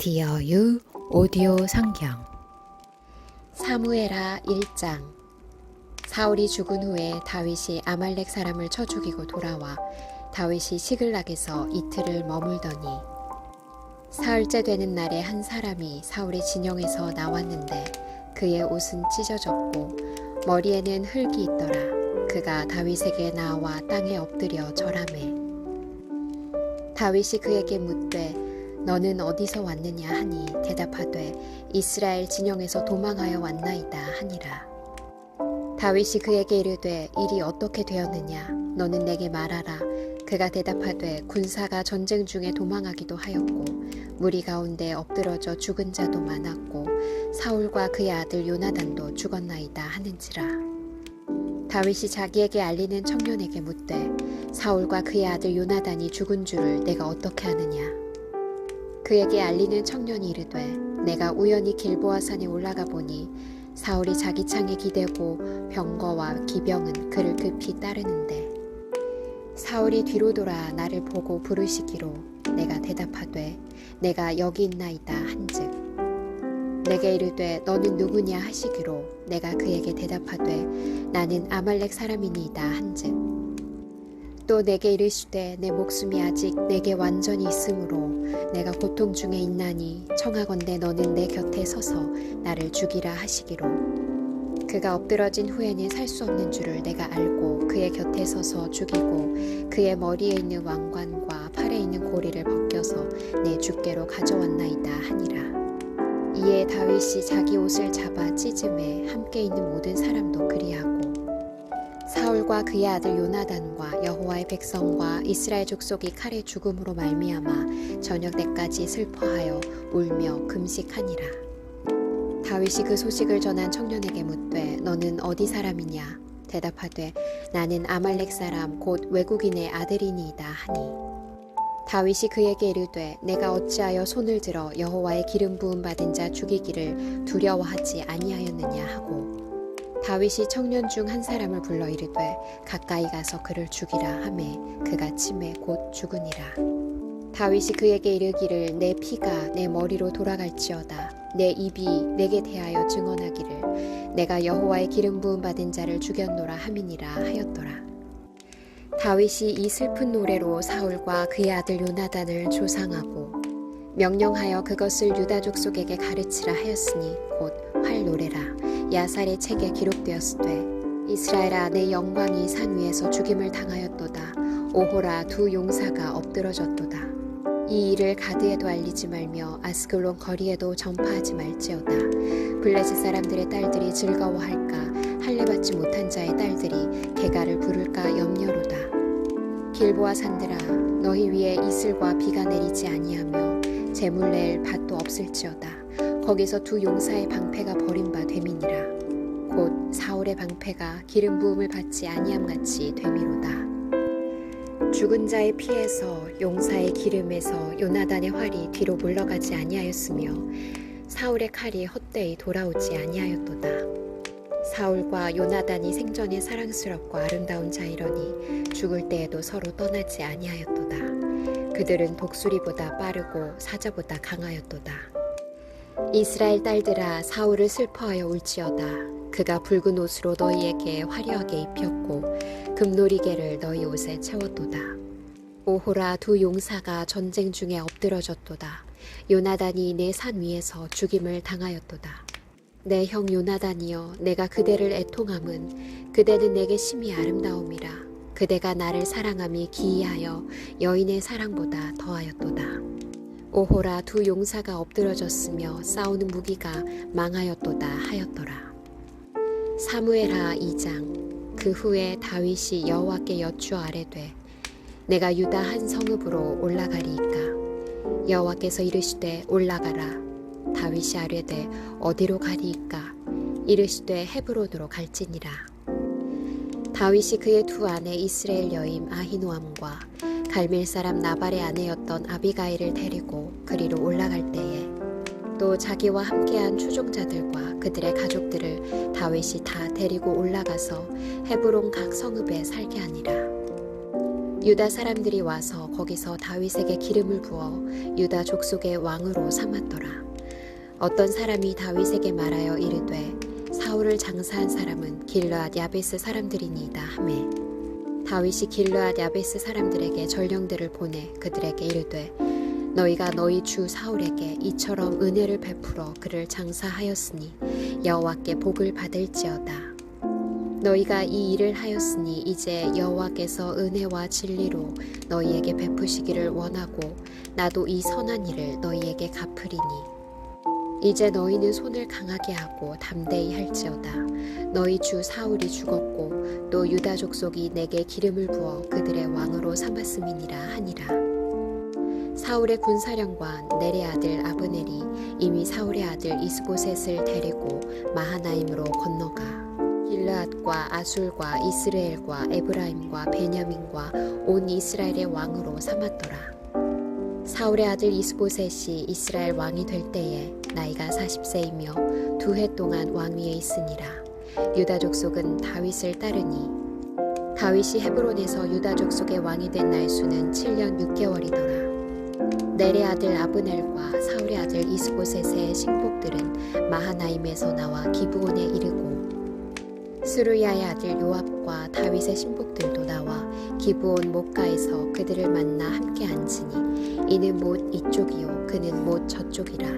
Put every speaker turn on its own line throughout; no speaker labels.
디어유 오디오 성경
사무엘하 1장. 사울이 죽은 후에 다윗이 아말렉 사람을 쳐 죽이고 돌아와 다윗이 시글락에서 이틀을 머물더니 사흘째 되는 날에 한 사람이 사울의 진영에서 나왔는데 그의 옷은 찢어졌고 머리에는 흙이 있더라. 그가 다윗에게 나와 땅에 엎드려 절하매 다윗이 그에게 묻되 너는 어디서 왔느냐 하니 대답하되 이스라엘 진영에서 도망하여 왔나이다 하니라. 다윗이 그에게 이르되 일이 어떻게 되었느냐 너는 내게 말하라. 그가 대답하되 군사가 전쟁 중에 도망하기도 하였고 무리 가운데 엎드러져 죽은 자도 많았고 사울과 그의 아들 요나단도 죽었나이다 하는지라. 다윗이 자기에게 알리는 청년에게 묻되 사울과 그의 아들 요나단이 죽은 줄을 내가 어떻게 아느냐. 그에게 알리는 청년이 이르되 내가 우연히 길보아 산에 올라가 보니 사울이 자기 창에 기대고 병거와 기병은 그를 급히 따르는데 사울이 뒤로 돌아 나를 보고 부르시기로 내가 대답하되 내가 여기 있나이다 한즉 내게 이르되 너는 누구냐 하시기로 내가 그에게 대답하되 나는 아말렉 사람이니이다 한즉 또 내게 이르시되 내 목숨이 아직 내게 완전히 있으므로 내가 고통 중에 있나니 청하건대 너는 내 곁에 서서 나를 죽이라 하시기로 그가 엎드러진 후에는 살 수 없는 줄을 내가 알고 그의 곁에 서서 죽이고 그의 머리에 있는 왕관과 팔에 있는 고리를 벗겨서 내 주께로 가져왔나이다 하니라. 이에 다윗이 자기 옷을 잡아 찢음에 함께 있는 모든 사람도 그리하고 사울과 그의 아들 요나단과 여호와의 백성과 이스라엘 족속이 칼에 죽음으로 말미암아 저녁 때까지 슬퍼하여 울며 금식하니라. 다윗이 그 소식을 전한 청년에게 묻되 너는 어디 사람이냐 대답하되 나는 아말렉 사람 곧 외국인의 아들이니이다 하니 다윗이 그에게 이르되 내가 어찌하여 손을 들어 여호와의 기름 부음 받은 자 죽이기를 두려워하지 아니하였느냐 하고 다윗이 청년 중 한 사람을 불러 이르되 가까이 가서 그를 죽이라 하매 그가 침에 곧 죽으니라. 다윗이 그에게 이르기를 내 피가 내 머리로 돌아갈지어다 내 입이 내게 대하여 증언하기를 내가 여호와의 기름 부음 받은 자를 죽였노라 함이니라 하였더라. 다윗이 이 슬픈 노래로 사울과 그의 아들 요나단을 조상하고 명령하여 그것을 유다 족속에게 가르치라 하였으니 곧 활 노래라. 야살의 책에 기록되었으되 이스라엘아 내 영광이 산 위에서 죽임을 당하였도다. 오호라 두 용사가 엎드러졌도다. 이 일을 가드에도 알리지 말며 아스글론 거리에도 전파하지 말지어다. 블레셋 사람들의 딸들이 즐거워할까 할례받지 못한 자의 딸들이 개가를 부를까 염려로다. 길보아 산들아 너희 위에 이슬과 비가 내리지 아니하며 재물 낼 밭도 없을지어다. 거기서 두 용사의 방패가 버린 바 됨이니라. 곧 사울의 방패가 기름 부음을 받지 아니함같이 됨이로다. 죽은 자의 피에서 용사의 기름에서 요나단의 활이 뒤로 물러가지 아니하였으며 사울의 칼이 헛되이 돌아오지 아니하였도다. 사울과 요나단이 생전에 사랑스럽고 아름다운 자이러니 죽을 때에도 서로 떠나지 아니하였도다. 그들은 독수리보다 빠르고 사자보다 강하였도다. 이스라엘 딸들아 사울을 슬퍼하여 울지어다. 그가 붉은 옷으로 너희에게 화려하게 입혔고 금놀이개를 너희 옷에 채웠도다. 오호라 두 용사가 전쟁 중에 엎드러졌도다. 요나단이 내 산 위에서 죽임을 당하였도다. 내 형 요나단이여 내가 그대를 애통함은 그대는 내게 심히 아름다움이라. 그대가 나를 사랑함이 기이하여 여인의 사랑보다 더하였도다. 오호라 두 용사가 엎드러졌으며 싸우는 무기가 망하였도다 하였더라. 사무엘하 2장. 그 후에 다윗이 여호와께 여쭈어 아뢰되 내가 유다 한 성읍으로 올라가리이까. 여호와께서 이르시되 올라가라. 다윗이 아뢰되 어디로 가리이까. 이르시되 헤브론으로 갈지니라. 다윗이 그의 두 아내 이스라엘 여임 아히노암과 갈멜 사람 나발의 아내였던 아비가일을 데리고 그리로 올라갈 때에 또 자기와 함께한 추종자들과 그들의 가족들을 다윗이 다 데리고 올라가서 헤브론 각 성읍에 살게 하니라. 유다 사람들이 와서 거기서 다윗에게 기름을 부어 유다 족속의 왕으로 삼았더라. 어떤 사람이 다윗에게 말하여 이르되 사울을 장사한 사람은 길르앗 야베스 사람들이니이다 하매 다윗이 길르앗 야베스 사람들에게 전령들을 보내 그들에게 이르되 너희가 너희 주 사울에게 이처럼 은혜를 베풀어 그를 장사하였으니 여호와께 복을 받을지어다. 너희가 이 일을 하였으니 이제 여호와께서 은혜와 진리로 너희에게 베푸시기를 원하고 나도 이 선한 일을 너희에게 갚으리니 이제 너희는 손을 강하게 하고 담대히 할지어다. 너희 주 사울이 죽었고 또 유다 족속이 내게 기름을 부어 그들의 왕으로 삼았음이니라 하니라. 사울의 군사령관 넬의 아들 아브넬이 이미 사울의 아들 이스보셋을 데리고 마하나임으로 건너가 길르앗과 아술과 이스라엘과 에브라임과 베냐민과 온 이스라엘의 왕으로 삼았더라. 사울의 아들 이스보셋이 이스라엘 왕이 될 때에 나이가 40세이며 2해 동안 왕위에 있으니라. 유다 족속은 다윗을 따르니 다윗이 헤브론에서 유다 족속의 왕이 된 날수는 7년 6개월이더라. 넬의 아들 아브넬과 사울의 아들 이스보셋의 신복들은 마하나임에서 나와 기브온에 이르고 스루야의 아들 요압과 다윗의 신복들도 나와 기브온 목가에서 그들을 만나 함께 앉으니 이는 못 이쪽이요 그는 못 저쪽이라.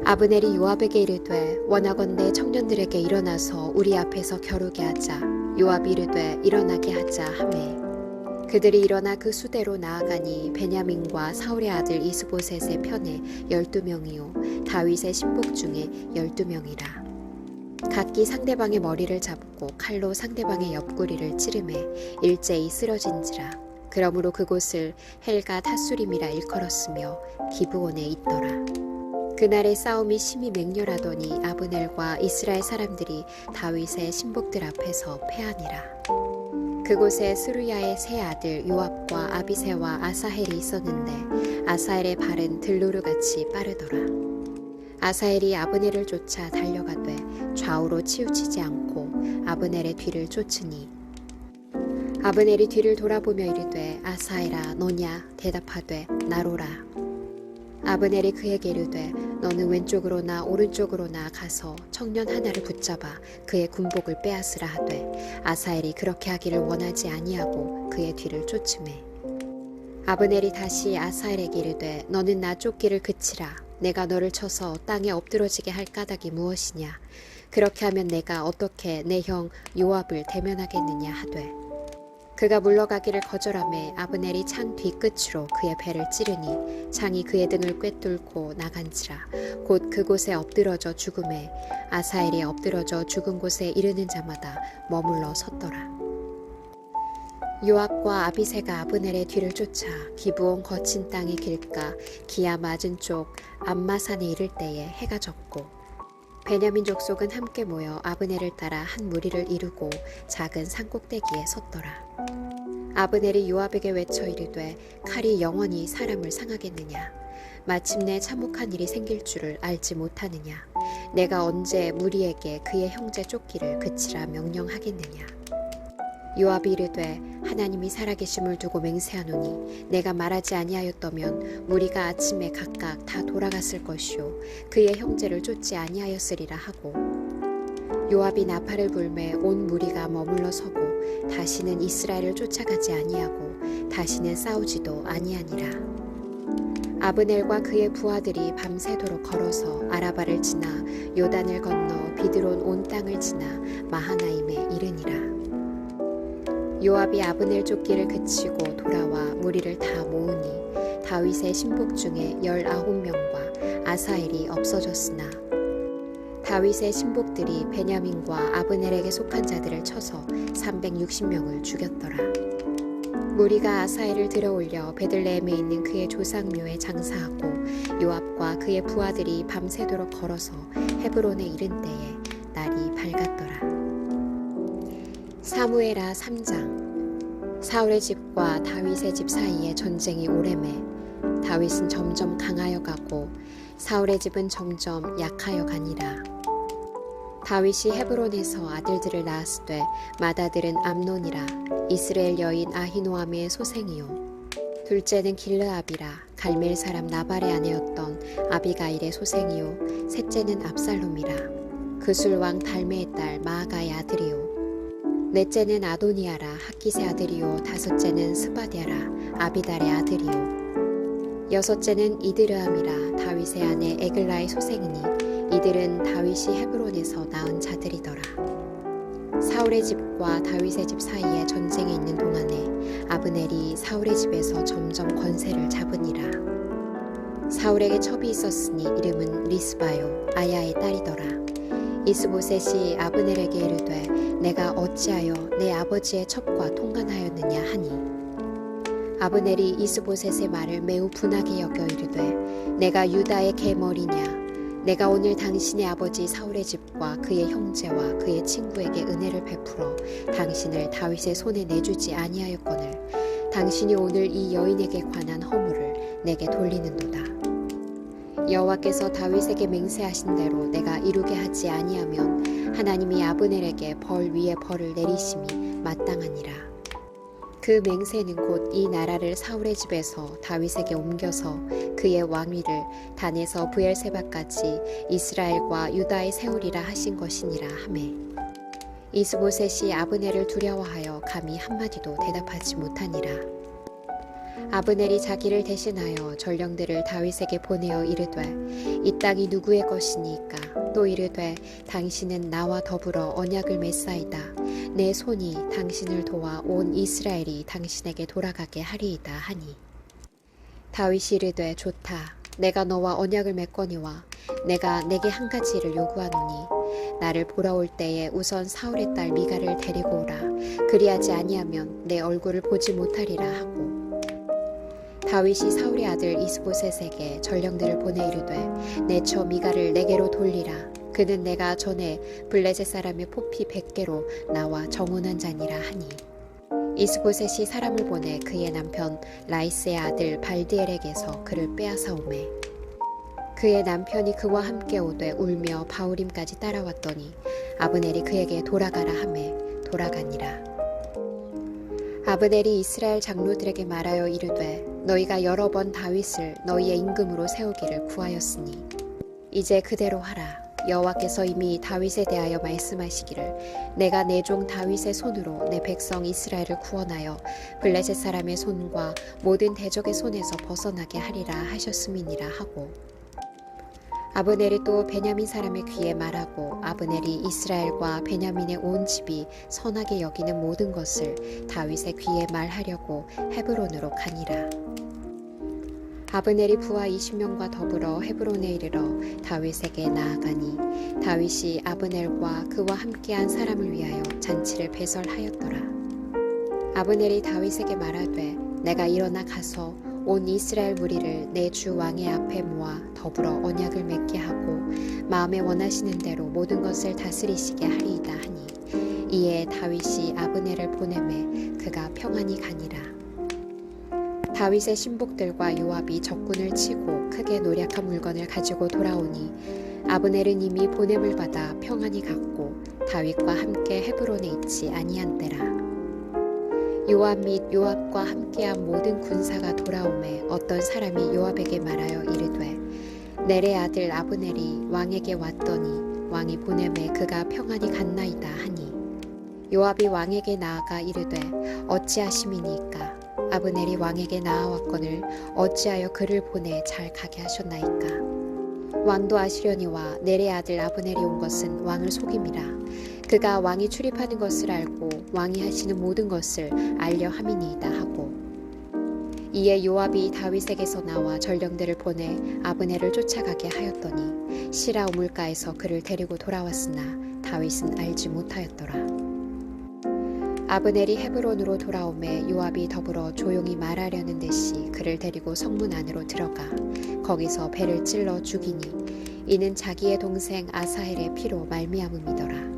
아브넬이 요압에게 이르되 원하건대 청년들에게 일어나서 우리 앞에서 겨루게 하자. 요압이 이르되 일어나게 하자 하매 그들이 일어나 그 수대로 나아가니 베냐민과 사울의 아들 이스보셋의 편에 12명이요 다윗의 신복 중에 12명이라. 각기 상대방의 머리를 잡고 칼로 상대방의 옆구리를 찌르매 일제히 쓰러진지라. 그러므로 그곳을 헬갓 핫수림이라 일컬었으며 기브온에 있더라. 그날의 싸움이 심히 맹렬하더니 아브넬과 이스라엘 사람들이 다윗의 신복들 앞에서 패하니라. 그곳에 스루야의 세 아들 요압과 아비새와 아사헬이 있었는데 아사헬의 발은 들노루같이 빠르더라. 아사헬이 아브넬을 쫓아 달려가되 좌우로 치우치지 않고 아브넬의 뒤를 쫓으니 아브넬이 뒤를 돌아보며 이르되 아사헬아 너냐 대답하되 나로라. 아브넬이 그에게 이르되 너는 왼쪽으로나 오른쪽으로나 가서 청년 하나를 붙잡아 그의 군복을 빼앗으라 하되 아사헬이 그렇게 하기를 원하지 아니하고 그의 뒤를 쫓으매 아브넬이 다시 아사헬에게 이르되 너는 나 쫓기를 그치라. 내가 너를 쳐서 땅에 엎드러지게 할 까닭이 무엇이냐. 그렇게 하면 내가 어떻게 내 형 요압을 대면하겠느냐 하되 그가 물러가기를 거절하매 아브넬이 창 뒤끝으로 그의 배를 찌르니 창이 그의 등을 꿰뚫고 나간지라. 곧 그곳에 엎드러져 죽음에 아사헬이 엎드러져 죽은 곳에 이르는 자마다 머물러 섰더라. 요압과 아비새가 아브넬의 뒤를 쫓아 기브온 거친 땅의 길가 기야 맞은 쪽 암마산에 이를 때에 해가 졌고 베냐민 족속은 함께 모여 아브넬을 따라 한 무리를 이루고 작은 산꼭대기에 섰더라. 아브넬이 요압에게 외쳐 이르되 칼이 영원히 사람을 상하겠느냐. 마침내 참혹한 일이 생길 줄을 알지 못하느냐. 내가 언제 무리에게 그의 형제 쫓기를 그치라 명령하겠느냐. 요압이 이르되 하나님이 살아계심을 두고 맹세하노니 내가 말하지 아니하였다면 무리가 아침에 각각 다 돌아갔을 것이요 그의 형제를 쫓지 아니하였으리라 하고 요압이 나팔을 불매 온 무리가 머물러 서고 다시는 이스라엘을 쫓아가지 아니하고 다시는 싸우지도 아니하니라. 아브넬과 그의 부하들이 밤새도록 걸어서 아라바를 지나 요단을 건너 비드론 온 땅을 지나 마하나임에 이르니라. 요압이 아브넬 쫓기를 그치고 돌아와 무리를 다 모으니 다윗의 신복 중에 19명과 아사헬이 없어졌으나 다윗의 신복들이 베냐민과 아브넬에게 속한 자들을 쳐서 360명을 죽였더라. 무리가 아사헬을 들어올려 베들레헴에 있는 그의 조상묘에 장사하고 요압과 그의 부하들이 밤새도록 걸어서 헤브론에 이른 때에 날이 밝았더라. 사무엘하 3장. 사울의 집과 다윗의 집 사이에 전쟁이 오래매 다윗은 점점 강하여 가고 사울의 집은 점점 약하여 가니라. 다윗이 헤브론에서 아들들을 낳았으되 맏아들은 암논이라 이스라엘 여인 아히노아미의 소생이요 둘째는 길르압이라 갈멜 사람 나발의 아내였던 아비가일의 소생이요 셋째는 압살롬이라 그술 왕 달메의 딸 마아가의 아들이요 넷째는 아도니아라 학기세 아들이요 다섯째는 스바디아라 아비달의 아들이요 여섯째는 이드르암이라 다윗의 아내 에글라의 소생이니 이들은 다윗이 헤브론에서 낳은 자들이더라. 사울의 집과 다윗의 집 사이에 전쟁이 있는 동안에 아브넬이 사울의 집에서 점점 권세를 잡으니라. 사울에게 첩이 있었으니 이름은 리스바요 아야의 딸이더라. 이스보셋이 아브넬에게 이르되 내가 어찌하여 내 아버지의 첩과 통간하였느냐 하니 아브넬이 이스보셋의 말을 매우 분하게 여겨 이르되 내가 유다의 계머리냐 내가 오늘 당신의 아버지 사울의 집과 그의 형제와 그의 친구에게 은혜를 베풀어 당신을 다윗의 손에 내주지 아니하였거늘 당신이 오늘 이 여인에게 관한 허물을 내게 돌리는도다. 여호와께서 다윗에게 맹세하신 대로 내가 이루게 하지 아니하면 하나님이 아브넬에게 벌 위에 벌을 내리심이 마땅하니라. 그 맹세는 곧 이 나라를 사울의 집에서 다윗에게 옮겨서 그의 왕위를 단에서 브엘세바까지 이스라엘과 유다에 세우리라 하신 것이니라 하매 이스보셋이 아브넬을 두려워하여 감히 한마디도 대답하지 못하니라. 아브넬이 자기를 대신하여 전령들을 다윗에게 보내어 이르되 이 땅이 누구의 것이니까 또 이르되 당신은 나와 더불어 언약을 맺사이다 내 손이 당신을 도와 온 이스라엘이 당신에게 돌아가게 하리이다 하니 다윗이 이르되 좋다 내가 너와 언약을 맺거니와 내가 내게 한 가지를 요구하노니 나를 보러 올 때에 우선 사울의 딸 미가를 데리고 오라 그리하지 아니하면 내 얼굴을 보지 못하리라 하고 다윗이 사울의 아들 이스보셋에게 전령들을 보내 이르되 내 처 미가를 내게로 돌리라 그는 내가 전에 블레셋 사람의 포피 100개로 나와 정혼한 자니라 하니 이스보셋이 사람을 보내 그의 남편 라이스의 아들 발디엘에게서 그를 빼앗아 오매 그의 남편이 그와 함께 오되 울며 바울임까지 따라왔더니 아브넬이 그에게 돌아가라 하매 돌아가니라. 아브넬이 이스라엘 장로들에게 말하여 이르되 너희가 여러 번 다윗을 너희의 임금으로 세우기를 구하였으니 이제 그대로 하라. 여호와께서 이미 다윗에 대하여 말씀하시기를 내가 내 종 다윗의 손으로 내 백성 이스라엘을 구원하여 블레셋 사람의 손과 모든 대적의 손에서 벗어나게 하리라 하셨음이니라 하고 아브넬이 또 베냐민 사람의 귀에 말하고 아브넬이 이스라엘과 베냐민의 온 집이 선하게 여기는 모든 것을 다윗의 귀에 말하려고 헤브론으로 가니라. 아브넬이 부하 20명과 더불어 헤브론에 이르러 다윗에게 나아가니 다윗이 아브넬과 그와 함께한 사람을 위하여 잔치를 배설하였더라. 아브넬이 다윗에게 말하되 내가 일어나 가서 온 이스라엘 무리를 내 주 왕의 앞에 모아 더불어 언약을 맺게 하고 마음에 원하시는 대로 모든 것을 다스리시게 하리이다 하니 이에 다윗이 아브넬을 보내매 그가 평안히 가니라. 다윗의 신복들과 요압이 적군을 치고 크게 노략한 물건을 가지고 돌아오니 아브넬은 이미 보냄을 받아 평안히 갔고 다윗과 함께 헤브론에 있지 아니한 때라. 요압 및 요압과 함께한 모든 군사가 돌아오매 어떤 사람이 요압에게 말하여 이르되 넬의 아들 아브넬이 왕에게 왔더니 왕이 보내매 그가 평안히 갔나이다 하니 요압이 왕에게 나아가 이르되 어찌하심이니까 아브넬이 왕에게 나아왔거늘 어찌하여 그를 보내 잘 가게 하셨나이까 왕도 아시려니와 넬의 아들 아브넬이 온 것은 왕을 속임이라 그가 왕이 출입하는 것을 알고 왕이 하시는 모든 것을 알려 함이니이다 하고 이에 요압이 다윗에게서 나와 전령들을 보내 아브넬을 쫓아가게 하였더니 시라 우물가에서 그를 데리고 돌아왔으나 다윗은 알지 못하였더라. 아브넬이 헤브론으로 돌아오매 요압이 더불어 조용히 말하려는 듯이 그를 데리고 성문 안으로 들어가 거기서 배를 찔러 죽이니 이는 자기의 동생 아사헬의 피로 말미암음이더라.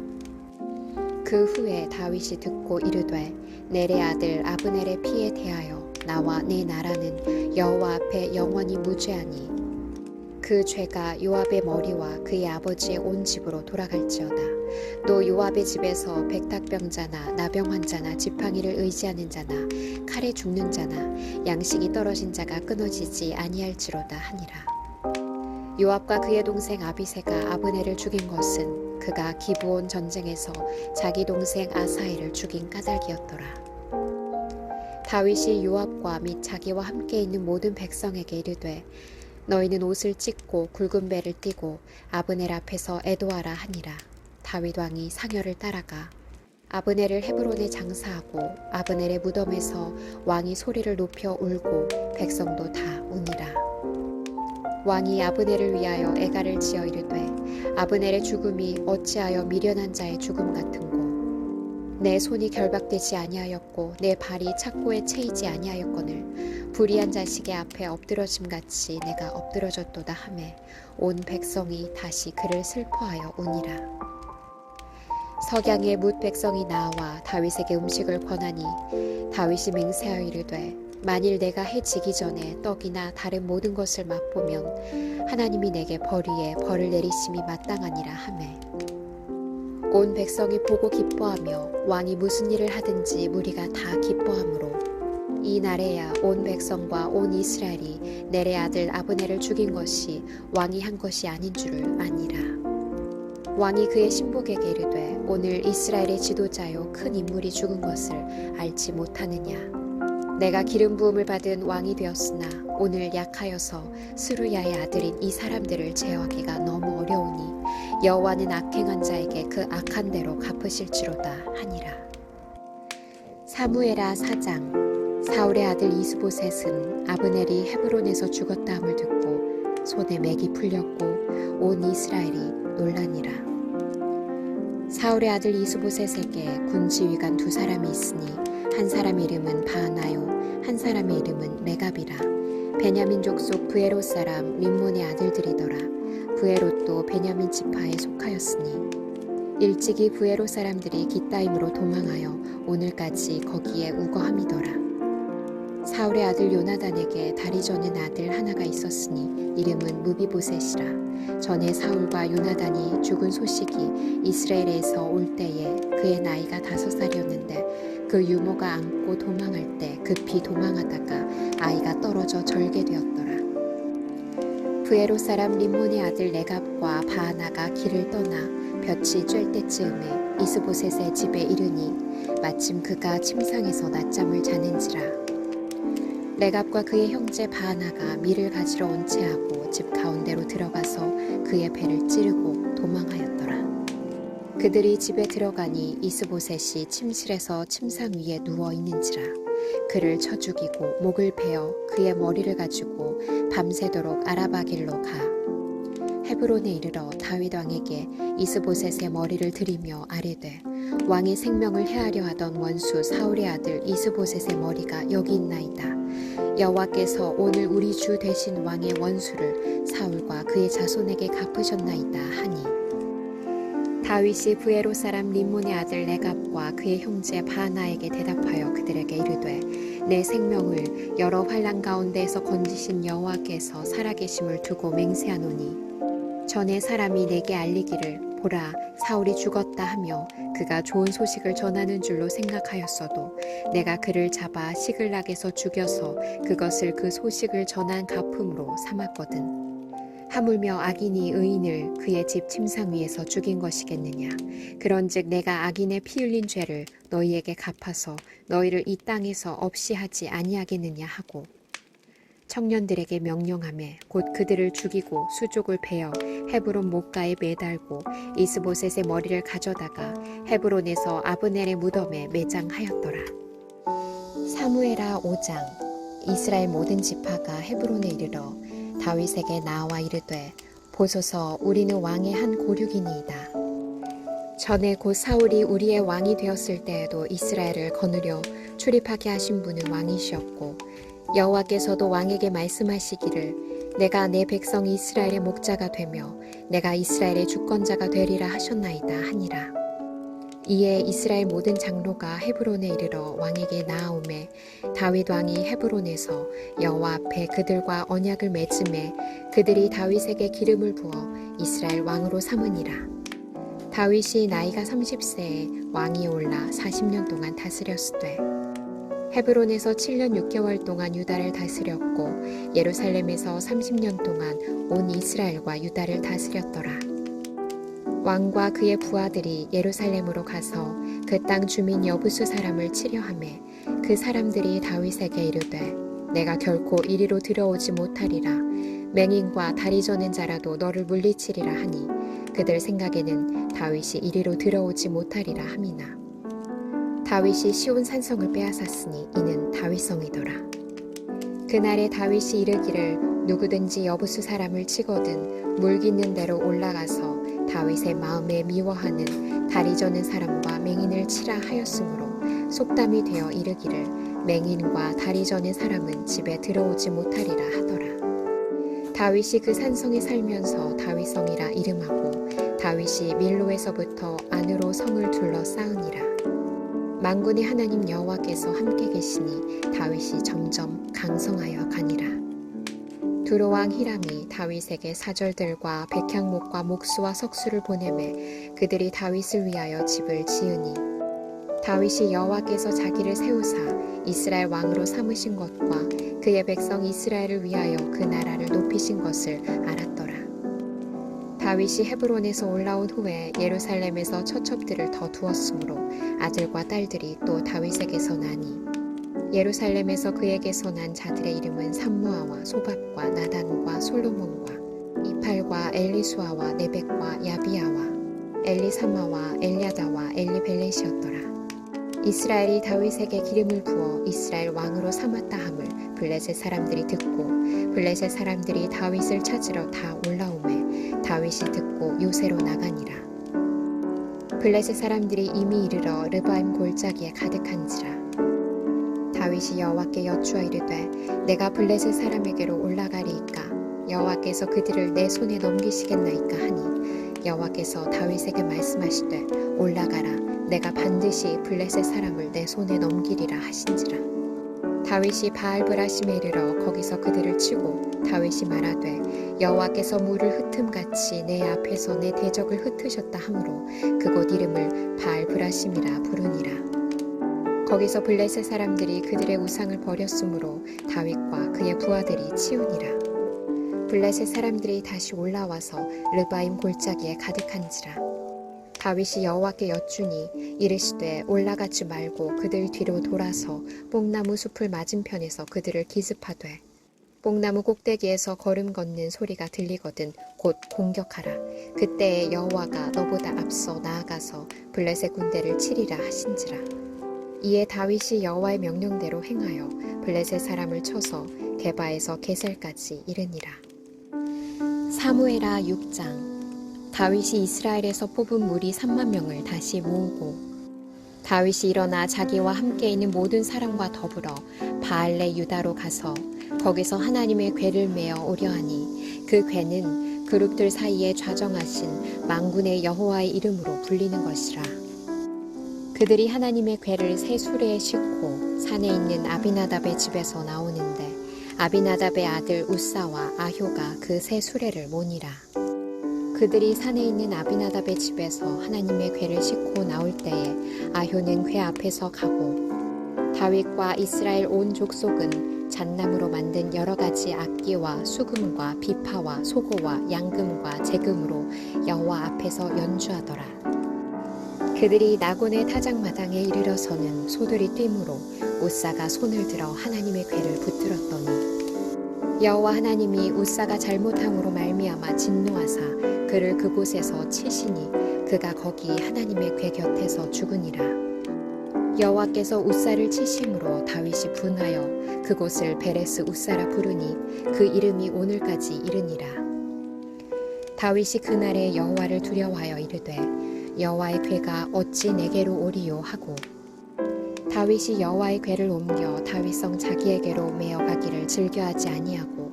그 후에 다윗이 듣고 이르되 넬의 아들 아브넬의 피에 대하여 나와 내 나라는 여호와 앞에 영원히 무죄하니 그 죄가 요압의 머리와 그의 아버지의 온 집으로 돌아갈지어다. 또 요압의 집에서 백탁병자나 나병 환자나 지팡이를 의지하는 자나 칼에 죽는 자나 양식이 떨어진 자가 끊어지지 아니할지로다 하니라. 요압과 그의 동생 아비새가 아브넬을 죽인 것은 그가 기브온 전쟁에서 자기 동생 아사엘을 죽인 까닭이었더라. 다윗이 요압과 및 자기와 함께 있는 모든 백성에게 이르되 너희는 옷을 찢고 굵은 배를 띠고 아브넬 앞에서 애도하라 하니라. 다윗 왕이 상여를 따라가 아브넬을 헤브론에 장사하고 아브넬의 무덤에서 왕이 소리를 높여 울고 백성도 다 우니라. 왕이 아브넬을 위하여 애가를 지어 이르되 아브넬의 죽음이 어찌하여 미련한 자의 죽음 같은고 내 손이 결박되지 아니하였고 내 발이 착고에 채이지 아니하였거늘 불의한 자식의 앞에 엎드러짐같이 내가 엎드러졌도다 하매 온 백성이 다시 그를 슬퍼하여 우니라. 석양에 뭇 백성이 나와 다윗에게 음식을 권하니 다윗이 맹세하여 이르되 만일 내가 해 지기 전에 떡이나 다른 모든 것을 맛보면 하나님이 내게 벌 위에 벌을 내리심이 마땅하니라 하매 온 백성이 보고 기뻐하며 왕이 무슨 일을 하든지 무리가 다 기뻐하므로 이 날에야 온 백성과 온 이스라엘이 넬의 아들 아브넬을 죽인 것이 왕이 한 것이 아닌 줄을 아니라. 왕이 그의 신복에게 이르되 오늘 이스라엘의 지도자요 큰 인물이 죽은 것을 알지 못하느냐. 내가 기름 부음을 받은 왕이 되었으나 오늘 약하여서 스루야의 아들인 이 사람들을 제어하기가 너무 어려우니 여호와는 악행한 자에게 그 악한 대로 갚으실지로다 하니라. 사무엘하 4장. 사울의 아들 이스보셋은 아브넬이 헤브론에서 죽었다함을 듣고 손에 맥이 풀렸고 온 이스라엘이 놀라니라. 사울의 아들 이스보셋에게 군 지휘관 두 사람이 있으니 한 사람 이름은 바하나요 한 사람의 이름은 레갑이라. 베냐민 족속 브에롯 사람 림몬의 아들들이더라. 브에롯도 베냐민 지파에 속하였으니 일찍이 브에롯 사람들이 깃다임으로 도망하여 오늘까지 거기에 우거함이더라. 사울의 아들 요나단에게 다리 저는 아들 하나가 있었으니 이름은 무비보셋이라. 전에 사울과 요나단이 죽은 소식이 이스라엘에서 올 때에 그의 나이가 5살이었는데 그 유모가 안고 도망할 때 급히 도망하다가 아이가 떨어져 절게 되었더라. 브에롯 사람 림몬의 아들 레갑과 바하나가 길을 떠나 볕이 쬐 때쯤에 이스보셋의 집에 이르니 마침 그가 침상에서 낮잠을 자는지라. 레갑과 그의 형제 바하나가 밀을 가지러 온 채하고 집 가운데로 들어가서 그의 배를 찌르고 도망하였더라. 그들이 집에 들어가니 이스보셋이 침실에서 침상 위에 누워 있는지라. 그를 쳐 죽이고 목을 베어 그의 머리를 가지고 밤새도록 아라바 길로 가 헤브론에 이르러 다윗 왕에게 이스보셋의 머리를 들이며 아뢰되 왕의 생명을 해하려 하던 원수 사울의 아들 이스보셋의 머리가 여기 있나이다. 여호와께서 오늘 우리 주 되신 왕의 원수를 사울과 그의 자손에게 갚으셨나이다 하니 다윗이 브에롯 사람 림몬의 아들 레갑과 그의 형제 바하나에게 대답하여 그들에게 이르되 내 생명을 여러 환난 가운데에서 건지신 여호와께서 살아계심을 두고 맹세하노니 전에 사람이 내게 알리기를 보라 사울이 죽었다 하며 그가 좋은 소식을 전하는 줄로 생각하였어도 내가 그를 잡아 시글락에서 죽여서 그것을 그 소식을 전한 갚음으로 삼았거든. 하물며 악인이 의인을 그의 집 침상 위에서 죽인 것이겠느냐. 그런즉 내가 악인의 피 흘린 죄를 너희에게 갚아서 너희를 이 땅에서 없이 하지 아니하겠느냐 하고 청년들에게 명령하매 곧 그들을 죽이고 수족을 베어 헤브론 못가에 매달고 이스보셋의 머리를 가져다가 헤브론에서 아브넬의 무덤에 매장하였더라. 사무엘하 5장. 이스라엘 모든 지파가 헤브론에 이르러 다윗에게 나와 이르되 보소서 우리는 왕의 한 고륙이니이다. 전에 곧 사울이 우리의 왕이 되었을 때에도 이스라엘을 거느려 출입하게 하신 분은 왕이시었고 여호와께서도 왕에게 말씀하시기를 내가 내 백성 이스라엘의 목자가 되며 내가 이스라엘의 주권자가 되리라 하셨나이다 하니라. 이에 이스라엘 모든 장로가 헤브론에 이르러 왕에게 나아오매 다윗 왕이 헤브론에서 여호와 앞에 그들과 언약을 맺음에 그들이 다윗에게 기름을 부어 이스라엘 왕으로 삼으니라. 다윗이 나이가 30세에 왕이 올라 40년 동안 다스렸으되 헤브론에서 7년 6개월 동안 유다를 다스렸고 예루살렘에서 30년 동안 온 이스라엘과 유다를 다스렸더라. 왕과 그의 부하들이 예루살렘으로 가서 그 땅 주민 여부수 사람을 치려하매 그 사람들이 다윗에게 이르되 내가 결코 이리로 들어오지 못하리라. 맹인과 다리 저는 자라도 너를 물리치리라 하니 그들 생각에는 다윗이 이리로 들어오지 못하리라 함이나 다윗이 시온 산성을 빼앗았으니 이는 다윗성이더라. 그날에 다윗이 이르기를 누구든지 여부수 사람을 치거든 물 깃는 대로 올라가서 다윗의 마음에 미워하는 다리 저는 사람과 맹인을 치라 하였으므로 속담이 되어 이르기를 맹인과 다리 저는 사람은 집에 들어오지 못하리라 하더라. 다윗이 그 산성에 살면서 다윗성이라 이름하고 다윗이 밀로에서부터 안으로 성을 둘러 쌓으니라. 만군의 하나님 여호와께서 함께 계시니 다윗이 점점 강성하여 가니라. 두로왕 히람이 다윗에게 사절들과 백향목과 목수와 석수를 보내매 그들이 다윗을 위하여 집을 지으니 다윗이 여호와께서 자기를 세우사 이스라엘 왕으로 삼으신 것과 그의 백성 이스라엘을 위하여 그 나라를 높이신 것을 알았더라. 다윗이 헤브론에서 올라온 후에 예루살렘에서 처첩들을 더 두었으므로 아들과 딸들이 또 다윗에게서 나니 예루살렘에서 그에게서 난 자들의 이름은 삼무아와 소밥과 나단과 솔로몬과 이팔과 엘리수아와 네벡과 야비아와 엘리사마와 엘야다와 엘리벨렛이었더라. 이스라엘이 다윗에게 기름을 부어 이스라엘 왕으로 삼았다 함을 블레셋 사람들이 듣고 블레셋 사람들이 다윗을 찾으러 다 올라오매 다윗이 듣고 요새로 나가니라. 블레셋 사람들이 이미 이르러 르바임 골짜기에 가득한지라. 다윗이 여호와께 여쭈어 이르되 내가 블레셋 사람에게로 올라가리이까 여호와께서 그들을 내 손에 넘기시겠나이까 하니 여호와께서 다윗에게 말씀하시되 올라가라 내가 반드시 블레셋 사람을 내 손에 넘기리라 하신지라. 다윗이 바알브라심에 이르러 거기서 그들을 치고 다윗이 말하되 여호와께서 물을 흩음같이 내 앞에서 내 대적을 흩으셨다 하므로 그곳 이름을 바알브라심이라 부르니라. 거기서 블레셋 사람들이 그들의 우상을 버렸으므로 다윗과 그의 부하들이 치우니라. 블레셋 사람들이 다시 올라와서 르바임 골짜기에 가득한지라. 다윗이 여호와께 여쭈니 이르시되 올라가지 말고 그들 뒤로 돌아서 뽕나무 숲을 맞은편에서 그들을 기습하되 뽕나무 꼭대기에서 걸음 걷는 소리가 들리거든 곧 공격하라. 그때에 여호와가 너보다 앞서 나아가서 블레셋 군대를 치리라 하신지라. 이에 다윗이 여호와의 명령대로 행하여 블레셋 사람을 쳐서 게바에서 게셀까지 이르니라. 사무엘하 6장. 다윗이 이스라엘에서 뽑은 무리 3만 명을 다시 모으고 다윗이 일어나 자기와 함께 있는 모든 사람과 더불어 바알레 유다로 가서 거기서 하나님의 궤를 메어 오려 하니 그 궤는 그룹들 사이에 좌정하신 만군의 여호와의 이름으로 불리는 것이라. 그들이 하나님의 궤를 새 수레에 싣고 산에 있는 아비나답의 집에서 나오는데 아비나답의 아들 우사와 아효가 그 새 수레를 모니라. 그들이 산에 있는 아비나답의 집에서 하나님의 궤를 싣고 나올 때에 아효는 궤 앞에서 가고 다윗과 이스라엘 온 족속은 잣나무로 만든 여러 가지 악기와 수금과 비파와 소고와 양금과 제금으로 여호와 앞에서 연주하더라. 그들이 나곤의 타작마당에 이르러서는 소들이 뛰므로 우사가 손을 들어 하나님의 궤를 붙들었더니 여호와 하나님이 우사가 잘못함으로 말미암아 진노하사 그를 그곳에서 치시니 그가 거기 하나님의 궤 곁에서 죽으니라. 여호와께서 우사를 치심으로 다윗이 분하여 그곳을 베레스 우사라 부르니 그 이름이 오늘까지 이르니라. 다윗이 그날에 여호와를 두려워하여 이르되 여호와의 궤가 어찌 내게로 오리요 하고 다윗이 여호와의 궤를 옮겨 다윗성 자기에게로 메어가기를 즐겨하지 아니하고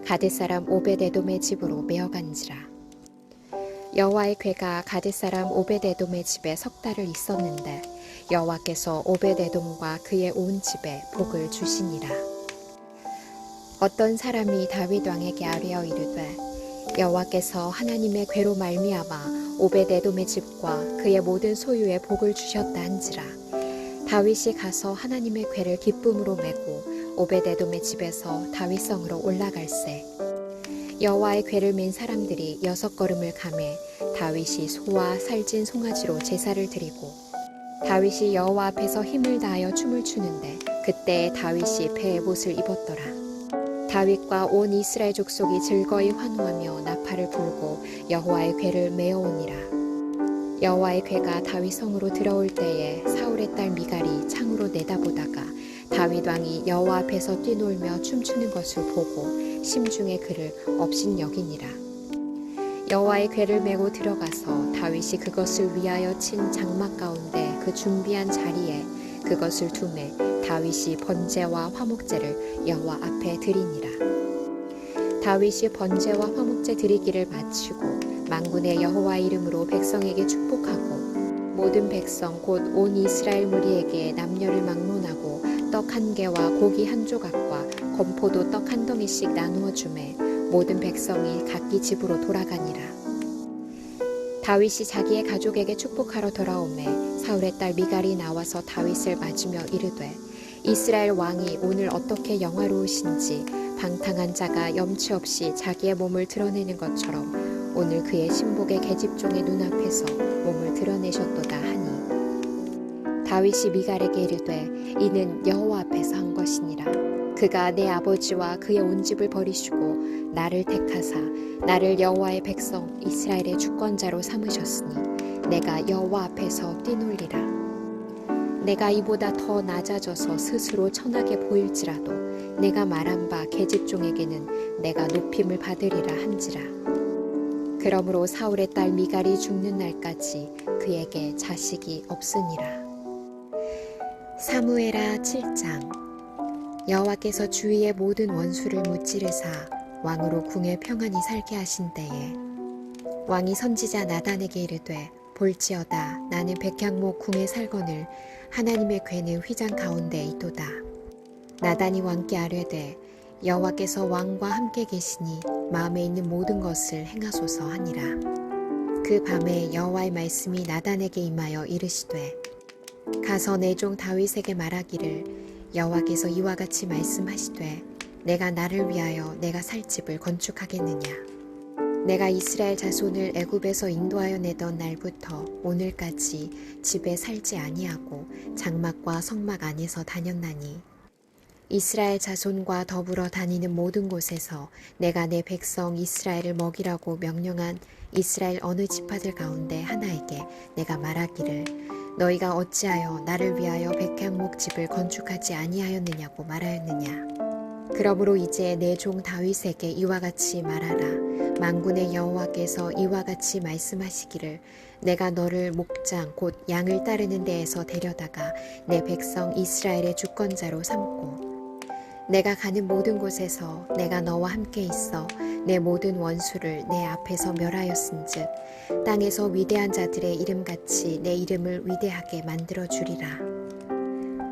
가드 사람 오벳에돔의 집으로 메어간지라. 여호와의 궤가 가드 사람 오벳에돔의 집에 석 달을 있었는데 여호와께서 오벳에돔과 그의 온 집에 복을 주시니라. 어떤 사람이 다윗 왕에게 아뢰어 이르되 여호와께서 하나님의 궤로 말미암아 오벳에돔의 집과 그의 모든 소유에 복을 주셨다 한지라. 다윗이 가서 하나님의 궤를 기쁨으로 메고 오벳에돔의 집에서 다윗성으로 올라갈새 여호와의 궤를 맨 사람들이 6걸음을 가매 다윗이 소와 살찐 송아지로 제사를 드리고 다윗이 여호와 앞에서 힘을 다하여 춤을 추는데 그때 다윗이 배에 못을 입었더라. 다윗과 온 이스라엘 족속이 즐거이 환호하며 나팔을 불고 여호와의 궤를 메어오니라. 여호와의 궤가 다윗 성으로 들어올 때에 사울의 딸 미갈이 창으로 내다보다가 다윗 왕이 여호와 앞에서 뛰놀며 춤추는 것을 보고 심중에 그를 업신여기니라. 여호와의 궤를 메고 들어가서 다윗이 그것을 위하여 친 장막 가운데 그 준비한 자리에 그것을 두매 다윗이 번제와 화목제를 여호와 앞에 드리니라. 다윗이 번제와 화목제 드리기를 마치고 만군의 여호와 이름으로 백성에게 축복하고 모든 백성 곧 온 이스라엘 무리에게 남녀를 막론하고 떡 한 개와 고기 한 조각과 건포도 떡 한 덩이씩 나누어 주매 모든 백성이 각기 집으로 돌아가니라. 다윗이 자기의 가족에게 축복하러 돌아오매 사울의 딸 미갈이 나와서 다윗을 맞으며 이르되 이스라엘 왕이 오늘 어떻게 영화로우신지 방탕한 자가 염치 없이 자기의 몸을 드러내는 것처럼 오늘 그의 신복의 계집종의 눈앞에서 몸을 드러내셨도다 하니 다윗이 미갈에게 이르되 이는 여호와 앞에서 한 것이니라. 그가 내 아버지와 그의 온 집을 버리시고 나를 택하사 나를 여호와의 백성 이스라엘의 주권자로 삼으셨으니 내가 여호와 앞에서 뛰놀리라. 내가 이보다 더 낮아져서 스스로 천하게 보일지라도 내가 말한 바 계집종에게는 내가 높임을 받으리라 한지라. 그러므로 사울의 딸 미갈이 죽는 날까지 그에게 자식이 없으니라. 사무엘하 7장. 여호와께서 주위의 모든 원수를 무찌르사 왕으로 궁에 평안히 살게 하신 때에 왕이 선지자 나단에게 이르되 볼지어다 나는 백향목 궁에 살거늘 하나님의 궤는 휘장 가운데 있도다. 나단이 왕께 아뢰되 여호와께서 왕과 함께 계시니 마음에 있는 모든 것을 행하소서 하니라. 그 밤에 여호와의 말씀이 나단에게 임하여 이르시되 가서 내 종 다윗에게 말하기를 여호와께서 이와 같이 말씀하시되 내가 나를 위하여 내가 살 집을 건축하겠느냐. 내가 이스라엘 자손을 애굽에서 인도하여 내던 날부터 오늘까지 집에 살지 아니하고 장막과 성막 안에서 다녔나니 이스라엘 자손과 더불어 다니는 모든 곳에서 내가 내 백성 이스라엘을 먹이라고 명령한 이스라엘 어느 지파들 가운데 하나에게 내가 말하기를 너희가 어찌하여 나를 위하여 백향목 집을 건축하지 아니하였느냐고 말하였느냐. 그러므로 이제 내 종 다윗에게 이와 같이 말하라. 만군의 여호와께서 이와 같이 말씀하시기를 내가 너를 목장 곧 양을 따르는 데에서 데려다가 내 백성 이스라엘의 주권자로 삼고 내가 가는 모든 곳에서 내가 너와 함께 있어 내 모든 원수를 내 앞에서 멸하였은즉 땅에서 위대한 자들의 이름같이 내 이름을 위대하게 만들어 주리라.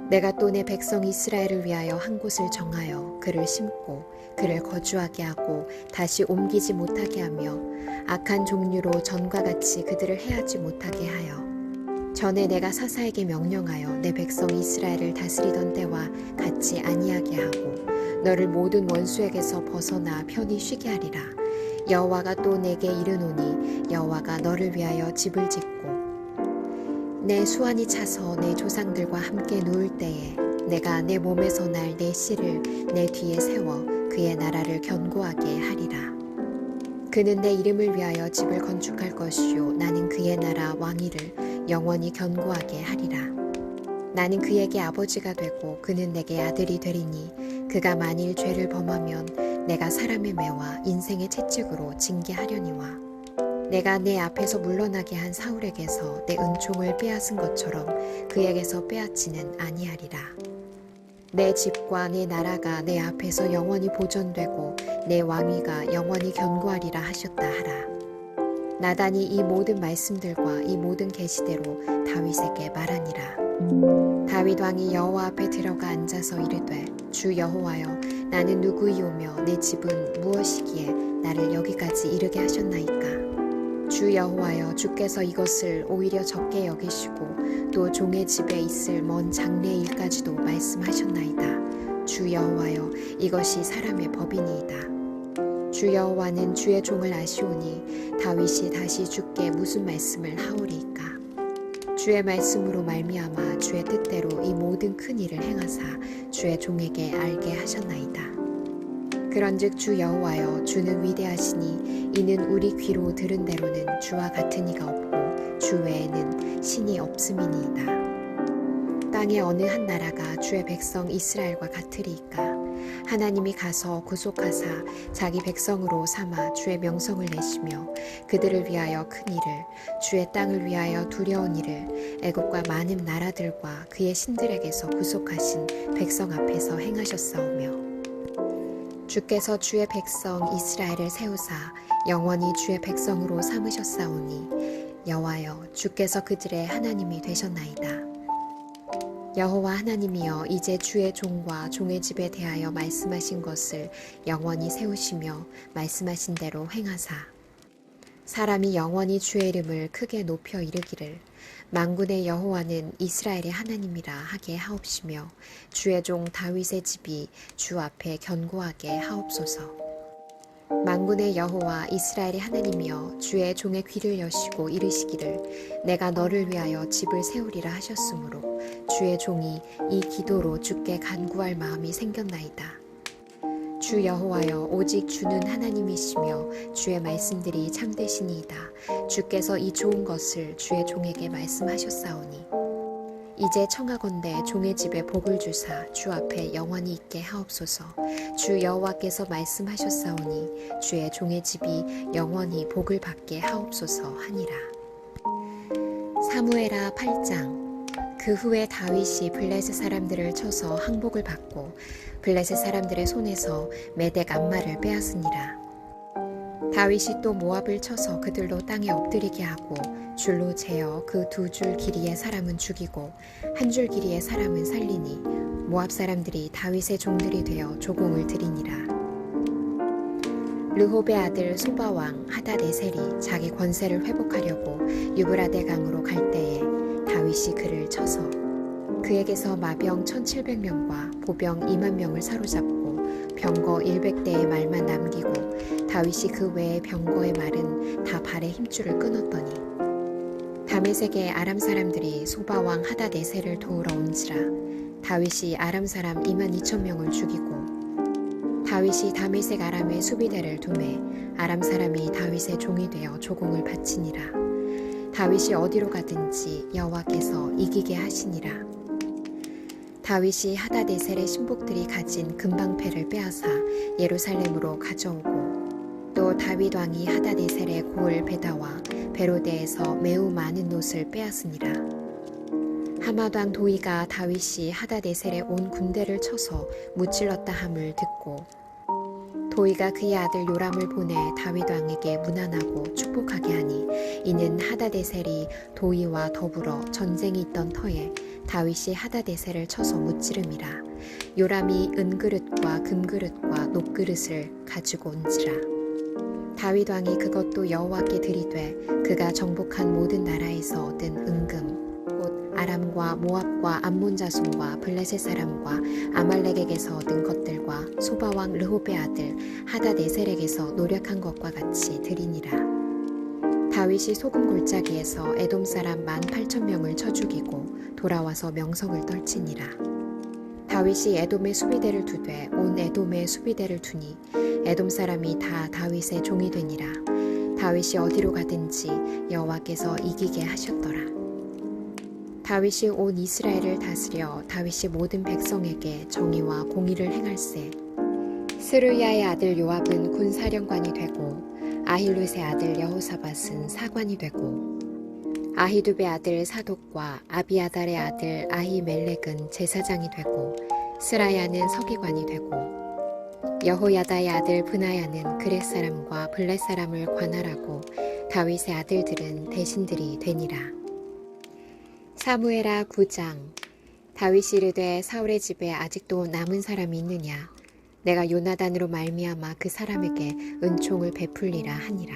내가 또 내 백성 이스라엘을 위하여 한 곳을 정하여 그를 심고 그를 거주하게 하고 다시 옮기지 못하게 하며 악한 종류로 전과 같이 그들을 해하지 못하게 하여 전에 내가 사사에게 명령하여 내 백성 이스라엘을 다스리던 때와 같이 아니하게 하고 너를 모든 원수에게서 벗어나 편히 쉬게 하리라. 여호와가 또 내게 이르노니 여호와가 너를 위하여 집을 짓고 내 수완이 차서 내 조상들과 함께 누울 때에 내가 내 몸에서 날 내 씨를 내 뒤에 세워 그의 나라를 견고하게 하리라. 그는 내 이름을 위하여 집을 건축할 것이요 나는 그의 나라 왕위를 영원히 견고하게 하리라. 나는 그에게 아버지가 되고 그는 내게 아들이 되리니 그가 만일 죄를 범하면 내가 사람의 매와 인생의 채찍으로 징계하려니와 내가 내 앞에서 물러나게 한 사울에게서 내 은총을 빼앗은 것처럼 그에게서 빼앗지는 아니하리라. 내 집과 내 나라가 내 앞에서 영원히 보존되고 내 왕위가 영원히 견고하리라 하셨다 하라. 나단이 이 모든 말씀들과 이 모든 계시대로 다윗에게 말하니라. 다윗 왕이 여호와 앞에 들어가 앉아서 이르되 주 여호와여 나는 누구이오며 내 집은 무엇이기에 나를 여기까지 이르게 하셨나이까. 주 여호와여 주께서 이것을 오히려 적게 여기시고 또 종의 집에 있을 먼 장래 일까지도 말씀하셨나이다. 주 여호와여 이것이 사람의 법이니이다. 주 여호와는 주의 종을 아시오니 다윗이 다시 주께 무슨 말씀을 하오리이까. 주의 말씀으로 말미암아 주의 뜻대로 이 모든 큰 일을 행하사 주의 종에게 알게 하셨나이다. 그런즉 주 여호와여 주는 위대하시니 이는 우리 귀로 들은 대로는 주와 같은 이가 없고 주 외에는 신이 없음이니이다. 땅의 어느 한 나라가 주의 백성 이스라엘과 같으리이까. 하나님이 가서 구속하사 자기 백성으로 삼아 주의 명성을 내시며 그들을 위하여 큰 일을 주의 땅을 위하여 두려운 일을 애국과 많은 나라들과 그의 신들에게서 구속하신 백성 앞에서 행하셨사오며 주께서 주의 백성 이스라엘을 세우사 영원히 주의 백성으로 삼으셨사오니 여호와여 주께서 그들의 하나님이 되셨나이다. 여호와 하나님이여 이제 주의 종과 종의 집에 대하여 말씀하신 것을 영원히 세우시며 말씀하신 대로 행하사 사람이 영원히 주의 이름을 크게 높여 이르기를 만군의 여호와는 이스라엘의 하나님이라 하게 하옵시며 주의 종 다윗의 집이 주 앞에 견고하게 하옵소서. 만군의 여호와 이스라엘의 하나님이여 주의 종의 귀를 여시고 이르시기를 내가 너를 위하여 집을 세우리라 하셨으므로 주의 종이 이 기도로 주께 간구할 마음이 생겼나이다. 주 여호와여 오직 주는 하나님이시며 주의 말씀들이 참되시니이다. 주께서 이 좋은 것을 주의 종에게 말씀하셨사오니 이제 청하건대 종의 집에 복을 주사 주 앞에 영원히 있게 하옵소서. 주 여호와께서 말씀하셨사오니 주의 종의 집이 영원히 복을 받게 하옵소서 하니라. 사무엘하 8장. 그 후에 다윗이 블레셋 사람들을 쳐서 항복을 받고 블레셋 사람들의 손에서 메덱 암마를 빼앗으니라. 다윗이 또 모압을 쳐서 그들로 땅에 엎드리게 하고 줄로 재어 그 2줄 길이의 사람은 죽이고 1줄 길이의 사람은 살리니 모압 사람들이 다윗의 종들이 되어 조공을 드리니라. 르홉의 아들 소바왕 하닷에셀이 자기 권세를 회복하려고 유브라데 강으로 갈 때에 다윗이 그를 쳐서 그에게서 마병 1700명과 보병 2만 명을 사로잡고 병거 100대의 말만 남기고 다윗이 그 외의 병거의 말은 다 발의 힘줄을 끊었더니 다메섹의 아람 사람들이 소바왕 하닷에셀을 도우러 온지라. 다윗이 아람 사람 2만 2천 명을 죽이고 다윗이 다메섹 아람의 수비대를 두매 아람 사람이 다윗의 종이 되어 조공을 바치니라. 다윗이 어디로 가든지 여호와께서 이기게 하시니라. 다윗이 하닷에셀의 신복들이 가진 금방패를 빼앗아 예루살렘으로 가져오고 또 다윗 왕이 하닷에셀의 고을 베다와 베로데에서 매우 많은 놋을 빼앗으니라. 하맛 왕 도이가 다윗이 하닷에셀의 온 군대를 쳐서 무찔렀다 함을 듣고 도이가 그의 아들 요람을 보내 다윗 왕에게 문안하고 축복하게 하니 이는 하닷에셀이 도이와 더불어 전쟁이 있던 터에 다윗이 하닷에셀을 쳐서 무찌름이라. 요람이 은그릇과 금그릇과 녹그릇을 가지고 온지라. 다윗 왕이 그것도 여호와께 드리되 그가 정복한 모든 나라에서 얻은 은금 곧 아람과 모압과 암몬 자손과 블레셋 사람과 아말렉에게서 얻은 것들과 소바왕 르홉의 아들 하닷에셀에게서 노력한 것과 같이 드리니라. 다윗이 소금 골짜기에서 에돔 사람 18,000명을 쳐 죽이고 돌아와서 명성을 떨치니라. 다윗이 에돔의 수비대를 두되 온 에돔의 수비대를 두니 에돔 사람이 다 다윗의 종이 되니라. 다윗이 어디로 가든지 여호와께서 이기게 하셨더라. 다윗이 온 이스라엘을 다스려 다윗이 모든 백성에게 정의와 공의를 행할세. 스루야의 아들 요압은 군사령관이 되고 아힐룻의 아들 여호사밧은 사관이 되고 아히두베의 아들 사독과 아비아달의 아들 아히멜렉은 제사장이 되고 스라야는 서기관이 되고 여호야다의 아들 브나야는 그렛 사람과 블렛 사람을 관할하고 다윗의 아들들은 대신들이 되니라. 사무엘하 9장. 다윗이 이르되 사울의 집에 아직도 남은 사람이 있느냐? 내가 요나단으로 말미암아 그 사람에게 은총을 베풀리라 하니라.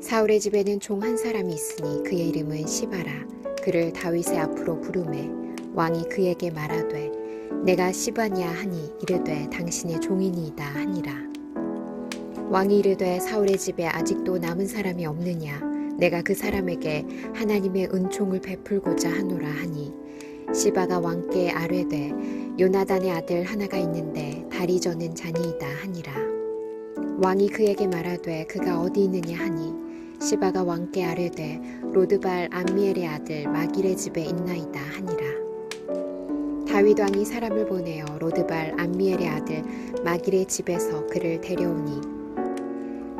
사울의 집에는 종 한 사람이 있으니 그의 이름은 시바라. 그를 다윗의 앞으로 부르매 왕이 그에게 말하되 내가 시바냐 하니 이르되 당신의 종이니이다 하니라. 왕이 이르되 사울의 집에 아직도 남은 사람이 없느냐? 내가 그 사람에게 하나님의 은총을 베풀고자 하노라 하니 시바가 왕께 아뢰되 요나단의 아들 하나가 있는데 다리 저는 자니이다 하니라. 왕이 그에게 말하되 그가 어디 있느냐 하니 시바가 왕께 아뢰되 로드발 암미엘의 아들 마길의 집에 있나이다 하니라. 다윗 왕이 사람을 보내어 로드발 암미엘의 아들 마길의 집에서 그를 데려오니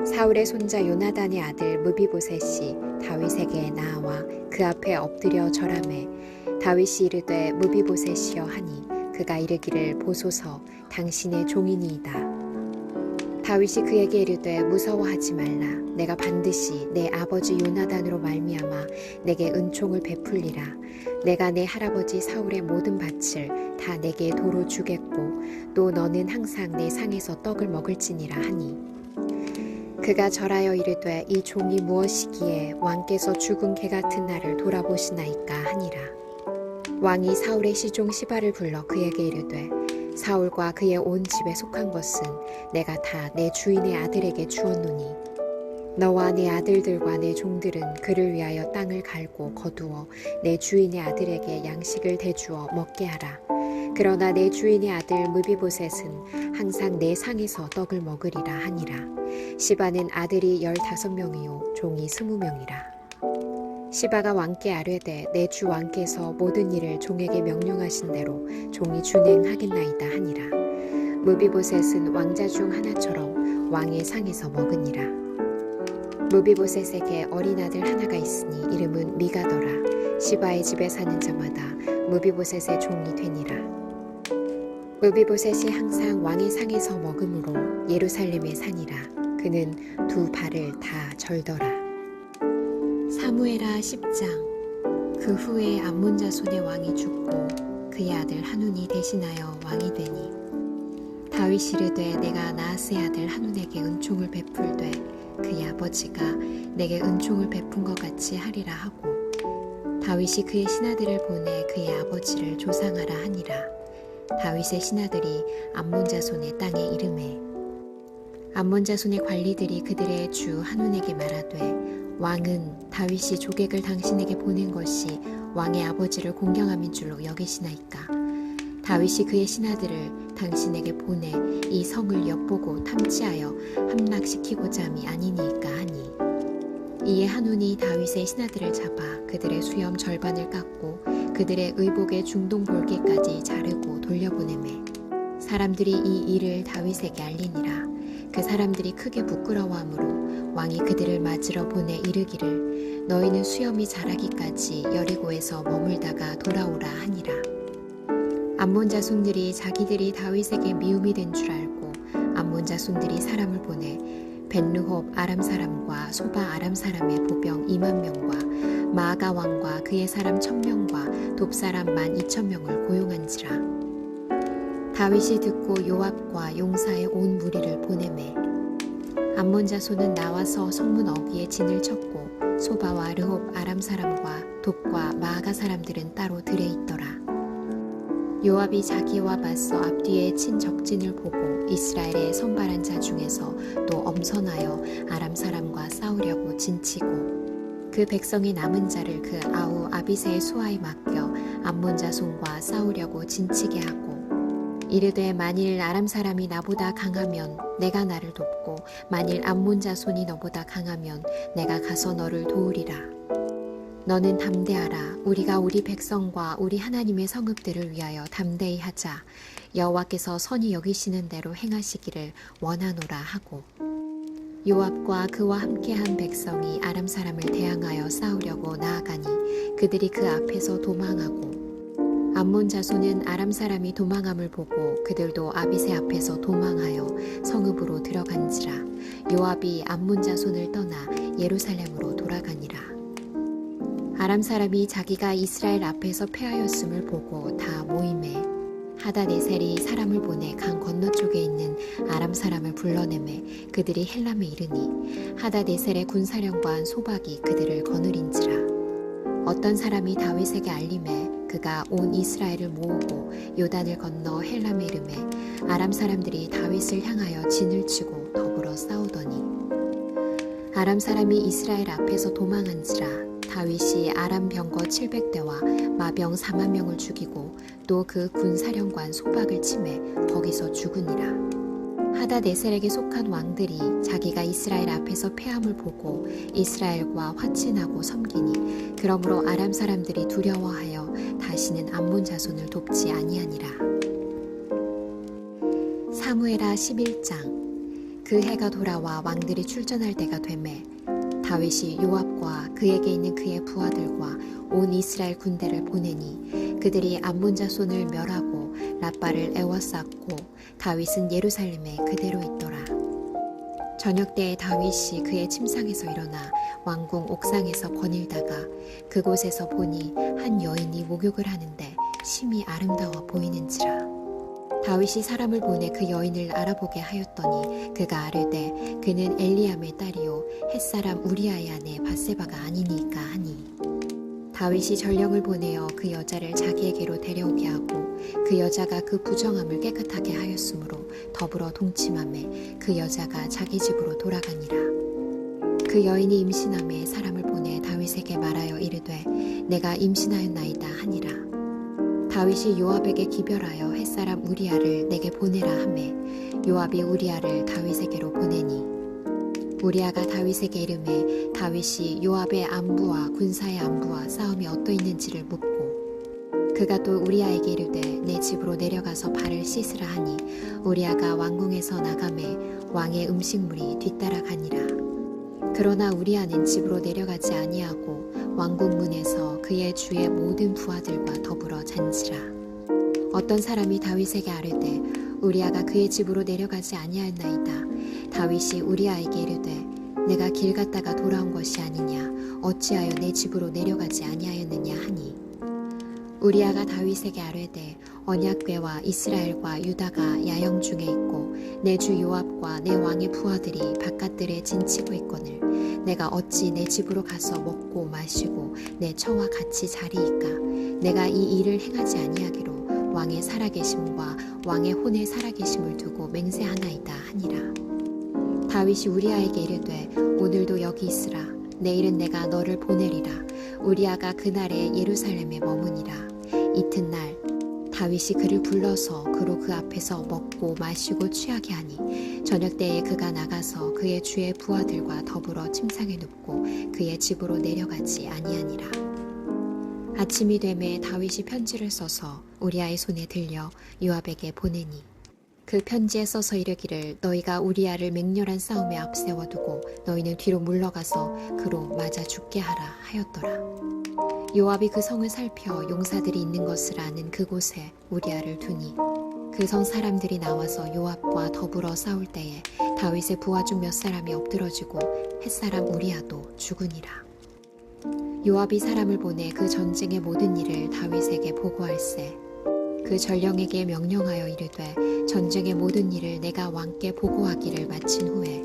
사울의 손자 요나단의 아들 무비보셋이 다윗에게 나와 그 앞에 엎드려 절하매 다윗이 이르되 무비보셋이여 하니 그가 이르기를 보소서 당신의 종이니이다. 다윗이 그에게 이르되 무서워하지 말라. 내가 반드시 내 아버지 요나단으로 말미암아 내게 은총을 베풀리라. 내가 내 할아버지 사울의 모든 밭을 다 내게 도로 주겠고 또 너는 항상 내 상에서 떡을 먹을지니라 하니 그가 절하여 이르되 이 종이 무엇이기에 왕께서 죽은 개 같은 나를 돌아보시나이까 하니라. 왕이 사울의 시종 시바를 불러 그에게 이르되 사울과 그의 온 집에 속한 것은 내가 다 내 주인의 아들에게 주었노니 너와 내 아들들과 내 종들은 그를 위하여 땅을 갈고 거두어 내 주인의 아들에게 양식을 대주어 먹게 하라. 그러나 내 주인의 아들 무비보셋은 항상 내 상에서 떡을 먹으리라 하니라. 시바는 아들이 15명이요 종이 20명이라. 시바가 왕께 아뢰되 내 주 왕께서 모든 일을 종에게 명령하신 대로 종이 준행하겠나이다 하니라. 무비보셋은 왕자 중 하나처럼 왕의 상에서 먹으니라. 무비보셋에게 어린 아들 하나가 있으니 이름은 미가더라. 시바의 집에 사는 자마다 무비보셋의 종이 되니라. 무비보셋이 항상 왕의 상에서 먹으므로 예루살렘에 사니라. 그는 두 발을 다 절더라. 사무엘하 10장. 그 후에 암몬 자손의 왕이 죽고 그의 아들 한운이 대신하여 왕이 되니 다윗이 이르되 내가 나하스의 아들 한운에게 은총을 베풀되 그의 아버지가 내게 은총을 베푼 것 같이 하리라 하고 다윗이 그의 신하들을 보내 그의 아버지를 조상하라 하니라. 다윗의 신하들이 암몬 자손의 땅에 이르매 암몬 자손의 관리들이 그들의 주 한운에게 말하되 왕은 다윗이 조객을 당신에게 보낸 것이 왕의 아버지를 공경함인 줄로 여기시나이까. 다윗이 그의 신하들을 당신에게 보내 이 성을 엿보고 탐지하여 함락시키고자 함이 아니니까 하니 이에 한운이 다윗의 신하들을 잡아 그들의 수염 절반을 깎고 그들의 의복의 중동 볼기까지 자르고 돌려보내매 사람들이 이 일을 다윗에게 알리니라. 그 사람들이 크게 부끄러워하므로 왕이 그들을 맞으러 보내 이르기를 너희는 수염이 자라기까지 여리고에서 머물다가 돌아오라 하니라. 암몬 자손들이 자기들이 다윗에게 미움이 된 줄 알고 암몬 자손들이 사람을 보내 벳르홉 아람 사람과 소바 아람 사람의 보병 2만 명과 마아가 왕과 그의 사람 1000명과 돕 사람 12,000명을 고용한지라. 다윗이 듣고 요압과 용사의 온 무리를 보내매 암몬 자손은 나와서 성문 어귀에 진을 쳤고 소바와 르홉 아람 사람과 돕과 마아가 사람들은 따로 들에 있더라. 요압이 자기와 맞서 앞뒤에 친 적진을 보고 이스라엘의 선발한 자 중에서 또 엄선하여 아람 사람과 싸우려고 진치고 그 백성의 남은 자를 그 아우 아비새의 수하에 맡겨 암몬 자손과 싸우려고 진치게 하고 이르되 만일 아람 사람이 나보다 강하면 내가 나를 돕고 만일 암몬 자손이 너보다 강하면 내가 가서 너를 도우리라. 너는 담대하라. 우리가 우리 백성과 우리 하나님의 성읍들을 위하여 담대히 하자. 여호와께서 선히 여기시는 대로 행하시기를 원하노라 하고 요압과 그와 함께한 백성이 아람 사람을 대항하여 싸우려고 나아가니 그들이 그 앞에서 도망하고 암몬 자손은 아람 사람이 도망함을 보고 그들도 아비새 앞에서 도망하여 성읍으로 들어간지라. 요압이 암몬 자손을 떠나 예루살렘으로 돌아가니라. 아람 사람이 자기가 이스라엘 앞에서 패하였음을 보고 다 모이매 하다네셀이 사람을 보내 강 건너쪽에 있는 아람 사람을 불러내매 그들이 헬람에 이르니 하다네셀의 군사령관 소박이 그들을 거느린지라. 어떤 사람이 다윗에게 알림해 그가 온 이스라엘을 모으고 요단을 건너 헬람에 이르매 아람 사람들이 다윗을 향하여 진을 치고 더불어 싸우더니 아람 사람이 이스라엘 앞에서 도망한지라. 다윗이 아람 병거 700대와 마병 4만 명을 죽이고 또 그 군사령관 소박을 치매 거기서 죽으니라. 하다네셀에게 속한 왕들이 자기가 이스라엘 앞에서 패함을 보고 이스라엘과 화친하고 섬기니 그러므로 아람 사람들이 두려워하여 다시는 암몬 자손을 돕지 아니하니라. 사무엘하 11장. 그 해가 돌아와 왕들이 출전할 때가 되매 다윗이 요압과 그에게 있는 그의 부하들과 온 이스라엘 군대를 보내니 그들이 암몬 자손을 멸하고 라빠를 에워쌌고 다윗은 예루살렘에 그대로 있더라. 저녁 때에 다윗이 그의 침상에서 일어나 왕궁 옥상에서 거닐다가 그곳에서 보니 한 여인이 목욕을 하는데 심히 아름다워 보이는지라. 다윗이 사람을 보내 그 여인을 알아보게 하였더니 그가 아뢰되 그는 엘리암의 딸이요 햇사람 우리아의 아내 밧세바가 아니니까 하니 다윗이 전령을 보내어 그 여자를 자기에게로 데려오게 하고 그 여자가 그 부정함을 깨끗하게 하였으므로 더불어 동침하매 그 여자가 자기 집으로 돌아가니라. 그 여인이 임신함에 사람을 보내 다윗에게 말하여 이르되 내가 임신하였나이다 하니라. 다윗이 요압에게 기별하여 햇사람 우리아를 내게 보내라 하매 요압이 우리아를 다윗에게로 보내니 우리아가 다윗에게 이르매 다윗이 요압의 안부와 군사의 안부와 싸움이 어떠했는지를 묻고 그가 또 우리아에게 이르되 내 집으로 내려가서 발을 씻으라 하니 우리아가 왕궁에서 나가매 왕의 음식물이 뒤따라가니라. 그러나 우리아는 집으로 내려가지 아니하고 왕궁 문에서 그의 주의 모든 부하들과 더불어 잔지라. 어떤 사람이 다윗에게 아뢰되 우리아가 그의 집으로 내려가지 아니하였나이다. 다윗이 우리아에게 이르되 내가 길 갔다가 돌아온 것이 아니냐 어찌하여 내 집으로 내려가지 아니하였느냐 하니 우리아가 다윗에게 아뢰되 언약궤와 이스라엘과 유다가 야영 중에 있고 내 주 요압과 내 왕의 부하들이 바깥들에 진치고 있거늘 내가 어찌 내 집으로 가서 먹고 마시고 내 처와 같이 자리이까 내가 이 일을 행하지 아니하기로 왕의 살아계심과 왕의 혼의 살아계심을 두고 맹세하나이다 하니라. 다윗이 우리아에게 이르되 오늘도 여기 있으라. 내일은 내가 너를 보내리라. 우리아가 그날에 예루살렘에 머무니라. 이튿날 다윗이 그를 불러서 그로 그 앞에서 먹고 마시고 취하게 하니 저녁 때에 그가 나가서 그의 주의 부하들과 더불어 침상에 눕고 그의 집으로 내려가지 아니하니라. 아침이 되매 다윗이 편지를 써서 우리아의 손에 들려 요압에게 보내니 그 편지에 써서 이르기를 너희가 우리아를 맹렬한 싸움에 앞세워두고 너희는 뒤로 물러가서 그로 맞아 죽게 하라 하였더라. 요압이 그 성을 살펴 용사들이 있는 것을 아는 그곳에 우리아를 두니 그 성 사람들이 나와서 요압과 더불어 싸울 때에 다윗의 부하 중 몇 사람이 엎드러지고 햇사람 우리아도 죽으니라. 요압이 사람을 보내 그 전쟁의 모든 일을 다윗에게 보고할세 그 전령에게 명령하여 이르되 전쟁의 모든 일을 내가 왕께 보고하기를 마친 후에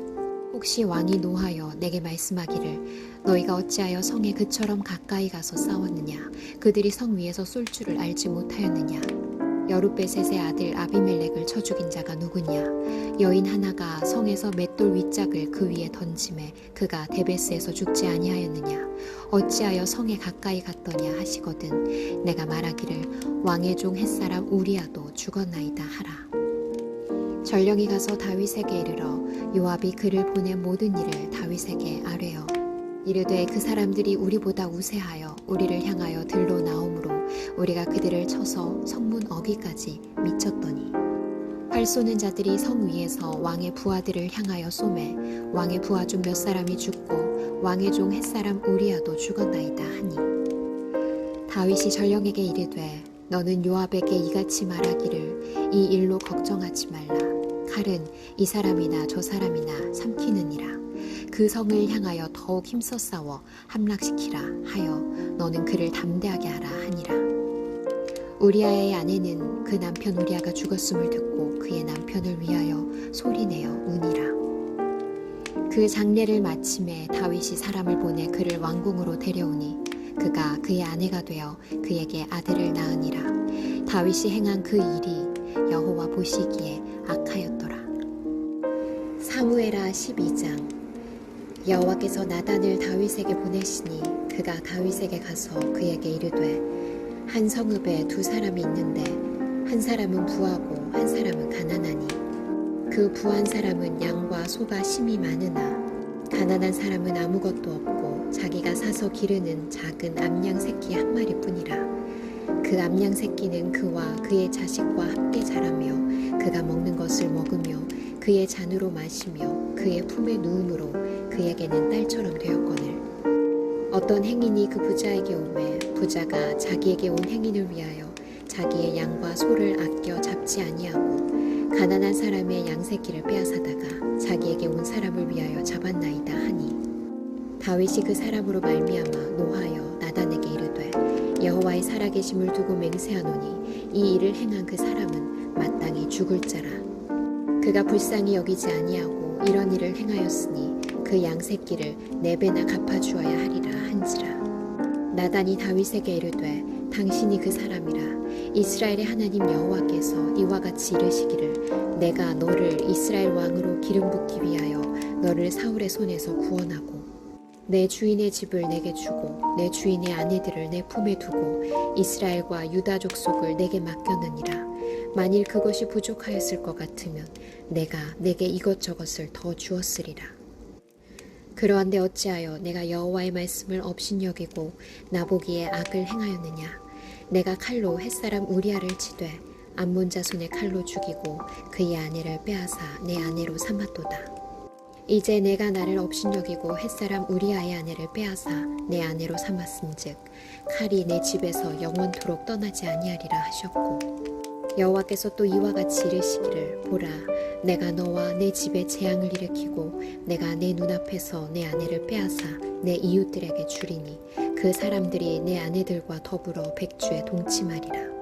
혹시 왕이 노하여 내게 말씀하기를 너희가 어찌하여 성에 그처럼 가까이 가서 싸웠느냐 그들이 성 위에서 쏠 줄을 알지 못하였느냐 여룻베셋의 아들 아비멜렉을 쳐 죽인 자가 누구냐 여인 하나가 성에서 맷돌 윗짝을 그 위에 던짐에 그가 데베스에서 죽지 아니하였느냐 어찌하여 성에 가까이 갔더냐 하시거든 내가 말하기를 왕의 종 햇사람 우리아도 죽었나이다 하라. 전령이 가서 다윗에게 이르러 요압이 그를 보낸 모든 일을 다윗에게 아뢰어 이르되 그 사람들이 우리보다 우세하여 우리를 향하여 들로 나오므로 우리가 그들을 쳐서 성문 어귀까지 미쳤더니 활 쏘는 자들이 성 위에서 왕의 부하들을 향하여 쏘매 왕의 부하 중 몇 사람이 죽고 왕의 종 햇사람 우리아도 죽었나이다 하니 다윗이 전령에게 이르되 너는 요압에게 이같이 말하기를 이 일로 걱정하지 말라. 칼은 이 사람이나 저 사람이나 삼키느니라. 그 성을 향하여 더욱 힘써 싸워 함락시키라 하여 너는 그를 담대하게 하라 하니라. 우리아의 아내는 그 남편 우리아가 죽었음을 듣고 그의 남편을 위하여 소리내어 우니라. 그 장례를 마침에 다윗이 사람을 보내 그를 왕궁으로 데려오니 그가 그의 아내가 되어 그에게 아들을 낳으니라. 다윗이 행한 그 일이 여호와 보시기에 악하였더라. 사무엘하 12장. 여호와께서 나단을 다윗에게 보내시니 그가 다윗에게 가서 그에게 이르되 한 성읍에 두 사람이 있는데 한 사람은 부하고 한 사람은 가난하니 그 부한 사람은 양과 소가 심이 많으나 가난한 사람은 아무것도 없고 자기가 사서 기르는 작은 암양 새끼 한 마리뿐이라. 그 암양 새끼는 그와 그의 자식과 함께 자라며 그가 먹는 것을 먹으며 그의 잔으로 마시며 그의 품에 누움으로 그에게는 딸처럼 되었거늘. 어떤 행인이 그 부자에게 오매 부자가 자기에게 온 행인을 위하여 자기의 양과 소를 아껴 잡지 아니하고 가난한 사람의 양새끼를 빼앗아다가 자기에게 온 사람을 위하여 잡았나이다 하니 다윗이 그 사람으로 말미암아 노하여 나단에게 이르되 여호와의 살아계심을 두고 맹세하노니 이 일을 행한 그 사람은 마땅히 죽을 자라. 그가 불쌍히 여기지 아니하고 이런 일을 행하였으니 그 양새끼를 4배나 갚아주어야 하리라 한지라. 나단이 다윗에게 이르되 당신이 그 사람이라. 이스라엘의 하나님 여호와께서 이와 같이 이르시기를 내가 너를 이스라엘 왕으로 기름 붓기 위하여 너를 사울의 손에서 구원하고 내 주인의 집을 내게 주고 내 주인의 아내들을 내 품에 두고 이스라엘과 유다 족속을 내게 맡겼느니라. 만일 그것이 부족하였을 것 같으면 내가 내게 이것저것을 더 주었으리라. 그러한데 어찌하여 내가 여호와의 말씀을 업신여기고 나보기에 악을 행하였느냐. 내가 칼로 햇사람 우리아를 치되 암몬 자손의 칼로 죽이고 그의 아내를 빼앗아 내 아내로 삼았도다. 이제 내가 나를 업신여기고 햇사람 우리아의 아내를 빼앗아 내 아내로 삼았은즉 칼이 내 집에서 영원토록 떠나지 아니하리라 하셨고 여호와께서 또 이와 같이 이르시기를 보라 내가 너와 내 집에 재앙을 일으키고 내가 내 눈앞에서 내 아내를 빼앗아 내 이웃들에게 주리니 그 사람들이 내 아내들과 더불어 백주에 동침하리라.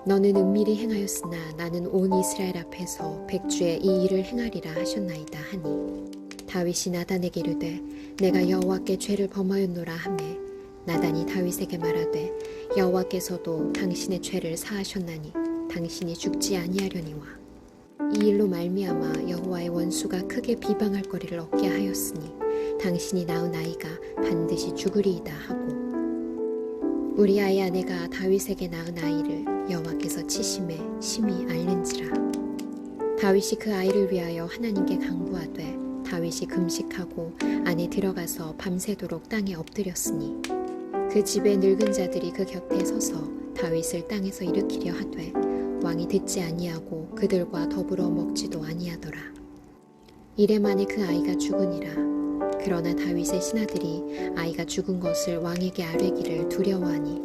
너는 은밀히 행하였으나 나는 온 이스라엘 앞에서 백주에 이 일을 행하리라 하셨나이다 하니 다윗이 나단에게 이르되 내가 여호와께 죄를 범하였노라 하매 나단이 다윗에게 말하되 여호와께서도 당신의 죄를 사하셨나니 당신이 죽지 아니하려니와 이 일로 말미암아 여호와의 원수가 크게 비방할 거리를 얻게 하였으니 당신이 낳은 아이가 반드시 죽으리이다 하고 우리아의 아내가 다윗에게 낳은 아이를 여호와께서 치심에 심히 앓는지라. 다윗이 그 아이를 위하여 하나님께 간구하되 다윗이 금식하고 안에 들어가서 밤새도록 땅에 엎드렸으니 그 집의 늙은 자들이 그 곁에 서서 다윗을 땅에서 일으키려 하되 왕이 듣지 아니하고 그들과 더불어 먹지도 아니하더라. 이래 만에 그 아이가 죽으니라. 그러나 다윗의 신하들이 아이가 죽은 것을 왕에게 아뢰기를 두려워하니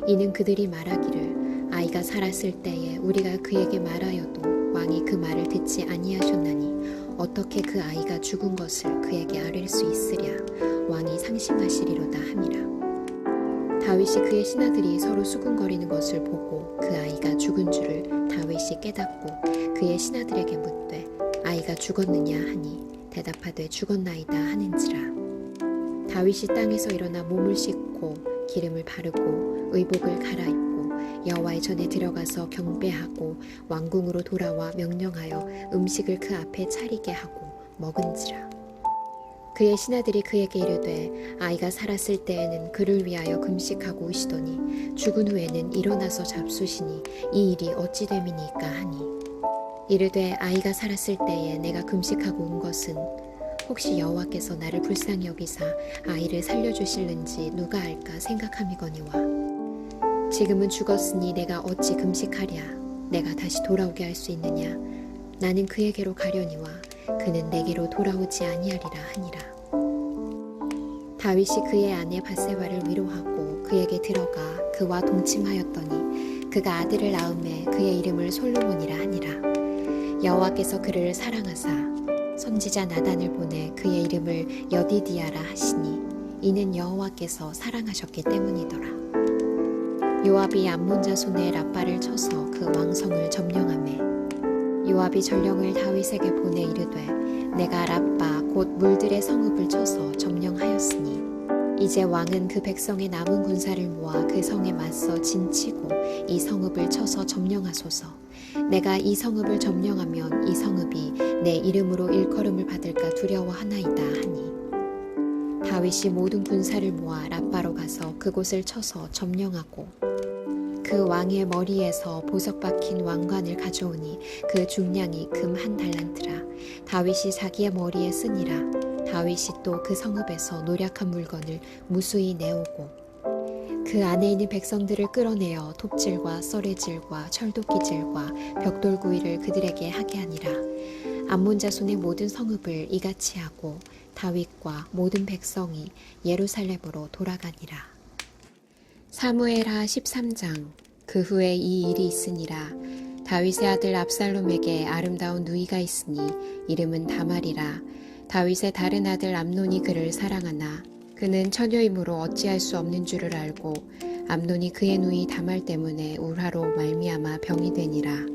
이는 그들이 말하기를 아이가 살았을 때에 우리가 그에게 말하여도 왕이 그 말을 듣지 아니하셨나니 어떻게 그 아이가 죽은 것을 그에게 아뢰 수 있으랴. 왕이 상심하시리로다 함이라. 다윗이 그의 신하들이 서로 수군거리는 것을 보고 그 아이가 죽은 줄을 다윗이 깨닫고 그의 신하들에게 묻되 아이가 죽었느냐 하니 대답하되 죽었나이다 하는지라. 다윗이 땅에서 일어나 몸을 씻고 기름을 바르고 의복을 갈아입고 여호와의 전에 들어가서 경배하고 왕궁으로 돌아와 명령하여 음식을 그 앞에 차리게 하고 먹은지라. 그의 신하들이 그에게 이르되 아이가 살았을 때에는 그를 위하여 금식하고 우시더니 죽은 후에는 일어나서 잡수시니 이 일이 어찌 됨이니까 하니 이르되 아이가 살았을 때에 내가 금식하고 온 것은 혹시 여호와께서 나를 불쌍히 여기사 아이를 살려주실는지 누가 알까 생각함이거니와 지금은 죽었으니 내가 어찌 금식하랴. 내가 다시 돌아오게 할 수 있느냐. 나는 그에게로 가려니와 그는 내게로 돌아오지 아니하리라 하니라. 다윗이 그의 아내 바세바를 위로하고 그에게 들어가 그와 동침하였더니 그가 아들을 낳음에 그의 이름을 솔로몬이라 하니라. 여호와께서 그를 사랑하사 선지자 나단을 보내 그의 이름을 여디디아라 하시니 이는 여호와께서 사랑하셨기 때문이더라. 요압이 암몬 자손의 라빠를 쳐서 그 왕성을 점령하매 요압이 전령을 다윗에게 보내 이르되 내가 라빠 곧 물들의 성읍을 쳐서 점령하였으니 이제 왕은 그 백성의 남은 군사를 모아 그 성에 맞서 진치고 이 성읍을 쳐서 점령하소서. 내가 이 성읍을 점령하면 이 성읍이 내 이름으로 일컬음을 받을까 두려워하나이다 하니 다윗이 모든 군사를 모아 라빠로 가서 그곳을 쳐서 점령하고 그 왕의 머리에서 보석 박힌 왕관을 가져오니 그 중량이 금 1달란트라. 다윗이 자기의 머리에 쓰니라. 다윗이 또 그 성읍에서 노략한 물건을 무수히 내오고 그 안에 있는 백성들을 끌어내어 톱질과 썰의질과 철도끼질과 벽돌구이를 그들에게 하게 하니라. 암몬 자손의 모든 성읍을 이같이 하고 다윗과 모든 백성이 예루살렘으로 돌아가니라. 사무엘하 13장. 그 후에 이 일이 있으니라. 다윗의 아들 압살롬에게 아름다운 누이가 있으니 이름은 다말이라. 다윗의 다른 아들 암논이 그를 사랑하나 그는 처녀이므로 어찌할 수 없는 줄을 알고 암논이 그의 누이 다말 때문에 울화로 말미암아 병이 되니라.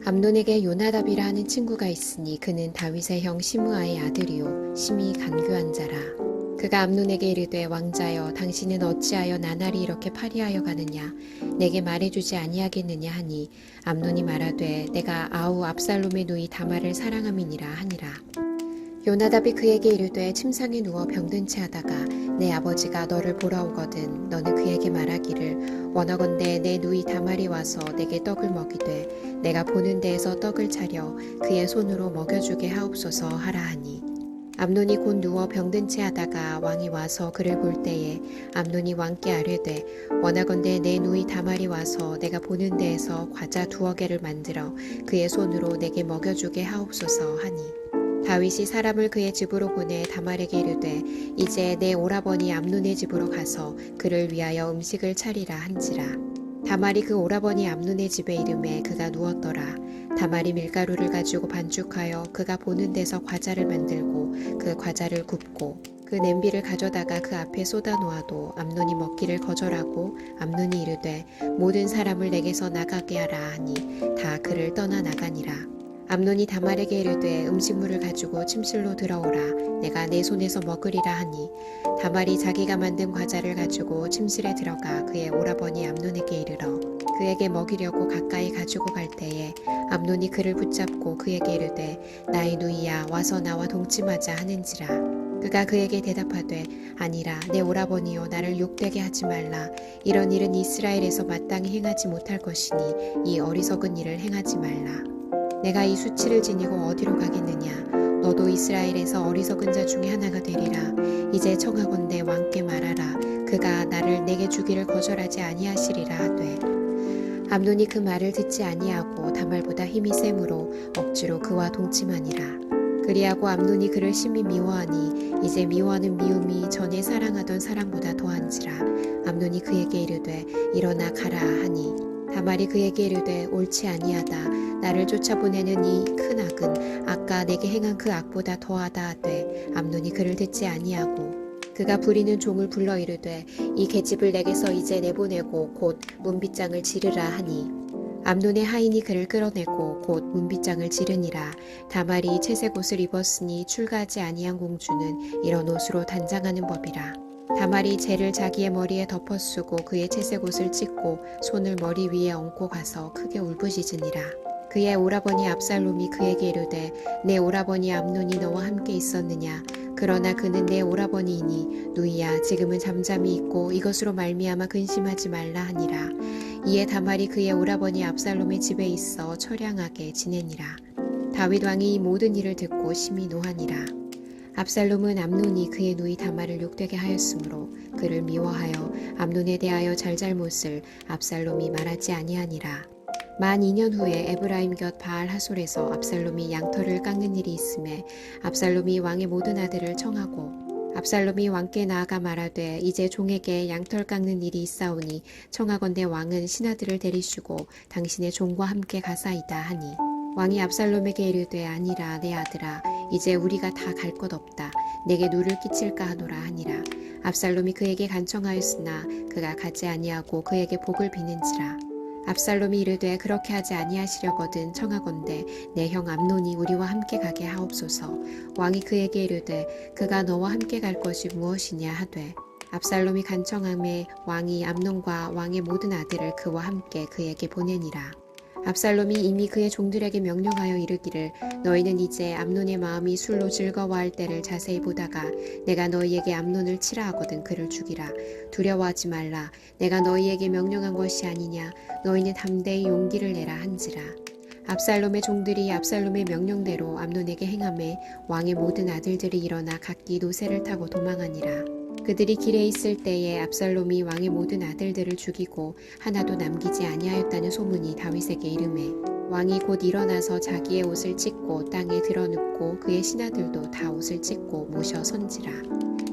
암논에게 요나답이라 하는 친구가 있으니 그는 다윗의 형 시므아의 아들이요 심히 간교한 자라. 그가 암논에게 이르되 왕자여 당신은 어찌하여 나날이 이렇게 파리하여 가느냐 내게 말해주지 아니하겠느냐 하니 암논이 말하되 내가 아우 압살롬의 누이 다말을 사랑함이니라 하니라. 요나답이 그에게 이르되 침상에 누워 병든 채 하다가 내 아버지가 너를 보러 오거든 너는 그에게 말하기를 원하건대 내 누이 다말이 와서 내게 떡을 먹이되 내가 보는 데에서 떡을 차려 그의 손으로 먹여주게 하옵소서 하라 하니 암논이 곧 누워 병든 채 하다가 왕이 와서 그를 볼 때에 암논이 왕께 아뢰되 원하건대 내 누이 다말이 와서 내가 보는 데에서 과자 2개를 만들어 그의 손으로 내게 먹여주게 하옵소서 하니 다윗이 사람을 그의 집으로 보내 다말에게 이르되 이제 내 오라버니 암논의 집으로 가서 그를 위하여 음식을 차리라 한지라. 다말이 그 오라버니 암논의 집에 이르매 그가 누웠더라. 다말이 밀가루를 가지고 반죽하여 그가 보는 데서 과자를 만들고 그 과자를 굽고 그 냄비를 가져다가 그 앞에 쏟아 놓아도 암논이 먹기를 거절하고 암논이 이르되 모든 사람을 내게서 나가게 하라 하니 다 그를 떠나 나가니라. 암논이 다말에게 이르되 음식물을 가지고 침실로 들어오라 내가 내 손에서 먹으리라 하니 다말이 자기가 만든 과자를 가지고 침실에 들어가 그의 오라버니 암논에게 이르러 그에게 먹이려고 가까이 가지고 갈 때에 암논이 그를 붙잡고 그에게 이르되 나의 누이야 와서 나와 동침하자 하는지라. 그가 그에게 대답하되 아니라 내 오라버니여 나를 욕되게 하지 말라. 이런 일은 이스라엘에서 마땅히 행하지 못할 것이니 이 어리석은 일을 행하지 말라. 내가 이 수치를 지니고 어디로 가겠느냐. 너도 이스라엘에서 어리석은 자 중에 하나가 되리라. 이제 청하건대 왕께 말하라. 그가 나를 내게 주기를 거절하지 아니하시리라 하되 암논이 그 말을 듣지 아니하고 다말보다 힘이 세므로 억지로 그와 동침하니라. 그리하고 암논이 그를 심히 미워하니 이제 미워하는 미움이 전에 사랑하던 사랑보다 더한지라. 암논이 그에게 이르되 일어나 가라 하니 다말이 그에게 이르되 옳지 아니하다. 나를 쫓아보내는 이 큰 악은 아까 내게 행한 그 악보다 더하다 하되 암논이 그를 듣지 아니하고 그가 부리는 종을 불러 이르되 이 계집을 내게서 이제 내보내고 곧 문빗장을 지르라 하니 암논의 하인이 그를 끌어내고 곧 문빗장을 지르니라. 다말이 채색 옷을 입었으니 출가하지 아니한 공주는 이런 옷으로 단장하는 법이라. 다말이 재를 자기의 머리에 덮어 쓰고 그의 채색 옷을 찢고 손을 머리 위에 얹고 가서 크게 울부짖으니라. 그의 오라버니 압살롬이 그에게 이르되 내 오라버니 암논이 너와 함께 있었느냐. 그러나 그는 내 오라버니이니 누이야 지금은 잠잠히 있고 이것으로 말미암아 근심하지 말라 하니라. 이에 다말이 그의 오라버니 압살롬의 집에 있어 처량하게 지내니라. 다윗 왕이 이 모든 일을 듣고 심히 노하니라. 압살롬은 암논이 그의 누이 다말을 욕되게 하였으므로 그를 미워하여 암논에 대하여 잘잘못을 압살롬이 말하지 아니하니라. 만 2년 후에 에브라임 곁 바알 하솔에서 압살롬이 양털을 깎는 일이 있음에 압살롬이 왕의 모든 아들을 청하고 압살롬이 왕께 나아가 말하되 이제 종에게 양털 깎는 일이 있사오니 청하건대 왕은 신하들을 데리시고 당신의 종과 함께 가사이다 하니 왕이 압살롬에게 이르되 아니라 내 아들아 이제 우리가 다 갈 것 없다 내게 누를 끼칠까 하노라 하니라. 압살롬이 그에게 간청하였으나 그가 가지 아니하고 그에게 복을 비는지라. 압살롬이 이르되 그렇게 하지 아니하시려거든 청하건대 내 형 암논이 우리와 함께 가게 하옵소서. 왕이 그에게 이르되 그가 너와 함께 갈 것이 무엇이냐 하되 압살롬이 간청함에 왕이 암논과 왕의 모든 아들을 그와 함께 그에게 보내니라. 압살롬이 이미 그의 종들에게 명령하여 이르기를 너희는 이제 암논의 마음이 술로 즐거워할 때를 자세히 보다가 내가 너희에게 암논을 치라 하거든 그를 죽이라. 두려워하지 말라. 내가 너희에게 명령한 것이 아니냐. 너희는 담대히 용기를 내라 한지라. 압살롬의 종들이 압살롬의 명령대로 암논에게 행하매 왕의 모든 아들들이 일어나 각기 노새를 타고 도망하니라. 그들이 길에 있을 때에 압살롬이 왕의 모든 아들들을 죽이고 하나도 남기지 아니하였다는 소문이 다윗에게 이르매 왕이 곧 일어나서 자기의 옷을 찢고 땅에 드러눕고 그의 신하들도 다 옷을 찢고 모셔 선지라.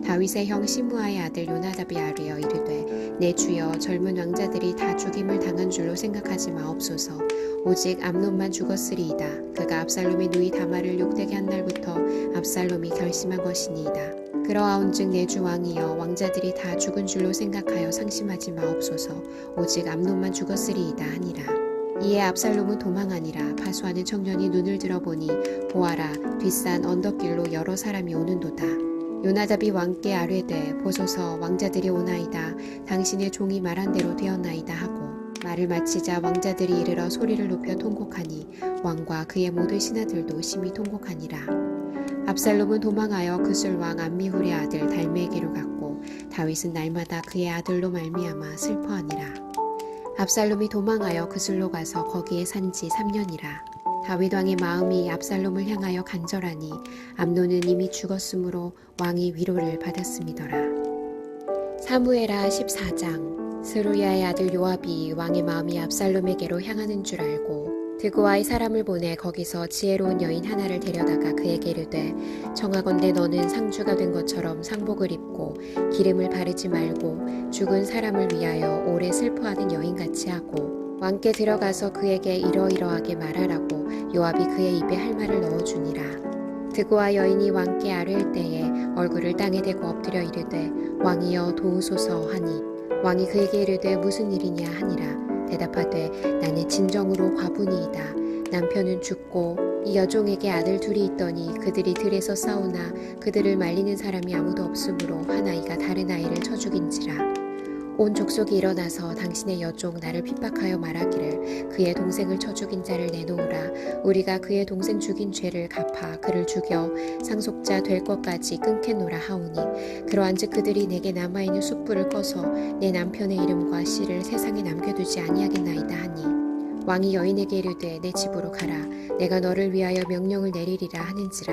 다윗의 형 시므아의 아들 요나답이 아뢰어 이르되 내 주여 젊은 왕자들이 다 죽임을 당한 줄로 생각하지 마옵소서. 오직 암논만 죽었으리이다. 그가 압살롬의 누이 다말을 욕되게 한 날부터 압살롬이 결심한 것이니이다. 그러하온즉 내 주 왕이여 왕자들이 다 죽은 줄로 생각하여 상심하지 마옵소서. 오직 암논만 죽었으리이다 하니라. 이에 압살롬은 도망하니라. 파수하는 청년이 눈을 들어보니 보아라 뒷산 언덕길로 여러 사람이 오는도다. 요나답이 왕께 아뢰되 보소서 왕자들이 오나이다. 당신의 종이 말한 대로 되었나이다 하고 말을 마치자 왕자들이 이르러 소리를 높여 통곡하니 왕과 그의 모든 신하들도 심히 통곡하니라. 압살롬은 도망하여 그술 왕 암미훌의 아들 달메에게로 갔고 다윗은 날마다 그의 아들로 말미암아 슬퍼하니라. 압살롬이 도망하여 그술로 가서 거기에 산지 3년이라. 다윗 왕의 마음이 압살롬을 향하여 간절하니 암논은 이미 죽었으므로 왕이 위로를 받았음이더라. 사무엘하 14장. 스루야의 아들 요압이 왕의 마음이 압살롬에게로 향하는 줄 알고 드고아의 사람을 보내 거기서 지혜로운 여인 하나를 데려다가 그에게 이르되 청하건대 너는 상주가 된 것처럼 상복을 입고 기름을 바르지 말고 죽은 사람을 위하여 오래 슬퍼하는 여인같이 하고 왕께 들어가서 그에게 이러이러하게 말하라고 요압이 그의 입에 할 말을 넣어주니라. 드고아 여인이 왕께 아뢰일 때에 얼굴을 땅에 대고 엎드려 이르되 왕이여 도우소서 하니 왕이 그에게 이르되 무슨 일이냐 하니라. 대답하되 나는 진정으로 과부니이다. 남편은 죽고 이 여종에게 아들 둘이 있더니 그들이 들에서 싸우나 그들을 말리는 사람이 아무도 없으므로 한 아이가 다른 아이를 쳐 죽인지라. 온 족속이 일어나서 당신의 여종 나를 핍박하여 말하기를 그의 동생을 쳐 죽인 자를 내놓으라. 우리가 그의 동생 죽인 죄를 갚아 그를 죽여 상속자 될 것까지 끊겠노라 하오니 그러한즉 그들이 내게 남아있는 숯불을 꺼서 내 남편의 이름과 씨를 세상에 남겨두지 아니하겠나이다 하니 왕이 여인에게 이르되 내 집으로 가라. 내가 너를 위하여 명령을 내리리라 하는지라.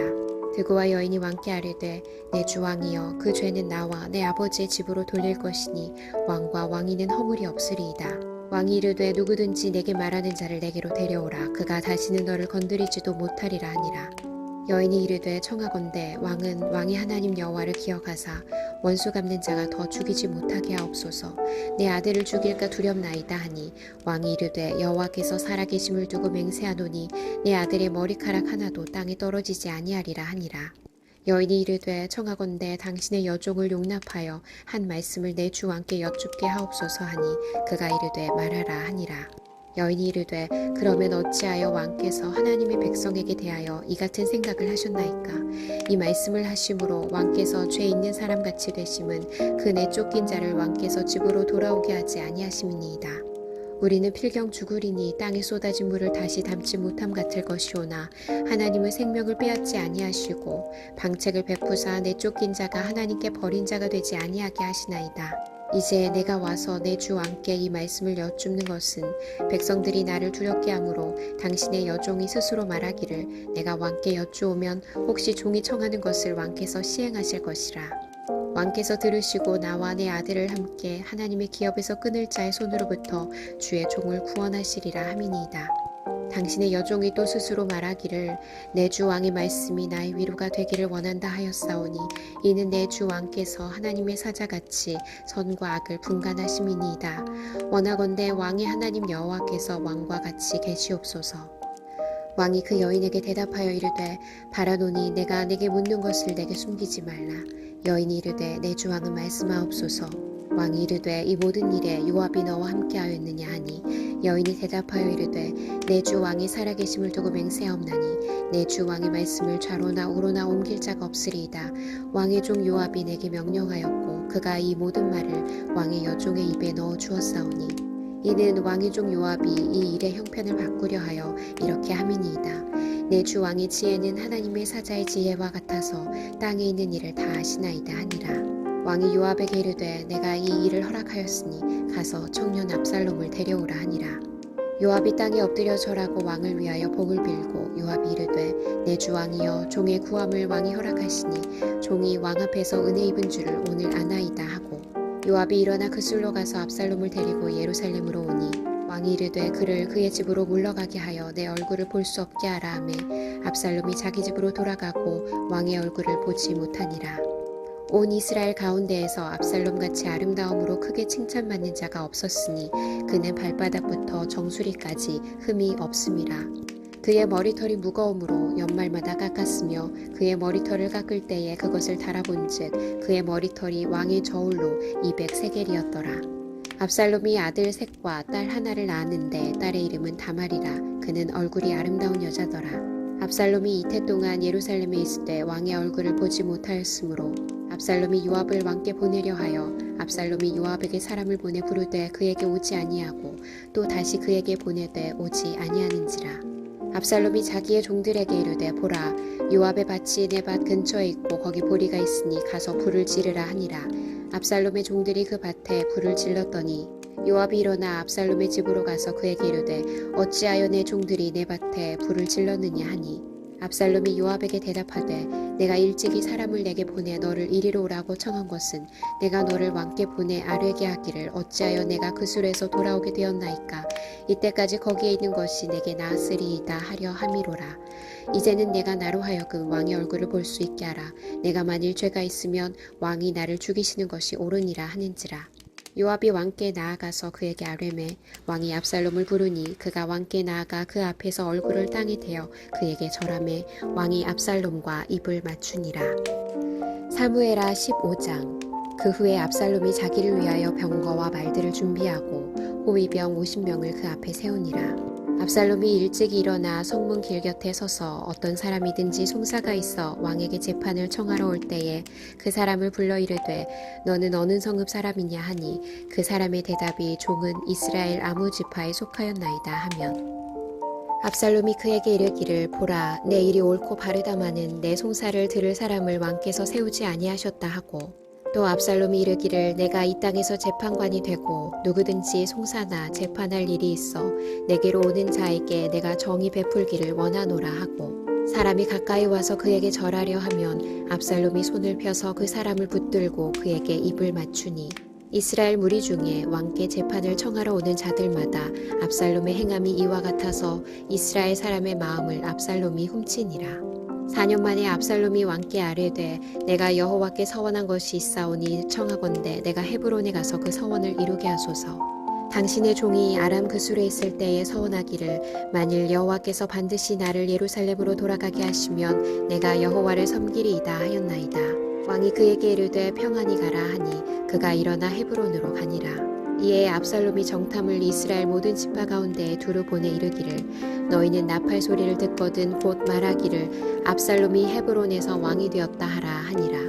드고와 여인이 왕께 아뢰되 내 주 왕이여 그 죄는 나와 내 아버지의 집으로 돌릴 것이니 왕과 왕위는 허물이 없으리이다. 왕이 이르되 누구든지 내게 말하는 자를 내게로 데려오라. 그가 다시는 너를 건드리지도 못하리라 하니라. 여인이 이르되 청하건대 왕은 왕의 하나님 여호와를 기억하사 원수 갚는 자가 더 죽이지 못하게 하옵소서. 내 아들을 죽일까 두렵나이다 하니 왕이 이르되 여호와께서 살아계심을 두고 맹세하노니 내 아들의 머리카락 하나도 땅에 떨어지지 아니하리라 하니라. 여인이 이르되 청하건대 당신의 여종을 용납하여 한 말씀을 내 주 왕께 여쭙게 하옵소서 하니 그가 이르되 말하라 하니라. 여인이 이르되 그러면 어찌하여 왕께서 하나님의 백성에게 대하여 이 같은 생각을 하셨나이까. 이 말씀을 하심으로 왕께서 죄 있는 사람같이 되심은 그 내쫓긴 자를 왕께서 집으로 돌아오게 하지 아니하심이니이다. 우리는 필경 죽으리니 땅에 쏟아진 물을 다시 담지 못함 같을 것이오나 하나님은 생명을 빼앗지 아니하시고 방책을 베푸사 내쫓긴 자가 하나님께 버린 자가 되지 아니하게 하시나이다. 이제 내가 와서 내 주 왕께 이 말씀을 여쭙는 것은 백성들이 나를 두렵게 하므로 당신의 여종이 스스로 말하기를 내가 왕께 여쭈오면 혹시 종이 청하는 것을 왕께서 시행하실 것이라. 왕께서 들으시고 나와 내 아들을 함께 하나님의 기업에서 끊을 자의 손으로부터 주의 종을 구원하시리라 함이니이다. 당신의 여종이 또 스스로 말하기를 내 주 왕의 말씀이 나의 위로가 되기를 원한다 하였사오니 이는 내 주 왕께서 하나님의 사자같이 선과 악을 분간하심이니이다. 원하건대 왕의 하나님 여호와께서 왕과 같이 계시옵소서. 왕이 그 여인에게 대답하여 이르되 바라노니 내가 내게 묻는 것을 내게 숨기지 말라. 여인이 이르되 내 주 왕은 말씀하옵소서. 왕이 이르되 이 모든 일에 요압이 너와 함께하였느냐 하니 여인이 대답하여 이르되 내 주 왕이 살아계심을 두고 맹세하옵나니 내 주 왕의 말씀을 좌로나 우로나 옮길 자가 없으리이다. 왕의 종 요압이 내게 명령하였고 그가 이 모든 말을 왕의 여종의 입에 넣어 주었사오니 이는 왕의 종 요압이 이 일의 형편을 바꾸려 하여 이렇게 함이니이다. 내 주 왕의 지혜는 하나님의 사자의 지혜와 같아서 땅에 있는 일을 다 아시나이다 하니라. 왕이 요압에게 이르되 내가 이 일을 허락하였으니 가서 청년 압살롬을 데려오라 하니라. 요압이 땅에 엎드려 절하고 왕을 위하여 복을 빌고 요압이 이르되 내 주 왕이여 종의 구함을 왕이 허락하시니 종이 왕 앞에서 은혜 입은 줄을 오늘 아나이다 하고 요압이 일어나 그 술로 가서 압살롬을 데리고 예루살렘으로 오니 왕이 이르되 그를 그의 집으로 물러가게 하여 내 얼굴을 볼 수 없게 하라 하매 압살롬이 자기 집으로 돌아가고 왕의 얼굴을 보지 못하니라. 온 이스라엘 가운데에서 압살롬같이 아름다움으로 크게 칭찬받는 자가 없었으니 그는 발바닥부터 정수리까지 흠이 없음이라. 그의 머리털이 무거움으로 연말마다 깎았으며 그의 머리털을 깎을 때에 그것을 달아본즉 그의 머리털이 왕의 저울로 200세겔이었더라. 압살롬이 아들 셋과 딸 하나를 낳았는데 딸의 이름은 다말이라. 그는 얼굴이 아름다운 여자더라. 압살롬이 이태 동안 예루살렘에 있을 때 왕의 얼굴을 보지 못하였으므로 압살롬이 요압을 왕께 보내려 하여 압살롬이 요압에게 사람을 보내 부르되 그에게 오지 아니하고 또 다시 그에게 보내되 오지 아니하는지라. 압살롬이 자기의 종들에게 이르되 보라 요압의 밭이 내 밭 근처에 있고 거기 보리가 있으니 가서 불을 지르라 하니라. 압살롬의 종들이 그 밭에 불을 질렀더니 요압이 일어나 압살롬의 집으로 가서 그에게 이르되 어찌하여 내 종들이 내 밭에 불을 질렀느냐 하니 압살롬이 요압에게 대답하되 내가 일찍이 사람을 내게 보내 너를 이리로 오라고 청한 것은 내가 너를 왕께 보내 아뢰게 하기를 어찌하여 내가 그 술에서 돌아오게 되었나이까. 이때까지 거기에 있는 것이 내게 나았으리이다 하려 함이로라. 이제는 내가 나로 하여금 왕의 얼굴을 볼 수 있게 하라. 내가 만일 죄가 있으면 왕이 나를 죽이시는 것이 옳으니라 하는지라. 요압이 왕께 나아가서 그에게 아뢰매 왕이 압살롬을 부르니 그가 왕께 나아가 그 앞에서 얼굴을 땅에 대어 그에게 절하매 왕이 압살롬과 입을 맞추니라. 사무엘하 15장. 그 후에 압살롬이 자기를 위하여 병거와 말들을 준비하고 호위병 50명을 그 앞에 세우니라. 압살롬이 일찍 일어나 성문 길 곁에 서서 어떤 사람이든지 송사가 있어 왕에게 재판을 청하러 올 때에 그 사람을 불러 이르되 너는 어느 성읍 사람이냐 하니 그 사람의 대답이 종은 이스라엘 아무 지파에 속하였나이다 하면 압살롬이 그에게 이르기를 보라 내 일이 옳고 바르다마는 내 송사를 들을 사람을 왕께서 세우지 아니하셨다 하고 또 압살롬이 이르기를 내가 이 땅에서 재판관이 되고 누구든지 송사나 재판할 일이 있어 내게로 오는 자에게 내가 정의 베풀기를 원하노라 하고 사람이 가까이 와서 그에게 절하려 하면 압살롬이 손을 펴서 그 사람을 붙들고 그에게 입을 맞추니 이스라엘 무리 중에 왕께 재판을 청하러 오는 자들마다 압살롬의 행함이 이와 같아서 이스라엘 사람의 마음을 압살롬이 훔치니라. 4년 만에 압살롬이 왕께 아뢰되 내가 여호와께 서원한 것이 있사오니 청하건대 내가 헤브론에 가서 그 서원을 이루게 하소서. 당신의 종이 아람 그술에 있을 때에 서원하기를 만일 여호와께서 반드시 나를 예루살렘으로 돌아가게 하시면 내가 여호와를 섬기리이다 하였나이다. 왕이 그에게 이르되 평안히 가라 하니 그가 일어나 헤브론으로 가니라. 이에 압살롬이 정탐을 이스라엘 모든 지파 가운데에 두루 보내 이르기를 너희는 나팔 소리를 듣거든 곧 말하기를 압살롬이 헤브론에서 왕이 되었다 하라 하니라.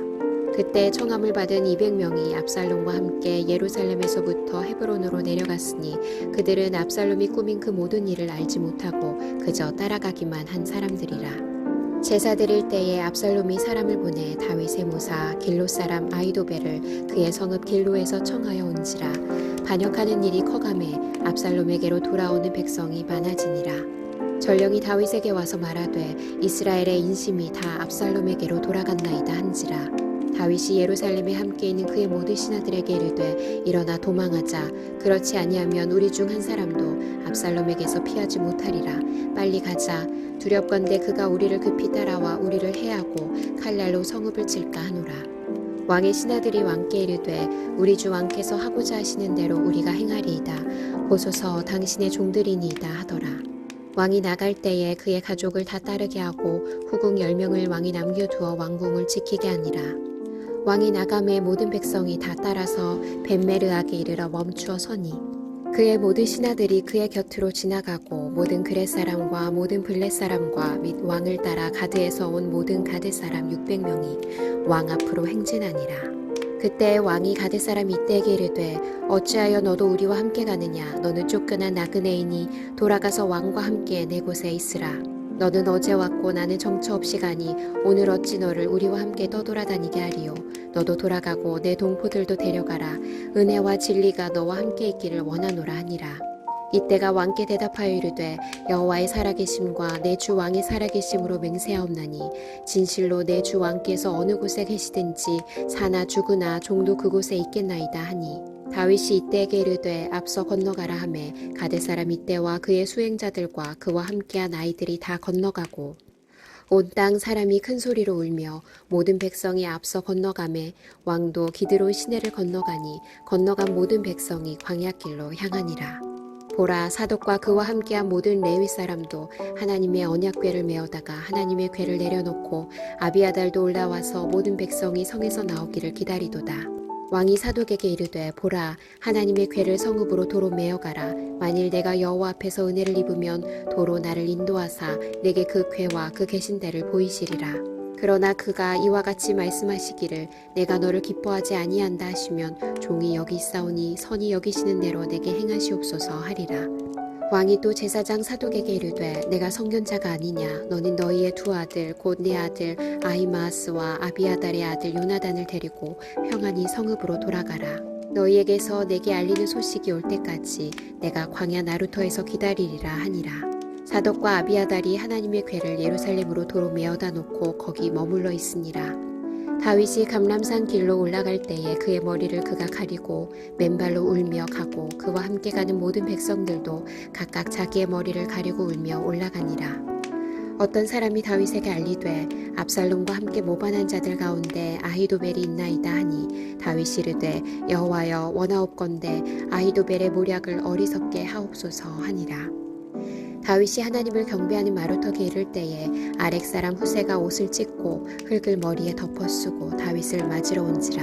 그때 청함을 받은 200명이 압살롬과 함께 예루살렘에서부터 헤브론으로 내려갔으니 그들은 압살롬이 꾸민 그 모든 일을 알지 못하고 그저 따라가기만 한 사람들이라. 제사 드릴 때에 압살롬이 사람을 보내 다윗의 모사 길롯 사람 아히도벨을 그의 성읍 길로에서 청하여 온지라. 반역하는 일이 커가매 압살롬에게로 돌아오는 백성이 많아지니라. 전령이 다윗에게 와서 말하되 이스라엘의 인심이 다 압살롬에게로 돌아갔나이다 한지라. 다윗이 예루살렘에 함께 있는 그의 모든 신하들에게 이르되 일어나 도망하자. 그렇지 아니하면 우리 중 한 사람도 압살롬에게서 피하지 못하리라. 빨리 가자. 두렵건대 그가 우리를 급히 따라와 우리를 해하고 칼날로 성읍을 칠까 하노라. 왕의 신하들이 왕께 이르되 우리 주 왕께서 하고자 하시는 대로 우리가 행하리이다. 보소서 당신의 종들이니이다 하더라. 왕이 나갈 때에 그의 가족을 다 따르게 하고 후궁 10명을 왕이 남겨두어 왕궁을 지키게 하니라. 왕이 나감에 모든 백성이 다 따라서 벤메르악에 이르러 멈추어 서니 그의 모든 신하들이 그의 곁으로 지나가고 모든 그렛 사람과 모든 블렛 사람과 및 왕을 따라 가드에서 온 모든 가드 사람 600명이 왕 앞으로 행진하니라. 그때 왕이 가드 사람 이때에게 이르되 어찌하여 너도 우리와 함께 가느냐. 너는 쫓겨난 나그네이니 돌아가서 왕과 함께 내 곳에 있으라. 너는 어제 왔고 나는 정처 없이 가니 오늘 어찌 너를 우리와 함께 떠돌아다니게 하리요. 너도 돌아가고 내 동포들도 데려가라. 은혜와 진리가 너와 함께 있기를 원하노라 하니라. 이때가 왕께 대답하여 이르되 여호와의 살아계심과 내 주 왕의 살아계심으로 맹세하옵나니 진실로 내 주 왕께서 어느 곳에 계시든지 사나 죽으나 종도 그곳에 있겠나이다 하니 다윗이 이때에게 이르되 앞서 건너가라 하매 가드 사람 이때와 그의 수행자들과 그와 함께한 아이들이 다 건너가고 온 땅 사람이 큰 소리로 울며 모든 백성이 앞서 건너가매 왕도 기드론 시내를 건너가니 건너간 모든 백성이 광야길로 향하니라. 보라 사독과 그와 함께한 모든 레위 사람도 하나님의 언약궤를 메어다가 하나님의 궤를 내려놓고 아비아달도 올라와서 모든 백성이 성에서 나오기를 기다리도다. 왕이 사독에게 이르되 보라 하나님의 궤를 성읍으로 도로 메어가라. 만일 내가 여호와 앞에서 은혜를 입으면 도로 나를 인도하사 내게 그 궤와 그 계신 데를 보이시리라. 그러나 그가 이와 같이 말씀하시기를 내가 너를 기뻐하지 아니한다 하시면 종이 여기 있사오니 선이 여기시는 대로 내게 행하시옵소서 하리라. 왕이 또 제사장 사독에게 이르되 내가 선견자가 아니냐. 너는 너희의 두 아들 곧 내 아들 아히마아스와 아비아달의 아들 요나단을 데리고 평안히 성읍으로 돌아가라. 너희에게서 내게 알리는 소식이 올 때까지 내가 광야 나루터에서 기다리리라 하니라. 사독과 아비아달이 하나님의 궤를 예루살렘으로 도로 메어다 놓고 거기 머물러 있으니라. 다윗이 감람산 길로 올라갈 때에 그의 머리를 그가 가리고 맨발로 울며 가고 그와 함께 가는 모든 백성들도 각각 자기의 머리를 가리고 울며 올라가니라. 어떤 사람이 다윗에게 알리되 압살롬과 함께 모반한 자들 가운데 아히도벨이 있나이다 하니 다윗이 이르되 여호와여 원하옵건대 아히도벨의 모략을 어리석게 하옵소서 하니라. 다윗이 하나님을 경배하는 마루터에 이를 때에 아렉 사람 후세가 옷을 찢고 흙을 머리에 덮어 쓰고 다윗을 맞으러 온지라.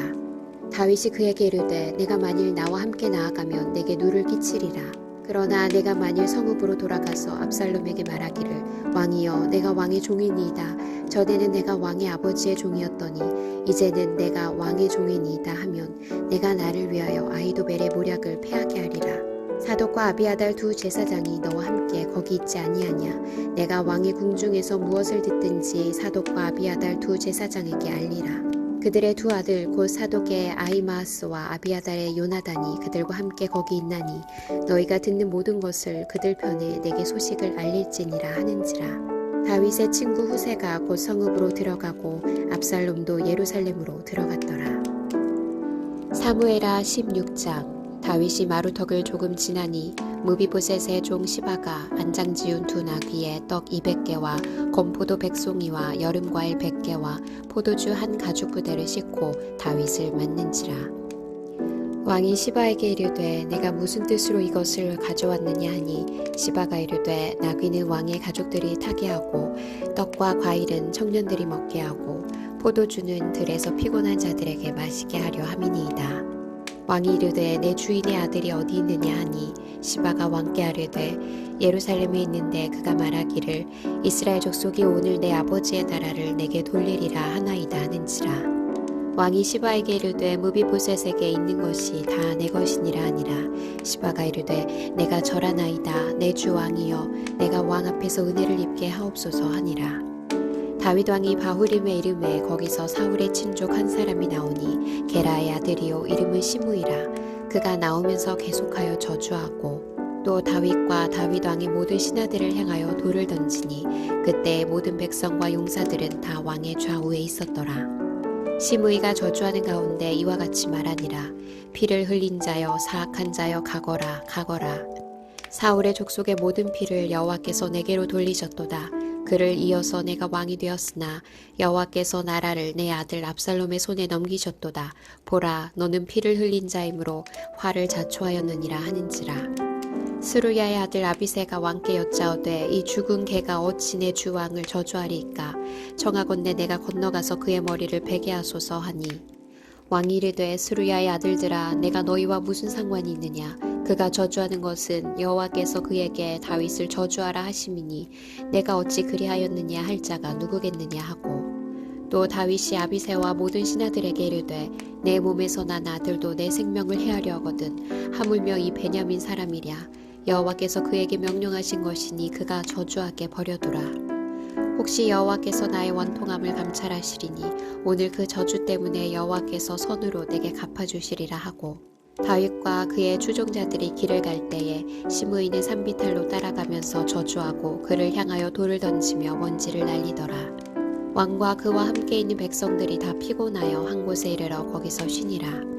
다윗이 그에게 이르되 내가 만일 나와 함께 나아가면 내게 누를 끼치리라. 그러나 내가 만일 성읍으로 돌아가서 압살롬에게 말하기를 왕이여 내가 왕의 종이니이다. 전에는 내가 왕의 아버지의 종이었더니 이제는 내가 왕의 종이니이다 하면 내가 나를 위하여 아히도벨의 모략을 패하게 하리라. 사독과 아비아달 두 제사장이 너와 함께 거기 있지 아니하냐. 내가 왕의 궁중에서 무엇을 듣든지 사독과 아비아달 두 제사장에게 알리라. 그들의 두 아들 곧 사독의 아히마아스와 아비아달의 요나단이 그들과 함께 거기 있나니 너희가 듣는 모든 것을 그들 편에 내게 소식을 알릴지니라 하는지라. 다윗의 친구 후세가 곧 성읍으로 들어가고 압살롬도 예루살렘으로 들어갔더라. 사무엘하 16장. 다윗이 마루턱을 조금 지나니 무비보셋의 종 시바가 안장 지운 두 나귀에 떡 200개와 건포도 100송이와 여름과일 100개와 포도주 한 가죽 부대를 싣고 다윗을 맞는지라. 왕이 시바에게 이르되 내가 무슨 뜻으로 이것을 가져왔느냐 하니 시바가 이르되 나귀는 왕의 가족들이 타게 하고 떡과 과일은 청년들이 먹게 하고 포도주는 들에서 피곤한 자들에게 마시게 하려 함이니이다. 왕이 이르되 내 주인의 아들이 어디 있느냐 하니 시바가 왕께 아뢰되 예루살렘에 있는데 그가 말하기를 이스라엘 족속이 오늘 내 아버지의 나라를 내게 돌리리라 하나이다 하는지라. 왕이 시바에게 이르되 무비보셋에게 있는 것이 다 내 것이니라 하니라. 시바가 이르되 내가 절하나이다. 내 주 왕이여 내가 왕 앞에서 은혜를 입게 하옵소서 하니라. 다윗 왕이 바후림에 이름에 거기서 사울의 친족 한 사람이 나오니 게라의 아들이요 이름은 시므이라. 그가 나오면서 계속하여 저주하고 또 다윗과 다윗 왕의 모든 신하들을 향하여 돌을 던지니 그때 모든 백성과 용사들은 다 왕의 좌우에 있었더라. 시므이가 저주하는 가운데 이와 같이 말하니라. 피를 흘린 자여 사악한 자여 가거라 가거라. 사울의 족속의 모든 피를 여호와께서 내게로 돌리셨도다. 그를 이어서 내가 왕이 되었으나 여호와께서 나라를 내 아들 압살롬의 손에 넘기셨도다. 보라, 너는 피를 흘린 자이므로 화를 자초하였느니라 하는지라. 스루야의 아들 아비새가 왕께 여짜오되 이 죽은 개가 어찌 내 주 왕을 저주하리이까. 청하건대 내가 건너가서 그의 머리를 베게 하소서 하니, 왕이 이르되 스루야의 아들들아, 내가 너희와 무슨 상관이 있느냐. 그가 저주하는 것은 여호와께서 그에게 다윗을 저주하라 하심이니 내가 어찌 그리하였느냐 할 자가 누구겠느냐 하고, 또 다윗이 아비새와 모든 신하들에게 이르되 내 몸에서 난 아들도 내 생명을 해하려 하거든. 하물며 이 베냐민 사람이랴. 여호와께서 그에게 명령하신 것이니 그가 저주하게 버려두라. 혹시 여호와께서 나의 원통함을 감찰하시리니 오늘 그 저주 때문에 여호와께서 선으로 내게 갚아주시리라 하고, 다윗과 그의 추종자들이 길을 갈 때에 시므이는 산비탈로 따라가면서 저주하고 그를 향하여 돌을 던지며 먼지를 날리더라. 왕과 그와 함께 있는 백성들이 다 피곤하여 한 곳에 이르러 거기서 쉬니라.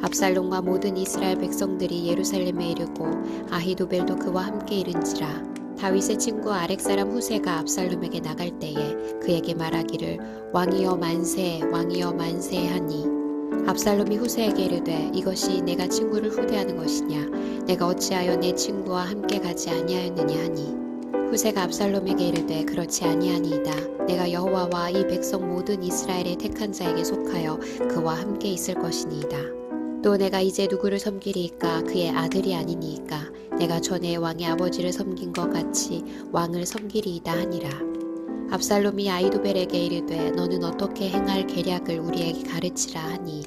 압살롬과 모든 이스라엘 백성들이 예루살렘에 이르고 아히도벨도 그와 함께 이른지라. 다윗의 친구 아렉 사람 후세가 압살롬에게 나갈 때에 그에게 말하기를 왕이여 만세 왕이여 만세 하니, 압살롬이 후세에게 이르되 이것이 내가 친구를 후대하는 것이냐. 내가 어찌하여 내 친구와 함께 가지 아니하였느냐 하니, 후세가 압살롬에게 이르되 그렇지 아니하니이다. 내가 여호와와 이 백성 모든 이스라엘의 택한 자에게 속하여 그와 함께 있을 것이니이다. 또 내가 이제 누구를 섬기리이까. 그의 아들이 아니니이까. 내가 전에 왕의 아버지를 섬긴 것 같이 왕을 섬기리이다 하니라. 압살롬이 아히도벨에게 이르되 너는 어떻게 행할 계략을 우리에게 가르치라 하니,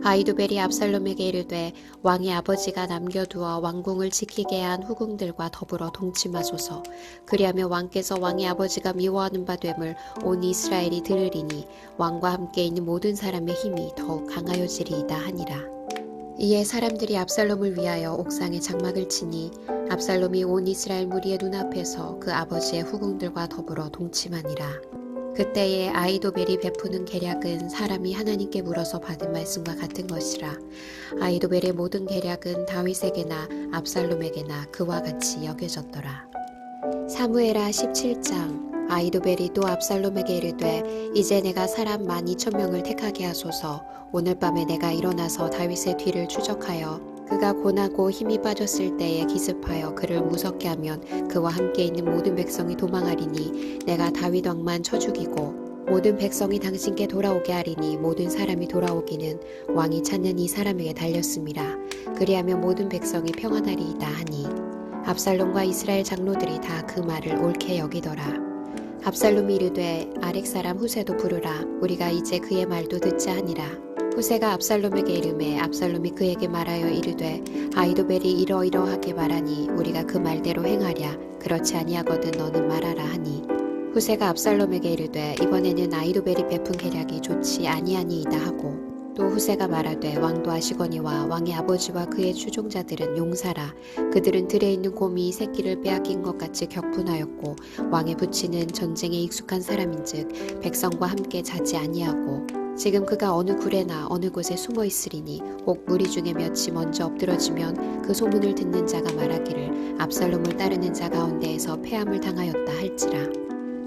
아히도벨이 압살롬에게 이르되 왕의 아버지가 남겨두어 왕궁을 지키게 한 후궁들과 더불어 동침하소서. 그리하며 왕께서 왕의 아버지가 미워하는 바 됨을 온 이스라엘이 들으리니 왕과 함께 있는 모든 사람의 힘이 더욱 강하여지리이다 하니라. 이에 사람들이 압살롬을 위하여 옥상에 장막을 치니 압살롬이 온 이스라엘 무리의 눈앞에서 그 아버지의 후궁들과 더불어 동침하니라. 그때에 아히도벨이 베푸는 계략은 사람이 하나님께 물어서 받은 말씀과 같은 것이라. 아히도벨의 모든 계략은 다윗에게나 압살롬에게나 그와 같이 여겨졌더라. 사무엘하 17장. 아히도벨이 또 압살롬에게 이르되 이제 내가 사람 12,000명을 택하게 하소서. 오늘 밤에 내가 일어나서 다윗의 뒤를 추적하여 그가 고나고 힘이 빠졌을 때에 기습하여 그를 무섭게 하면 그와 함께 있는 모든 백성이 도망하리니 내가 다윗 왕만 쳐 죽이고 모든 백성이 당신께 돌아오게 하리니 모든 사람이 돌아오기는 왕이 찾는 이 사람에게 달렸음이라. 그리하면 모든 백성이 평안하리이다 하니, 압살롬과 이스라엘 장로들이 다 그 말을 옳게 여기더라. 압살롬이 이르되 아렉 사람 후세도 부르라. 우리가 이제 그의 말도 듣자 하니라. 후세가 압살롬에게 이르매 압살롬이 그에게 말하여 이르되 아히도벨이 이러이러하게 말하니 우리가 그 말대로 행하랴. 그렇지 아니하거든 너는 말하라 하니, 후세가 압살롬에게 이르되 이번에는 아히도벨이 베푼 계략이 좋지 아니하니이다 하고, 또 후세가 말하되 왕도 아시거니와 왕의 아버지와 그의 추종자들은 용사라. 그들은 들에 있는 곰이 새끼를 빼앗긴 것 같이 격분하였고 왕의 부치는 전쟁에 익숙한 사람인즉 백성과 함께 자지 아니하고, 지금 그가 어느 굴에나 어느 곳에 숨어 있으리니 혹 무리 중에 몇이 먼저 엎드러지면 그 소문을 듣는 자가 말하기를 압살롬을 따르는 자 가운데에서 패함을 당하였다 할지라.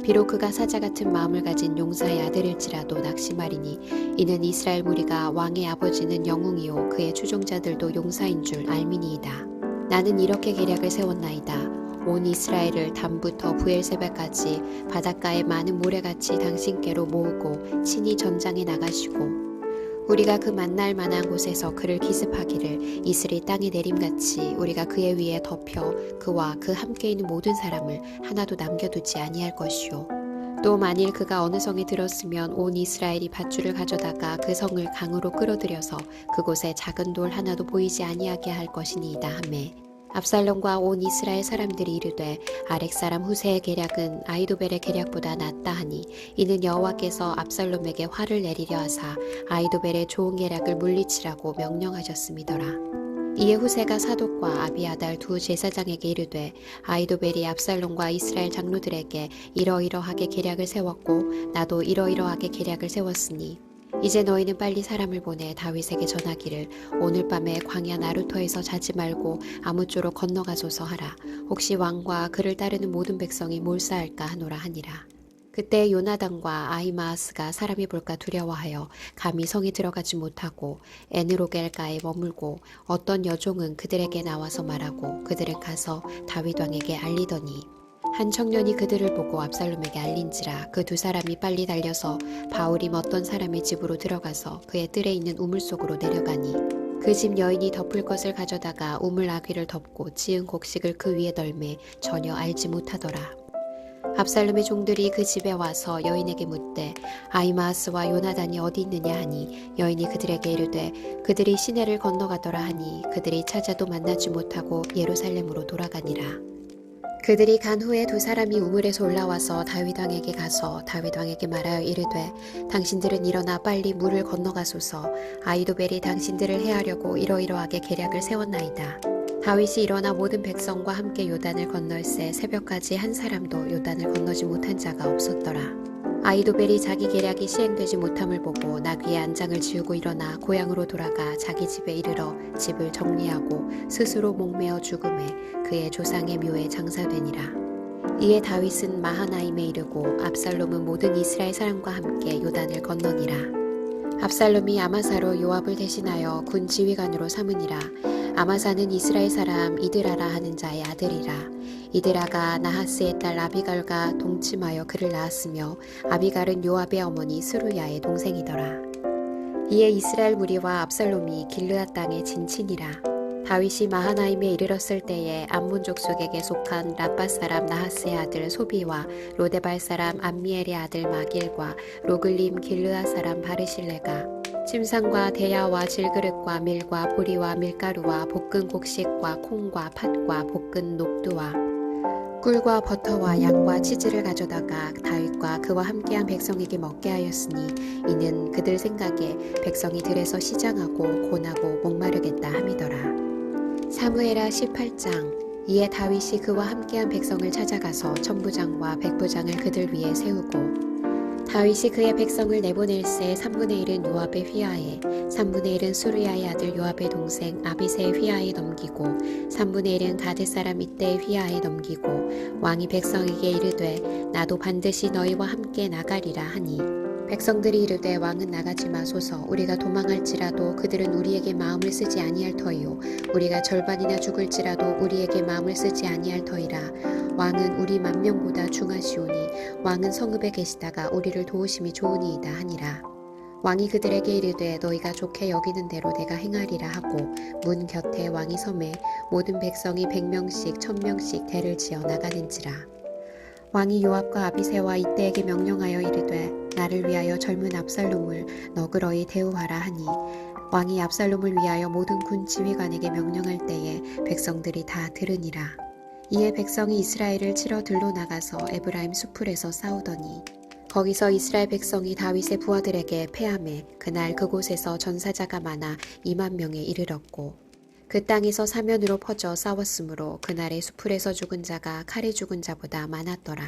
비록 그가 사자 같은 마음을 가진 용사의 아들일지라도 낙심하리니 이는 이스라엘 무리가 왕의 아버지는 영웅이요 그의 추종자들도 용사인 줄 알미니이다. 나는 이렇게 계략을 세웠나이다. 온 이스라엘을 담부터 부엘세바까지 바닷가의 많은 모래같이 당신께로 모으고 친히 전장에 나가시고, 우리가 그 만날 만한 곳에서 그를 기습하기를 이슬이 땅에 내림같이 우리가 그의 위에 덮여 그와 그 함께 있는 모든 사람을 하나도 남겨두지 아니할 것이요. 또 만일 그가 어느 성에 들었으면 온 이스라엘이 밧줄을 가져다가 그 성을 강으로 끌어들여서 그곳에 작은 돌 하나도 보이지 아니하게 할 것이니이다 하매, 압살롬과 온 이스라엘 사람들이 이르되 아렉 사람 후세의 계략은 아히도벨의 계략보다 낫다 하니, 이는 여호와께서 압살롬에게 화를 내리려 하사 아히도벨의 좋은 계략을 물리치라고 명령하셨음이더라. 이에 후세가 사독과 아비아달 두 제사장에게 이르되 아히도벨이 압살롬과 이스라엘 장로들에게 이러이러하게 계략을 세웠고 나도 이러이러하게 계략을 세웠으니 이제 너희는 빨리 사람을 보내 다윗에게 전하기를 오늘 밤에 광야 나루터에서 자지 말고 아무쪼록 건너가소서 하라. 혹시 왕과 그를 따르는 모든 백성이 몰사할까 하노라 하니라. 그때 요나단과 아히마아스가 사람이 볼까 두려워하여 감히 성에 들어가지 못하고 에느로겔가에 머물고 어떤 여종은 그들에게 나와서 말하고 그들은 가서 다윗 왕에게 알리더니 한 청년이 그들을 보고 압살롬에게 알린지라 그 두 사람이 빨리 달려서 바울임 어떤 사람의 집으로 들어가서 그의 뜰에 있는 우물 속으로 내려가니 그 집 여인이 덮을 것을 가져다가 우물 아귀를 덮고 지은 곡식을 그 위에 널매 전혀 알지 못하더라. 압살롬의 종들이 그 집에 와서 여인에게 묻되 아히마아스와 요나단이 어디 있느냐 하니 여인이 그들에게 이르되 그들이 시내를 건너가더라 하니 그들이 찾아도 만나지 못하고 예루살렘으로 돌아가니라. 그들이 간 후에 두 사람이 우물에서 올라와서 다윗 왕에게 가서 다윗 왕에게 말하여 이르되 당신들은 일어나 빨리 물을 건너가소서. 아히도벨이 당신들을 해하려고 이러이러하게 계략을 세웠나이다. 다윗이 일어나 모든 백성과 함께 요단을 건널새 새벽까지 한 사람도 요단을 건너지 못한 자가 없었더라. 아히도벨이 자기 계략이 시행되지 못함을 보고 나귀의 안장을 지우고 일어나 고향으로 돌아가 자기 집에 이르러 집을 정리하고 스스로 목매어 죽음에 그의 조상의 묘에 장사되니라. 이에 다윗은 마하나임에 이르고 압살롬은 모든 이스라엘 사람과 함께 요단을 건너니라. 압살롬이 아마사로 요압을 대신하여 군 지휘관으로 삼으니라. 아마사는 이스라엘 사람 이드라라 하는 자의 아들이라. 이드라가 나하스의 딸 아비갈과 동침하여 그를 낳았으며 아비갈은 요압의 어머니 스루야의 동생이더라. 이에 이스라엘 무리와 압살롬이 길르앗 땅에 진친이라. 다윗이 마하나임에 이르렀을 때에 암몬 족속에게 속한 라빠 사람 나하스의 아들 소비와 로데발 사람 암미엘의 아들 마길과 로글림 길르앗 사람 바르실레가 침상과 대야와 질그릇과 밀과 보리와 밀가루와 볶은 곡식과 콩과 팥과 볶은 녹두와 꿀과 버터와 양과 치즈를 가져다가 다윗과 그와 함께한 백성에게 먹게 하였으니 이는 그들 생각에 백성이 들에서 시장하고 곤하고 목마르겠다 함이더라. 사무엘하 18장. 이에 다윗이 그와 함께한 백성을 찾아가서 천부장과 백부장을 그들 위에 세우고 다윗이 그의 백성을 내보낼새 3분의 1은 요압의 휘하에 3분의 1은 수르야의 아들 요압의 동생 아비새의 휘하에 넘기고 3분의 1은 가드 사람 이때의 휘하에 넘기고 왕이 백성에게 이르되 나도 반드시 너희와 함께 나가리라 하니 백성들이 이르되 왕은 나가지 마소서. 우리가 도망할지라도 그들은 우리에게 마음을 쓰지 아니할 터이요 우리가 절반이나 죽을지라도 우리에게 마음을 쓰지 아니할 터이라. 왕은 우리 만명보다 중하시오니 왕은 성읍에 계시다가 우리를 도우심이 좋으니이다 하니라. 왕이 그들에게 이르되 너희가 좋게 여기는 대로 내가 행하리라 하고 문 곁에 왕이 섬에 모든 백성이 100명씩 1000명씩 대를 지어 나가는지라. 왕이 요압과 아비새와 이때에게 명령하여 이르되 나를 위하여 젊은 압살롬을 너그러이 대우하라 하니 왕이 압살롬을 위하여 모든 군 지휘관에게 명령할 때에 백성들이 다 들으니라. 이에 백성이 이스라엘을 치러 들로 나가서 에브라임 수풀에서 싸우더니 거기서 이스라엘 백성이 다윗의 부하들에게 패하매 그날 그곳에서 전사자가 많아 2만 명에 이르렀고 그 땅에서 사면으로 퍼져 싸웠으므로 그날의 수풀에서 죽은 자가 칼에 죽은 자보다 많았더라.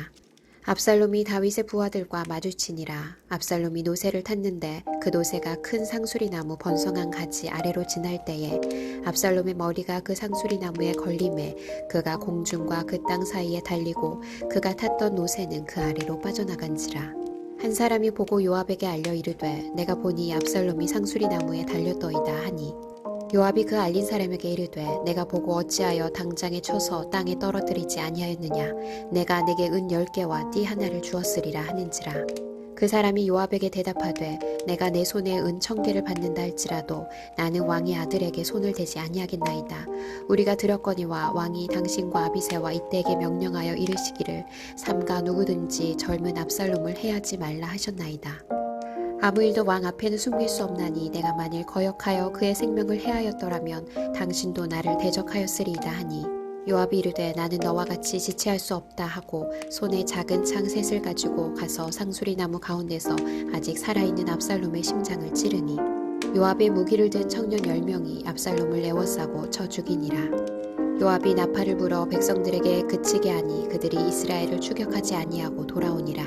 압살롬이 다윗의 부하들과 마주치니라. 압살롬이 노새를 탔는데 그 노새가 큰 상수리나무 번성한 가지 아래로 지날 때에 압살롬의 머리가 그 상수리나무에 걸림에 그가 공중과 그 땅 사이에 달리고 그가 탔던 노새는 그 아래로 빠져나간지라. 한 사람이 보고 요압에게 알려 이르되 내가 보니 압살롬이 상수리나무에 달렸더이다 하니 요압이 그 알린 사람에게 이르되 내가 보고 어찌하여 당장에 쳐서 땅에 떨어뜨리지 아니하였느냐. 내가 내게 은 10개와 띠 하나를 주었으리라 하는지라. 그 사람이 요압에게 대답하되 내가 내 손에 은 1000개를 받는다 할지라도 나는 왕의 아들에게 손을 대지 아니하겠나이다. 우리가 들었거니와 왕이 당신과 아비새와 이때에게 명령하여 이르시기를 삼가 누구든지 젊은 압살롬을 해하지 말라 하셨나이다. 아무 일도 왕 앞에는 숨길 수 없나니 내가 만일 거역하여 그의 생명을 해하였더라면 당신도 나를 대적하였으리이다 하니 요압이 이르되 나는 너와 같이 지체할 수 없다 하고 손에 작은 창 셋을 가지고 가서 상수리 나무 가운데서 아직 살아있는 압살롬의 심장을 찌르니 요압의 무기를 든 청년 10명이 압살롬을 에워싸고 쳐 죽이니라. 요압이 나팔을 불어 백성들에게 그치게 하니 그들이 이스라엘을 추격하지 아니하고 돌아오니라.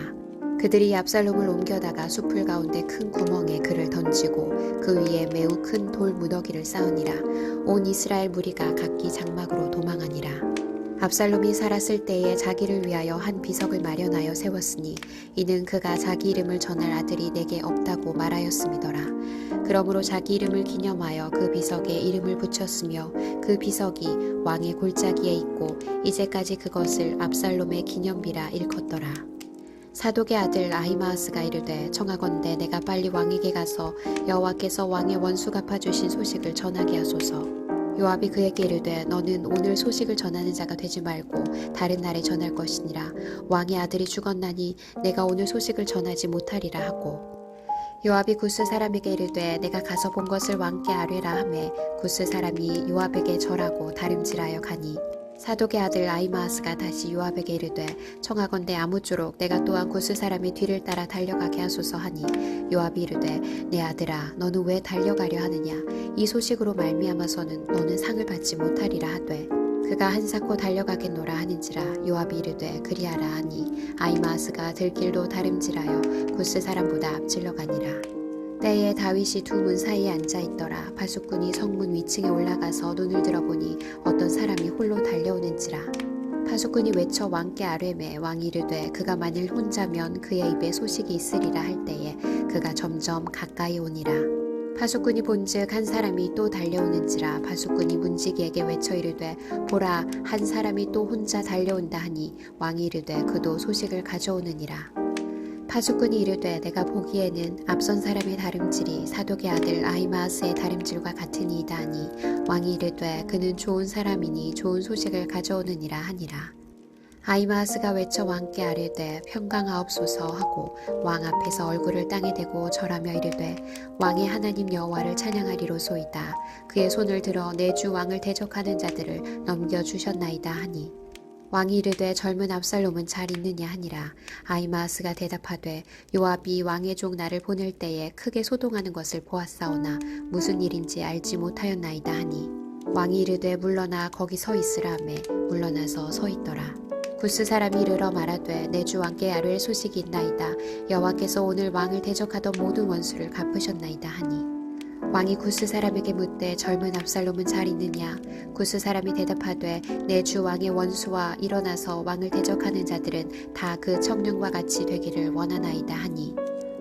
그들이 압살롬을 옮겨다가 숲을 가운데 큰 구멍에 그를 던지고 그 위에 매우 큰 돌 무더기를 쌓으니라. 온 이스라엘 무리가 각기 장막으로 도망하니라. 압살롬이 살았을 때에 자기를 위하여 한 비석을 마련하여 세웠으니 이는 그가 자기 이름을 전할 아들이 내게 없다고 말하였음이더라. 그러므로 자기 이름을 기념하여 그 비석에 이름을 붙였으며 그 비석이 왕의 골짜기에 있고 이제까지 그것을 압살롬의 기념비라 일컫더라. 사독의 아들 아히마아스가 이르되 청하건대 내가 빨리 왕에게 가서 여호와께서 왕의 원수 갚아주신 소식을 전하게 하소서. 요압이 그에게 이르되 너는 오늘 소식을 전하는 자가 되지 말고 다른 날에 전할 것이니라. 왕의 아들이 죽었나니 내가 오늘 소식을 전하지 못하리라 하고 요압이 구스 사람에게 이르되 내가 가서 본 것을 왕께 아뢰라 하매 구스 사람이 요압에게 절하고 다름질하여 가니 사독의 아들 아히마아스가 다시 요압에게 이르되 청하건대 아무쪼록 내가 또한 구스 사람의 뒤를 따라 달려가게 하소서 하니 요압이 이르되 내 아들아 너는 왜 달려가려 하느냐 이 소식으로 말미암아서는 너는 상을 받지 못하리라 하되 그가 한사코 달려가겠노라 하는지라. 요압이 이르되 그리하라 하니 아히마아스가 들길로 다름질하여 구스 사람보다 앞질러 가니라. 때에 다윗이 두 문 사이에 앉아있더라. 바숫꾼이 성문 위층에 올라가서 눈을 들어보니 어떤 사람이 홀로 달려오는지라. 바숫꾼이 외쳐 왕께 아뢰매 왕이 이르되 그가 만일 혼자면 그의 입에 소식이 있으리라 할 때에 그가 점점 가까이 오니라. 바숫꾼이 본즉 한 사람이 또 달려오는지라. 바숫꾼이 문지기에게 외쳐 이르되 보라 한 사람이 또 혼자 달려온다 하니 왕이 이르되 그도 소식을 가져오느니라. 바숫꾼이 이르되 내가 보기에는 앞선 사람의 다름질이 사독의 아들 아히마아스의 다름질과 같으니이다 하니 왕이 이르되 그는 좋은 사람이니 좋은 소식을 가져오느니라 하니라. 아히마아스가 외쳐 왕께 아뢰되 평강하옵소서 하고 왕 앞에서 얼굴을 땅에 대고 절하며 이르되 왕의 하나님 여호와를 찬양하리로소이다. 그의 손을 들어 내 주 왕을 대적하는 자들을 넘겨주셨나이다 하니 왕이 이르되 젊은 압살롬은 잘 있느냐 하니라. 아히마아스가 대답하되 요압이 왕의 종 나를 보낼 때에 크게 소동하는 것을 보았사오나 무슨 일인지 알지 못하였나이다 하니 왕이 이르되 물러나 거기 서 있으라 하매 물러나서 서 있더라. 구스 사람이 이르러 말하되 내 주 왕께 아뢰 소식이 있나이다. 여호와께서 오늘 왕을 대적하던 모든 원수를 갚으셨나이다 하니 왕이 구스 사람에게 묻되 젊은 압살롬은 잘 있느냐? 구스 사람이 대답하되 내 주 왕의 원수와 일어나서 왕을 대적하는 자들은 다 그 청년과 같이 되기를 원하나이다 하니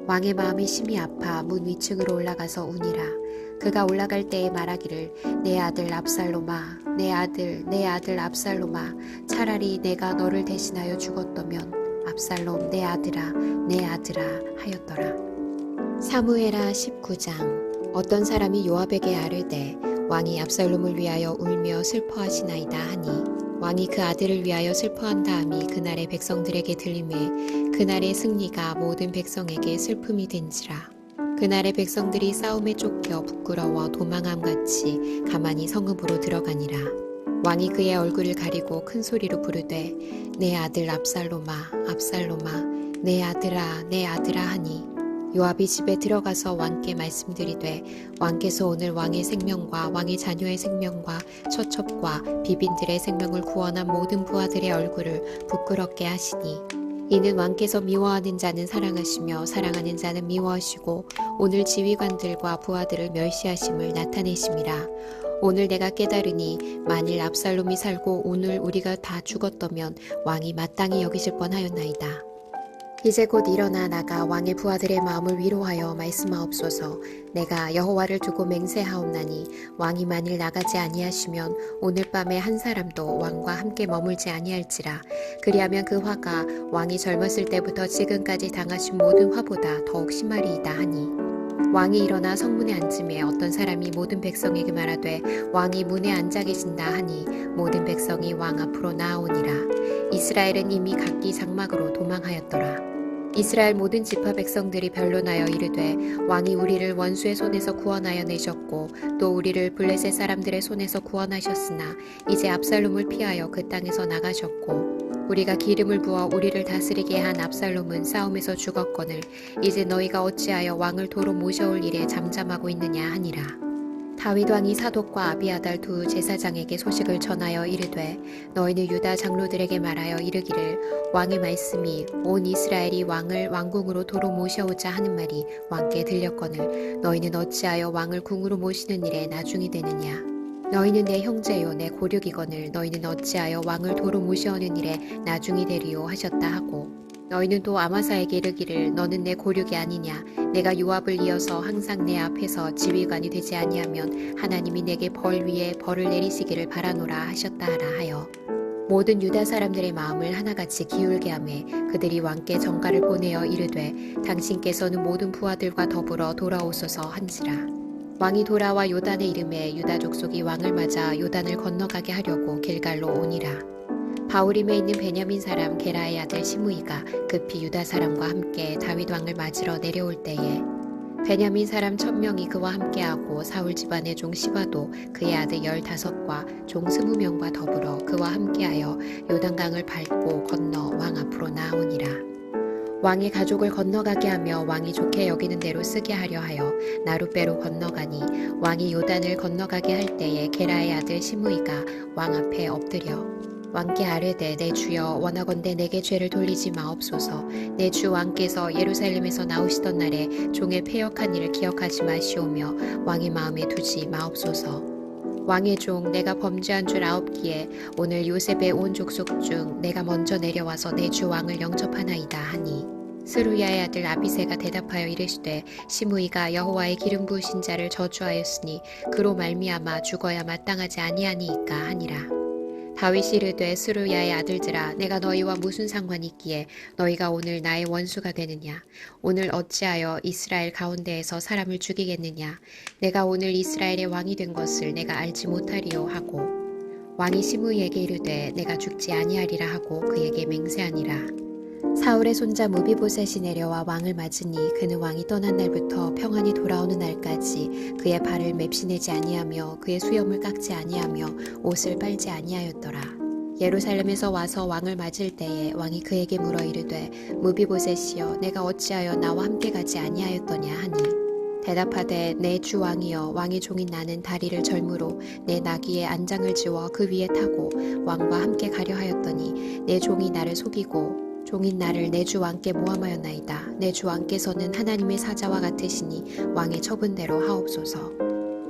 왕의 마음이 심히 아파 문 위층으로 올라가서 우니라. 그가 올라갈 때에 말하기를 내 아들 압살롬아 내 아들 압살롬아 차라리 내가 너를 대신하여 죽었더면 압살롬 내 아들아 하였더라. 사무엘하 19장. 어떤 사람이 요압에게 아뢰되 왕이 압살롬을 위하여 울며 슬퍼하시나이다 하니 왕이 그 아들을 위하여 슬퍼한 다음이 그날의 백성들에게 들림에 그날의 승리가 모든 백성에게 슬픔이 된지라. 그날의 백성들이 싸움에 쫓겨 부끄러워 도망함같이 가만히 성읍으로 들어가니라. 왕이 그의 얼굴을 가리고 큰 소리로 부르되 내 아들 압살롬아 내 아들아 하니 요압이 집에 들어가서 왕께 말씀드리되 왕께서 오늘 왕의 생명과 왕의 자녀의 생명과 처첩과 비빈들의 생명을 구원한 모든 부하들의 얼굴을 부끄럽게 하시니 이는 왕께서 미워하는 자는 사랑하시며 사랑하는 자는 미워하시고 오늘 지휘관들과 부하들을 멸시하심을 나타내심이라. 오늘 내가 깨달으니 만일 압살롬이 살고 오늘 우리가 다 죽었더면 왕이 마땅히 여기실 뻔하였나이다. 이제 곧 일어나 나가 왕의 부하들의 마음을 위로하여 말씀하옵소서. 내가 여호와를 두고 맹세하옵나니 왕이 만일 나가지 아니하시면 오늘 밤에 한 사람도 왕과 함께 머물지 아니할지라. 그리하면 그 화가 왕이 젊었을 때부터 지금까지 당하신 모든 화보다 더욱 심하리이다 하니 왕이 일어나 성문에 앉음에 어떤 사람이 모든 백성에게 말하되 왕이 문에 앉아 계신다 하니 모든 백성이 왕 앞으로 나아오니라. 이스라엘은 이미 각기 장막으로 도망하였더라. 이스라엘 모든 지파 백성들이 변론하여 이르되 왕이 우리를 원수의 손에서 구원하여 내셨고 또 우리를 블레셋 사람들의 손에서 구원하셨으나 이제 압살롬을 피하여 그 땅에서 나가셨고 우리가 기름을 부어 우리를 다스리게 한 압살롬은 싸움에서 죽었거늘 이제 너희가 어찌하여 왕을 도로 모셔올 일에 잠잠하고 있느냐 하니라. 다윗 왕이 사독과 아비아달 두 제사장에게 소식을 전하여 이르되 너희는 유다 장로들에게 말하여 이르기를 왕의 말씀이 온 이스라엘이 왕을 왕궁으로 도로 모셔오자 하는 말이 왕께 들렸거늘 너희는 어찌하여 왕을 궁으로 모시는 일에 나중이 되느냐. 너희는 내 형제요 내 고륙이거늘 너희는 어찌하여 왕을 도로 모셔오는 일에 나중이 되리요 하셨다 하고 너희는 또 아마사에게 이르기를 너는 내 고륙이 아니냐 내가 요압을 이어서 항상 내 앞에서 지휘관이 되지 아니하면 하나님이 내게 벌 위에 벌을 내리시기를 바라노라 하셨다 하라 하여 모든 유다 사람들의 마음을 하나같이 기울게 하매 그들이 왕께 전가를 보내어 이르되 당신께서는 모든 부하들과 더불어 돌아오소서 한지라. 왕이 돌아와 요단의 이름에 유다 족속이 왕을 맞아 요단을 건너가게 하려고 길갈로 오니라. 바울임에 있는 베냐민 사람 게라의 아들 시므이가 급히 유다 사람과 함께 다윗 왕을 맞으러 내려올 때에 베냐민 사람 1000명이 그와 함께하고 사울 집안의 종 시바도 그의 아들 15과 종 20명과 더불어 그와 함께하여 요단강을 밟고 건너 왕 앞으로 나아오니라. 왕의 가족을 건너가게 하며 왕이 좋게 여기는 대로 쓰게 하려 하여 나룻배로 건너가니 왕이 요단을 건너가게 할 때에 게라의 아들 시므이가 왕 앞에 엎드려 왕께 아뢰되 내 주여 원하건대 내게 죄를 돌리지 마옵소서. 내 주 왕께서 예루살렘에서 나오시던 날에 종의 패역한 일을 기억하지 마시오며 왕의 마음에 두지 마옵소서. 왕의 종 내가 범죄한 줄 아옵기에 오늘 요셉의 온 족속 중 내가 먼저 내려와서 내 주 왕을 영접하나이다 하니 스루야의 아들 아비새가 대답하여 이르시되 시므이가 여호와의 기름 부으신 자를 저주하였으니 그로 말미암아 죽어야 마땅하지 아니하니이까 하니라. 다윗이 이르되 스루야의 아들들아 내가 너희와 무슨 상관이 있기에 너희가 오늘 나의 원수가 되느냐. 오늘 어찌하여 이스라엘 가운데에서 사람을 죽이겠느냐. 내가 오늘 이스라엘의 왕이 된 것을 내가 알지 못하리요 하고 왕이 시므이에게 이르되 내가 죽지 아니하리라 하고 그에게 맹세하니라. 사울의 손자 무비보셋이 내려와 왕을 맞으니 그는 왕이 떠난 날부터 평안히 돌아오는 날까지 그의 발을 맵시내지 아니하며 그의 수염을 깎지 아니하며 옷을 빨지 아니하였더라. 예루살렘에서 와서 왕을 맞을 때에 왕이 그에게 물어 이르되 무비보셋이여 내가 어찌하여 나와 함께 가지 아니하였더냐 하니 대답하되 내 주 왕이여 왕의 종인 나는 다리를 절므로 내 나귀에 안장을 지워 그 위에 타고 왕과 함께 가려 하였더니 내 종이 나를 속이고 종인 나를 내 주 왕께 모함하였나이다. 내 주 왕께서는 하나님의 사자와 같으시니 왕의 처분대로 하옵소서.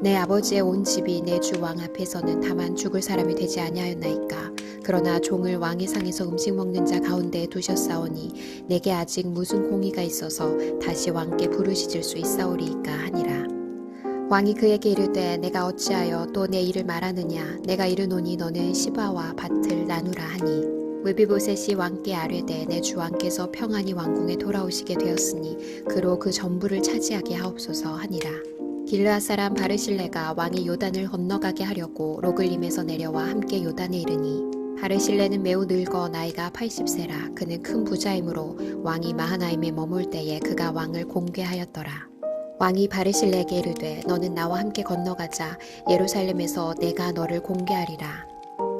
내 아버지의 온 집이 내 주 왕 앞에서는 다만 죽을 사람이 되지 아니하였나이까. 그러나 종을 왕의 상에서 음식 먹는 자 가운데에 두셨사오니 내게 아직 무슨 공의가 있어서 다시 왕께 부르시질 수 있사오리이까 하니라. 왕이 그에게 이르되 내가 어찌하여 또 내 일을 말하느냐. 내가 이르노니 너는 시바와 밭을 나누라 하니 무비보셋이 왕께 아뢰되 내 주 왕께서 평안히 왕궁에 돌아오시게 되었으니 그로 그 전부를 차지하게 하옵소서 하니라. 길르앗 사람 바르실레가 왕이 요단을 건너가게 하려고 로글림에서 내려와 함께 요단에 이르니 바르실레는 매우 늙어 나이가 80세라. 그는 큰 부자이므로 왕이 마하나임에 머물 때에 그가 왕을 공개하였더라. 왕이 바르실레에게 이르되 너는 나와 함께 건너가자. 예루살렘에서 내가 너를 공개하리라.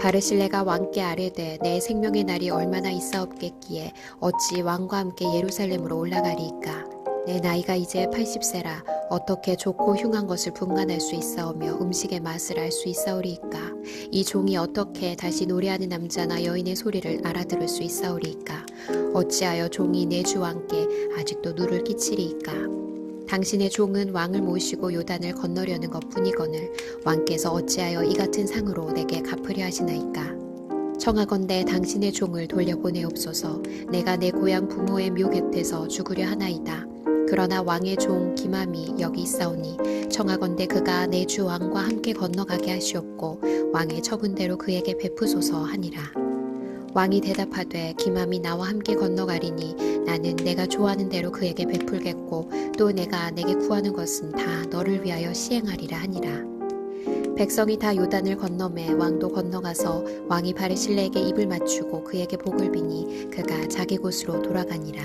바르실레가 왕께 아뢰되 내 생명의 날이 얼마나 있사옵겠기에 어찌 왕과 함께 예루살렘으로 올라가리이까. 내 나이가 이제 80세라 어떻게 좋고 흉한 것을 분간할 수 있사오며 음식의 맛을 알 수 있사오리이까. 이 종이 어떻게 다시 노래하는 남자나 여인의 소리를 알아들을 수 있사오리이까. 어찌하여 종이 내 주 왕께 아직도 누를 끼치리이까. 당신의 종은 왕을 모시고 요단을 건너려는 것뿐이거늘 왕께서 어찌하여 이 같은 상으로 내게 갚으려 하시나이까. 청하건대 당신의 종을 돌려보내옵소서. 내가 내 고향 부모의 묘 곁에서 죽으려 하나이다. 그러나 왕의 종 기맘이 여기 있사오니 청하건대 그가 내 주 왕과 함께 건너가게 하시옵고 왕의 처분대로 그에게 베푸소서 하니라. 왕이 대답하되 기맘이 나와 함께 건너가리니 나는 내가 좋아하는 대로 그에게 베풀겠고 또 내가 내게 구하는 것은 다 너를 위하여 시행하리라 하니라. 백성이 다 요단을 건너매 왕도 건너가서 왕이 바르실레에게 입을 맞추고 그에게 복을 비니 그가 자기 곳으로 돌아가니라.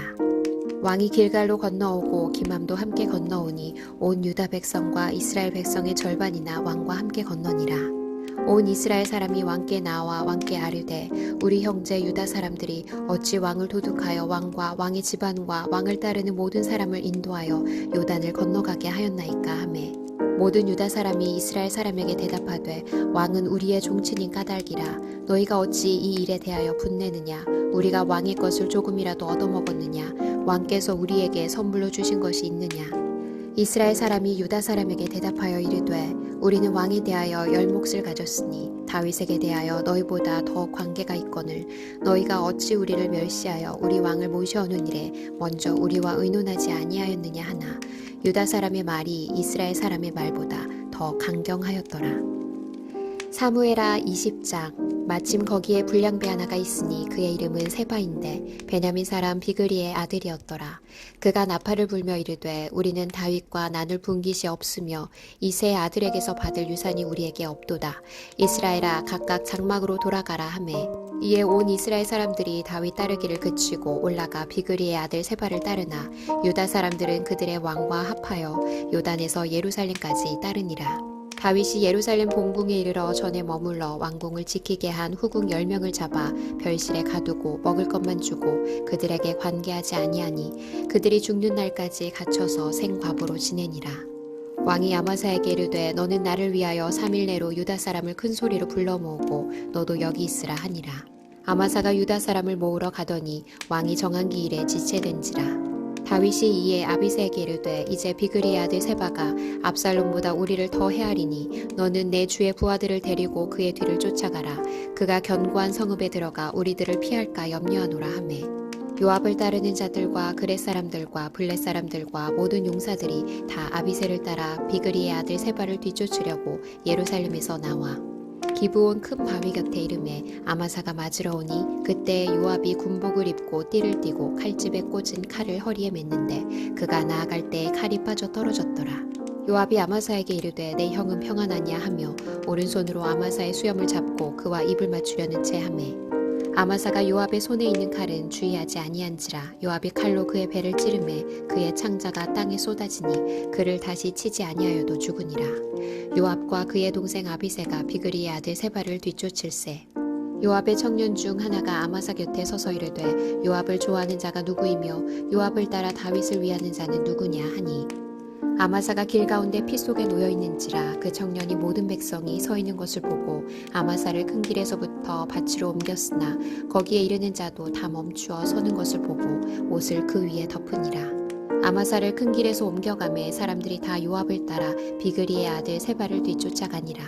왕이 길갈로 건너오고 기맘도 함께 건너오니 온 유다 백성과 이스라엘 백성의 절반이나 왕과 함께 건너니라. 온 이스라엘 사람이 왕께 나와 왕께 아뢰되 우리 형제 유다 사람들이 어찌 왕을 도둑하여 왕과 왕의 집안과 왕을 따르는 모든 사람을 인도하여 요단을 건너가게 하였나이까 하매 모든 유다 사람이 이스라엘 사람에게 대답하되 왕은 우리의 종친인 까닭이라. 너희가 어찌 이 일에 대하여 분내느냐? 우리가 왕의 것을 조금이라도 얻어먹었느냐? 왕께서 우리에게 선물로 주신 것이 있느냐? 이스라엘 사람이 유다 사람에게 대답하여 이르되 우리는 왕에 대하여 10몫을 가졌으니 다윗에게 대하여 너희보다 더 관계가 있거늘 너희가 어찌 우리를 멸시하여 우리 왕을 모셔오는 일에 먼저 우리와 의논하지 아니하였느냐 하나 유다 사람의 말이 이스라엘 사람의 말보다 더 강경하였더라. 사무엘하 20장. 마침 거기에 불량배 하나가 있으니 그의 이름은 세바인데 베냐민 사람 비그리의 아들이었더라. 그가 나팔을 불며 이르되 우리는 다윗과 나눌 분깃이 없으며 이새의 아들에게서 받을 유산이 우리에게 없도다. 이스라엘아 각각 장막으로 돌아가라 하매 이에 온 이스라엘 사람들이 다윗 따르기를 그치고 올라가 비그리의 아들 세바를 따르나 유다 사람들은 그들의 왕과 합하여 요단에서 예루살렘까지 따르니라. 다윗이 예루살렘 본궁에 이르러 전에 머물러 왕궁을 지키게 한 후궁 10명을 잡아 별실에 가두고 먹을 것만 주고 그들에게 관계하지 아니하니 그들이 죽는 날까지 갇혀서 생과부로 지내니라. 왕이 아마사에게 이르되 너는 나를 위하여 3일 내로 유다 사람을 큰 소리로 불러 모으고 너도 여기 있으라 하니라. 아마사가 유다 사람을 모으러 가더니 왕이 정한 기일에 지체된지라. 다윗이 이에 아비새에게 이르되 이제 비그리의 아들 세바가 압살롬보다 우리를 더 헤아리니 너는 내 주의 부하들을 데리고 그의 뒤를 쫓아가라. 그가 견고한 성읍에 들어가 우리들을 피할까 염려하노라 하매 요압을 따르는 자들과 그렛 사람들과 블렛 사람들과 모든 용사들이 다 아비새를 따라 비그리의 아들 세바를 뒤쫓으려고 예루살렘에서 나와 기브온 큰 바위 곁에 이름에 아마사가 맞으러 오니 그때 요압이 군복을 입고 띠를 띠고 칼집에 꽂은 칼을 허리에 맸는데 그가 나아갈 때 칼이 빠져 떨어졌더라. 요압이 아마사에게 이르되 내 형은 평안하냐 하며 오른손으로 아마사의 수염을 잡고 그와 입을 맞추려는 채 하매 아마사가 요압의 손에 있는 칼은 주의하지 아니한지라 요압이 칼로 그의 배를 찌르매 그의 창자가 땅에 쏟아지니 그를 다시 치지 아니하여도 죽으니라. 요압과 그의 동생 아비새가 비그리의 아들 세바를 뒤쫓을세. 요압의 청년 중 하나가 아마사 곁에 서서 이르되 요압을 좋아하는 자가 누구이며 요압을 따라 다윗을 위하는 자는 누구냐 하니 아마사가 길 가운데 피 속에 놓여 있는지라. 그 청년이 모든 백성이 서 있는 것을 보고 아마사를 큰 길에서부터 밭으로 옮겼으나 거기에 이르는 자도 다 멈추어 서는 것을 보고 옷을 그 위에 덮으니라. 아마사를 큰 길에서 옮겨가매 사람들이 다 요압을 따라 비그리의 아들 세바를 뒤쫓아가니라.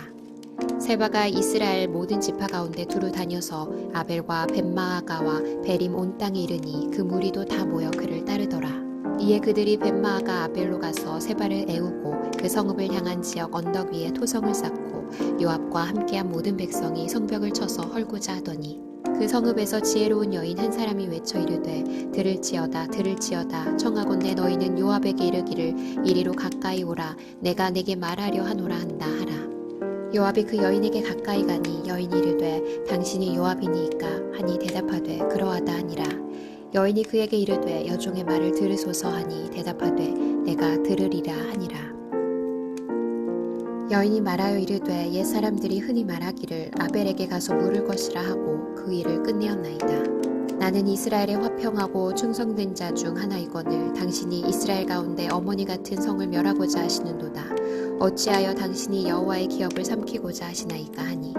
세바가 이스라엘 모든 지파 가운데 두루 다녀서 아벨과 벳마아가와 베림 온 땅에 이르니 그 무리도 다 모여 그를 따르더라. 이에 그들이 벳마아가 아벨로 가서 세바를 애우고 그 성읍을 향한 지역 언덕 위에 토성을 쌓고 요압과 함께한 모든 백성이 성벽을 쳐서 헐고자 하더니 그 성읍에서 지혜로운 여인 한 사람이 외쳐 이르되 들을지어다 들을지어다 청하건대 너희는 요압에게 이르기를 이리로 가까이 오라 내가 내게 말하려 하노라 한다 하라. 요압이 그 여인에게 가까이 가니 여인이 이르되 당신이 요압이니이까 하니 대답하되 그러하다 하니라. 여인이 그에게 이르되 여종의 말을 들으소서 하니 대답하되 내가 들으리라 하니라. 여인이 말하여 이르되 옛 사람들이 흔히 말하기를 아벨에게 가서 물을 것이라 하고 그 일을 끝내었나이다. 나는 이스라엘의 화평하고 충성된 자 중 하나이거늘 당신이 이스라엘 가운데 어머니 같은 성을 멸하고자 하시는도다. 어찌하여 당신이 여호와의 기업을 삼키고자 하시나이까 하니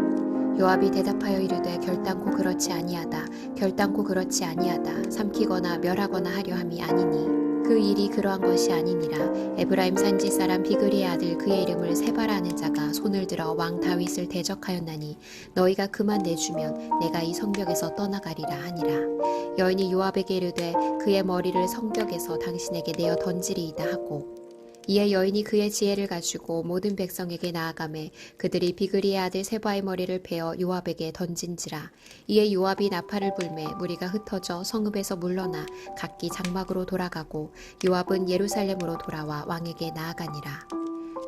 요압이 대답하여 이르되 결단코 그렇지 아니하다. 결단코 그렇지 아니하다. 삼키거나 멸하거나 하려 함이 아니니 그 일이 그러한 것이 아니니라. 에브라임 산지 사람 비그리의 아들 그의 이름을 세바라 하는 자가 손을 들어 왕 다윗을 대적하였나니 너희가 그만 내주면 내가 이 성벽에서 떠나가리라 하니라. 여인이 요압에게 이르되 그의 머리를 성벽에서 당신에게 내어 던지리이다 하고 이에 여인이 그의 지혜를 가지고 모든 백성에게 나아가매 그들이 비그리의 아들 세바의 머리를 베어 요압에게 던진지라. 이에 요압이 나팔을 불매 무리가 흩어져 성읍에서 물러나 각기 장막으로 돌아가고 요압은 예루살렘으로 돌아와 왕에게 나아가니라.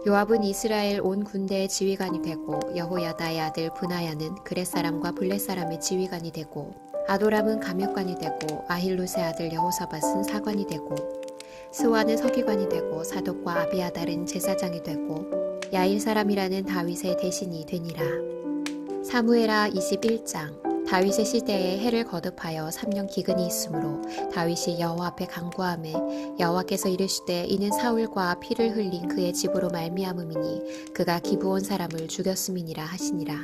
요압은 이스라엘 온 군대의 지휘관이 되고 여호야다의 아들 브나야는 그렛 사람과 블렛 사람의 지휘관이 되고 아도람은 감역관이 되고 아힐롯의 아들 여호사밧은 사관이 되고 스와는 서기관이 되고 사독과 아비아달은 제사장이 되고 야일 사람이라는 다윗의 대신이 되니라. 사무엘하 21장. 다윗의 시대에 해를 거듭하여 3년 기근이 있으므로 다윗이 여호와 앞에 간구하매 여호와께서 이르시되 이는 사울과 피를 흘린 그의 집으로 말미암음이니 그가 기브온 사람을 죽였음이니라 하시니라.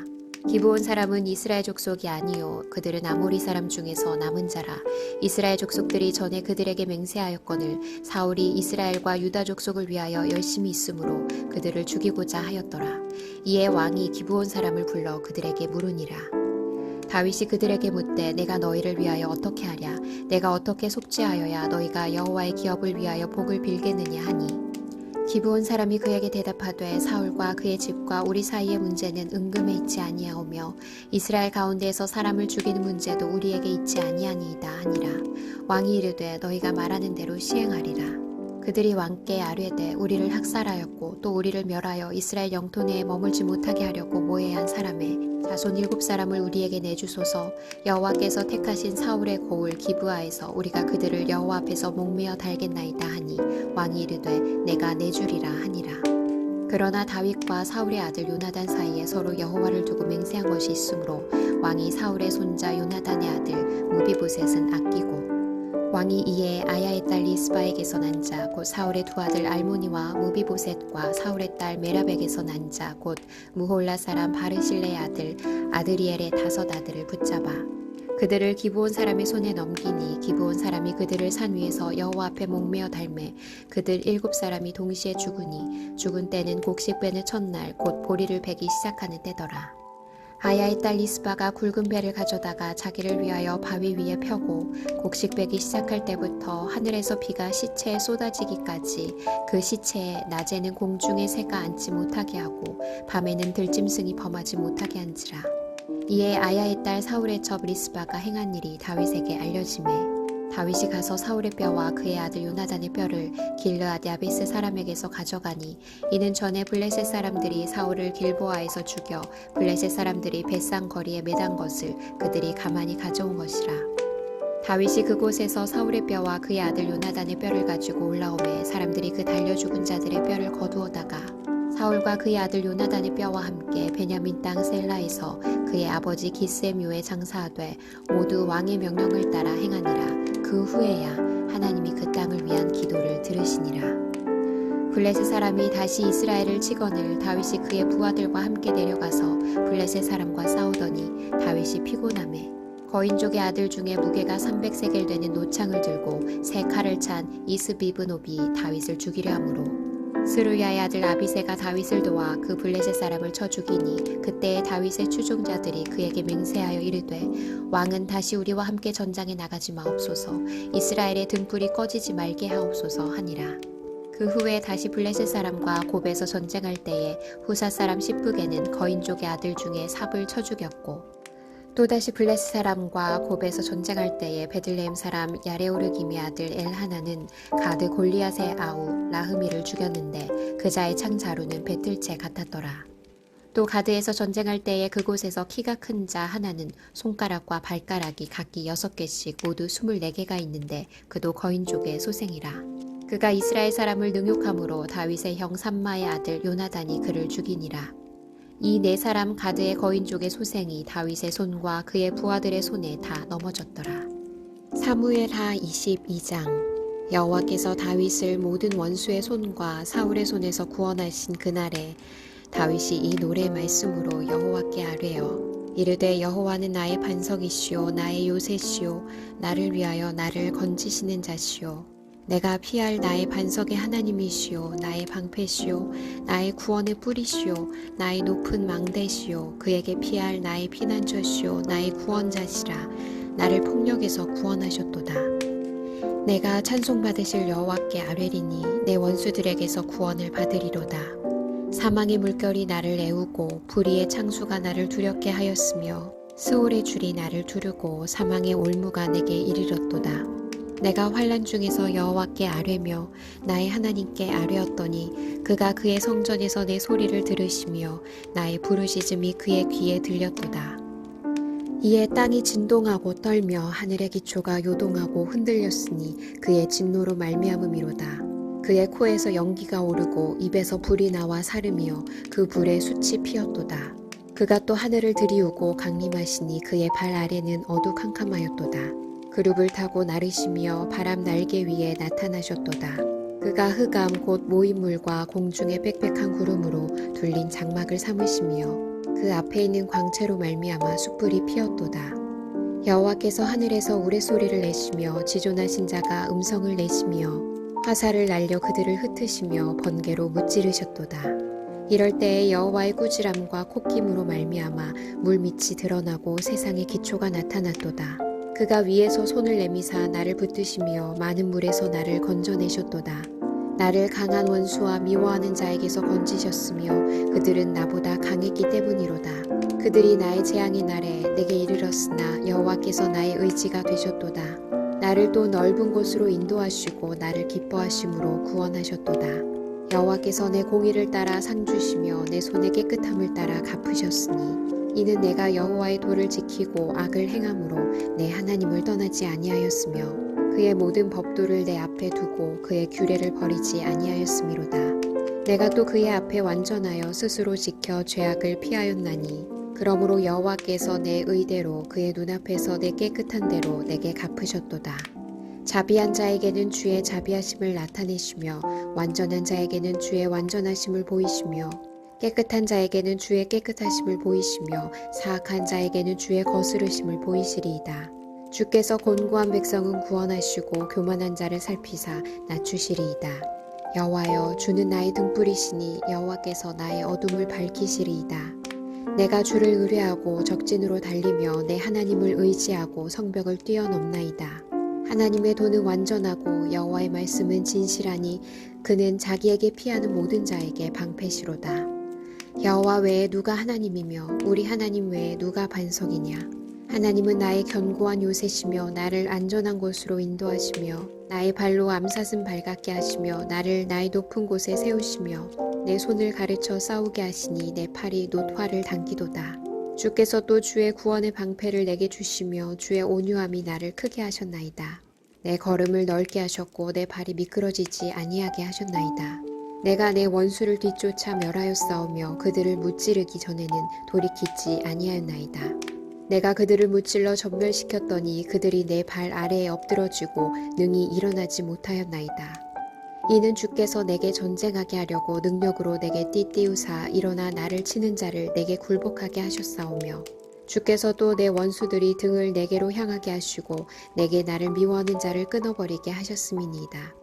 기브온 사람은 이스라엘 족속이 아니요 그들은 아모리 사람 중에서 남은 자라. 이스라엘 족속들이 전에 그들에게 맹세하였거늘 사울이 이스라엘과 유다 족속을 위하여 열심히 있으므로 그들을 죽이고자 하였더라. 이에 왕이 기브온 사람을 불러 그들에게 물으니라. 다윗이 그들에게 묻되 내가 너희를 위하여 어떻게 하랴? 내가 어떻게 속죄하여야 너희가 여호와의 기업을 위하여 복을 빌겠느냐 하니 기브온 사람이 그에게 대답하되 사울과 그의 집과 우리 사이의 문제는 은금에 있지 아니하오며 이스라엘 가운데에서 사람을 죽이는 문제도 우리에게 있지 아니하니이다 하니라. 왕이 이르되 너희가 말하는 대로 시행하리라. 그들이 왕께 아뢰되 우리를 학살하였고 또 우리를 멸하여 이스라엘 영토 내에 머물지 못하게 하려고 모해한 사람의 자손 7사람을 우리에게 내주소서. 여호와께서 택하신 사울의 고을 기브아에서 우리가 그들을 여호와 앞에서 목매어 달겠나이다 하니 왕이 이르되 내가 내주리라 하니라. 그러나 다윗과 사울의 아들 요나단 사이에 서로 여호와를 두고 맹세한 것이 있으므로 왕이 사울의 손자 요나단의 아들 무비보셋은 아끼고 왕이 이에 아야의 딸 리스바에게서 난 자 곧 사울의 두 아들 알모니와 무비보셋과 사울의 딸 메라백에서 난 자 곧 무홀라 사람 바르실레의 아들 아드리엘의 5 아들을 붙잡아 그들을 기브온 사람의 손에 넘기니 기브온 사람이 그들을 산 위에서 여호와 앞에 목매어 달매 그들 7사람이 동시에 죽으니 죽은 때는 곡식 베는 첫날 곧 보리를 베기 시작하는 때더라. 아야의 딸 리스바가 굵은 배를 가져다가 자기를 위하여 바위 위에 펴고 곡식 베기 시작할 때부터 하늘에서 비가 시체에 쏟아지기까지 그 시체에 낮에는 공중의 새가 앉지 못하게 하고 밤에는 들짐승이 범하지 못하게 한지라. 이에 아야의 딸 사울의 첩 리스바가 행한 일이 다윗에게 알려지매 다윗이 가서 사울의 뼈와 그의 아들 요나단의 뼈를 길르앗 야베스 사람에게서 가져가니 이는 전에 블레셋 사람들이 사울을 길보아에서 죽여 블레셋 사람들이 벳산 거리에 매단 것을 그들이 가만히 가져온 것이라. 다윗이 그곳에서 사울의 뼈와 그의 아들 요나단의 뼈를 가지고 올라오매 사람들이 그 달려 죽은 자들의 뼈를 거두어다가 사울과 그의 아들 요나단의 뼈와 함께 베냐민 땅 셀라에서 그의 아버지 기스의 묘에 장사하되 모두 왕의 명령을 따라 행하니라. 그 후에야 하나님이 그 땅을 위한 기도를 들으시니라. 블레셋 사람이 다시 이스라엘을 치거늘 다윗이 그의 부하들과 함께 내려가서 블레셋 사람과 싸우더니 다윗이 피곤하매 거인족의 아들 중에 무게가 300세겔 되는 노창을 들고 3칼을 찬 이스비브노비 다윗을 죽이려 하므로 스루야의 아들 아비새가 다윗을 도와 그 블레셋 사람을 쳐 죽이니 그때에 다윗의 추종자들이 그에게 맹세하여 이르되 왕은 다시 우리와 함께 전장에 나가지 마옵소서. 이스라엘의 등불이 꺼지지 말게 하옵소서 하니라. 그 후에 다시 블레셋 사람과 곱에서 전쟁할 때에 후사 사람 시브게는 거인족의 아들 중에 삽을 쳐 죽였고 또다시 블레셋 사람과 곱에서 전쟁할 때에 베들레헴 사람 야레오르김의 아들 엘하나는 가드 골리앗의 아우 라흐미를 죽였는데 그자의 창자루는 배틀채 같았더라. 또 가드에서 전쟁할 때에 그곳에서 키가 큰 자 하나는 손가락과 발가락이 각기 6개씩 모두 24개가 있는데 그도 거인족의 소생이라. 그가 이스라엘 사람을 능욕함으로 다윗의 형 삼마의 아들 요나단이 그를 죽이니라. 이 4사람 가드의 거인족의 소생이 다윗의 손과 그의 부하들의 손에 다 넘어졌더라. 사무엘하 22장. 여호와께서 다윗을 모든 원수의 손과 사울의 손에서 구원하신 그날에 다윗이 이 노래 말씀으로 여호와께 아뢰어 이르되 여호와는 나의 반석이시오 나의 요새시오 나를 위하여 나를 건지시는 자시오 내가 피할 나의 반석의 하나님이시오 나의 방패시오 나의 구원의 뿌리시오 나의 높은 망대시오 그에게 피할 나의 피난처시오 나의 구원자시라 나를 폭력에서 구원하셨도다. 내가 찬송받으실 여호와께 아뢰리니 내 원수들에게서 구원을 받으리로다. 사망의 물결이 나를 애우고 불의의 창수가 나를 두렵게 하였으며 스올의 줄이 나를 두르고 사망의 올무가 내게 이르렀도다. 내가 환난 중에서 여호와께 아뢰며 나의 하나님께 아뢰었더니 그가 그의 성전에서 내 소리를 들으시며 나의 부르짖음이 그의 귀에 들렸도다. 이에 땅이 진동하고 떨며 하늘의 기초가 요동하고 흔들렸으니 그의 진노로 말미암음이로다. 그의 코에서 연기가 오르고 입에서 불이 나와 사르며 그 불에 숯이 피었도다. 그가 또 하늘을 들이우고 강림하시니 그의 발 아래는 어두캄캄하였도다. 그룹을 타고 나르시며 바람 날개 위에 나타나셨도다. 그가 흑암 곧 모인물과 공중의 빽빽한 구름으로 둘린 장막을 삼으시며 그 앞에 있는 광채로 말미암아 숯불이 피었도다. 여호와께서 하늘에서 우레소리를 내시며 지존하신 자가 음성을 내시며 화살을 날려 그들을 흩으시며 번개로 무찌르셨도다. 이럴 때에 여호와의 꾸지람과 콧김으로 말미암아 물밑이 드러나고 세상의 기초가 나타났도다. 그가 위에서 손을 내미사 나를 붙드시며 많은 물에서 나를 건져내셨도다. 나를 강한 원수와 미워하는 자에게서 건지셨으며 그들은 나보다 강했기 때문이로다. 그들이 나의 재앙의 날에 내게 이르렀으나 여호와께서 나의 의지가 되셨도다. 나를 또 넓은 곳으로 인도하시고 나를 기뻐하심으로 구원하셨도다. 여호와께서 내 공의를 따라 상 주시며 내 손의 깨끗함을 따라 갚으셨으니 이는 내가 여호와의 도를 지키고 악을 행함으로 내 하나님을 떠나지 아니하였으며 그의 모든 법도를 내 앞에 두고 그의 규례를 버리지 아니하였음이로다. 내가 또 그의 앞에 완전하여 스스로 지켜 죄악을 피하였나니 그러므로 여호와께서 내 의대로 그의 눈앞에서 내 깨끗한 대로 내게 갚으셨도다. 자비한 자에게는 주의 자비하심을 나타내시며 완전한 자에게는 주의 완전하심을 보이시며 깨끗한 자에게는 주의 깨끗하심을 보이시며 사악한 자에게는 주의 거스르심을 보이시리이다. 주께서 곤고한 백성은 구원하시고 교만한 자를 살피사 낮추시리이다. 여호와여, 주는 나의 등불이시니 여호와께서 나의 어둠을 밝히시리이다. 내가 주를 의뢰하고 적진으로 달리며 내 하나님을 의지하고 성벽을 뛰어넘나이다. 하나님의 도는 완전하고 여호와의 말씀은 진실하니 그는 자기에게 피하는 모든 자에게 방패시로다. 여호와 외에 누가 하나님이며 우리 하나님 외에 누가 반석이냐. 하나님은 나의 견고한 요새시며 나를 안전한 곳으로 인도하시며 나의 발로 암사슴 발같게 하시며 나를 나의 높은 곳에 세우시며 내 손을 가르쳐 싸우게 하시니 내 팔이 놋화를 당기도다. 주께서 또 주의 구원의 방패를 내게 주시며 주의 온유함이 나를 크게 하셨나이다. 내 걸음을 넓게 하셨고 내 발이 미끄러지지 아니하게 하셨나이다. 내가 내 원수를 뒤쫓아 멸하였사오며 그들을 무찌르기 전에는 돌이키지 아니하였나이다. 내가 그들을 무찔러 전멸시켰더니 그들이 내 발 아래에 엎드러지고 능히 일어나지 못하였나이다. 이는 주께서 내게 전쟁하게 하려고 능력으로 내게 띠띠우사 일어나 나를 치는 자를 내게 굴복하게 하셨사오며 주께서 또 내 원수들이 등을 내게로 향하게 하시고 내게 나를 미워하는 자를 끊어버리게 하셨음이니이다.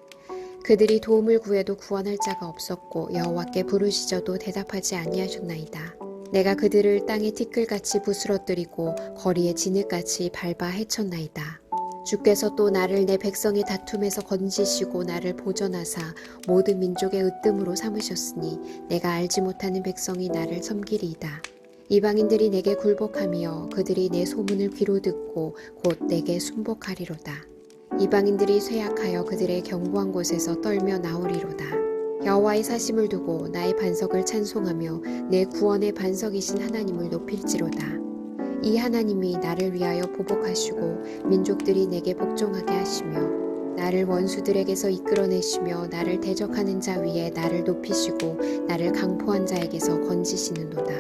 그들이 도움을 구해도 구원할 자가 없었고 여호와께 부르시져도 대답하지 아니하셨나이다. 내가 그들을 땅의 티끌같이 부스러뜨리고 거리의 진흙같이 밟아 헤쳤나이다. 주께서 또 나를 내 백성의 다툼에서 건지시고 나를 보전하사 모든 민족의 으뜸으로 삼으셨으니 내가 알지 못하는 백성이 나를 섬기리이다. 이방인들이 내게 굴복하며 그들이 내 소문을 귀로 듣고 곧 내게 순복하리로다. 이방인들이 쇠약하여 그들의 견고한 곳에서 떨며 나오리로다. 여호와의 사심을 두고 나의 반석을 찬송하며 내 구원의 반석이신 하나님을 높일지로다. 이 하나님이 나를 위하여 보복하시고 민족들이 내게 복종하게 하시며 나를 원수들에게서 이끌어내시며 나를 대적하는 자 위에 나를 높이시고 나를 강포한 자에게서 건지시는도다.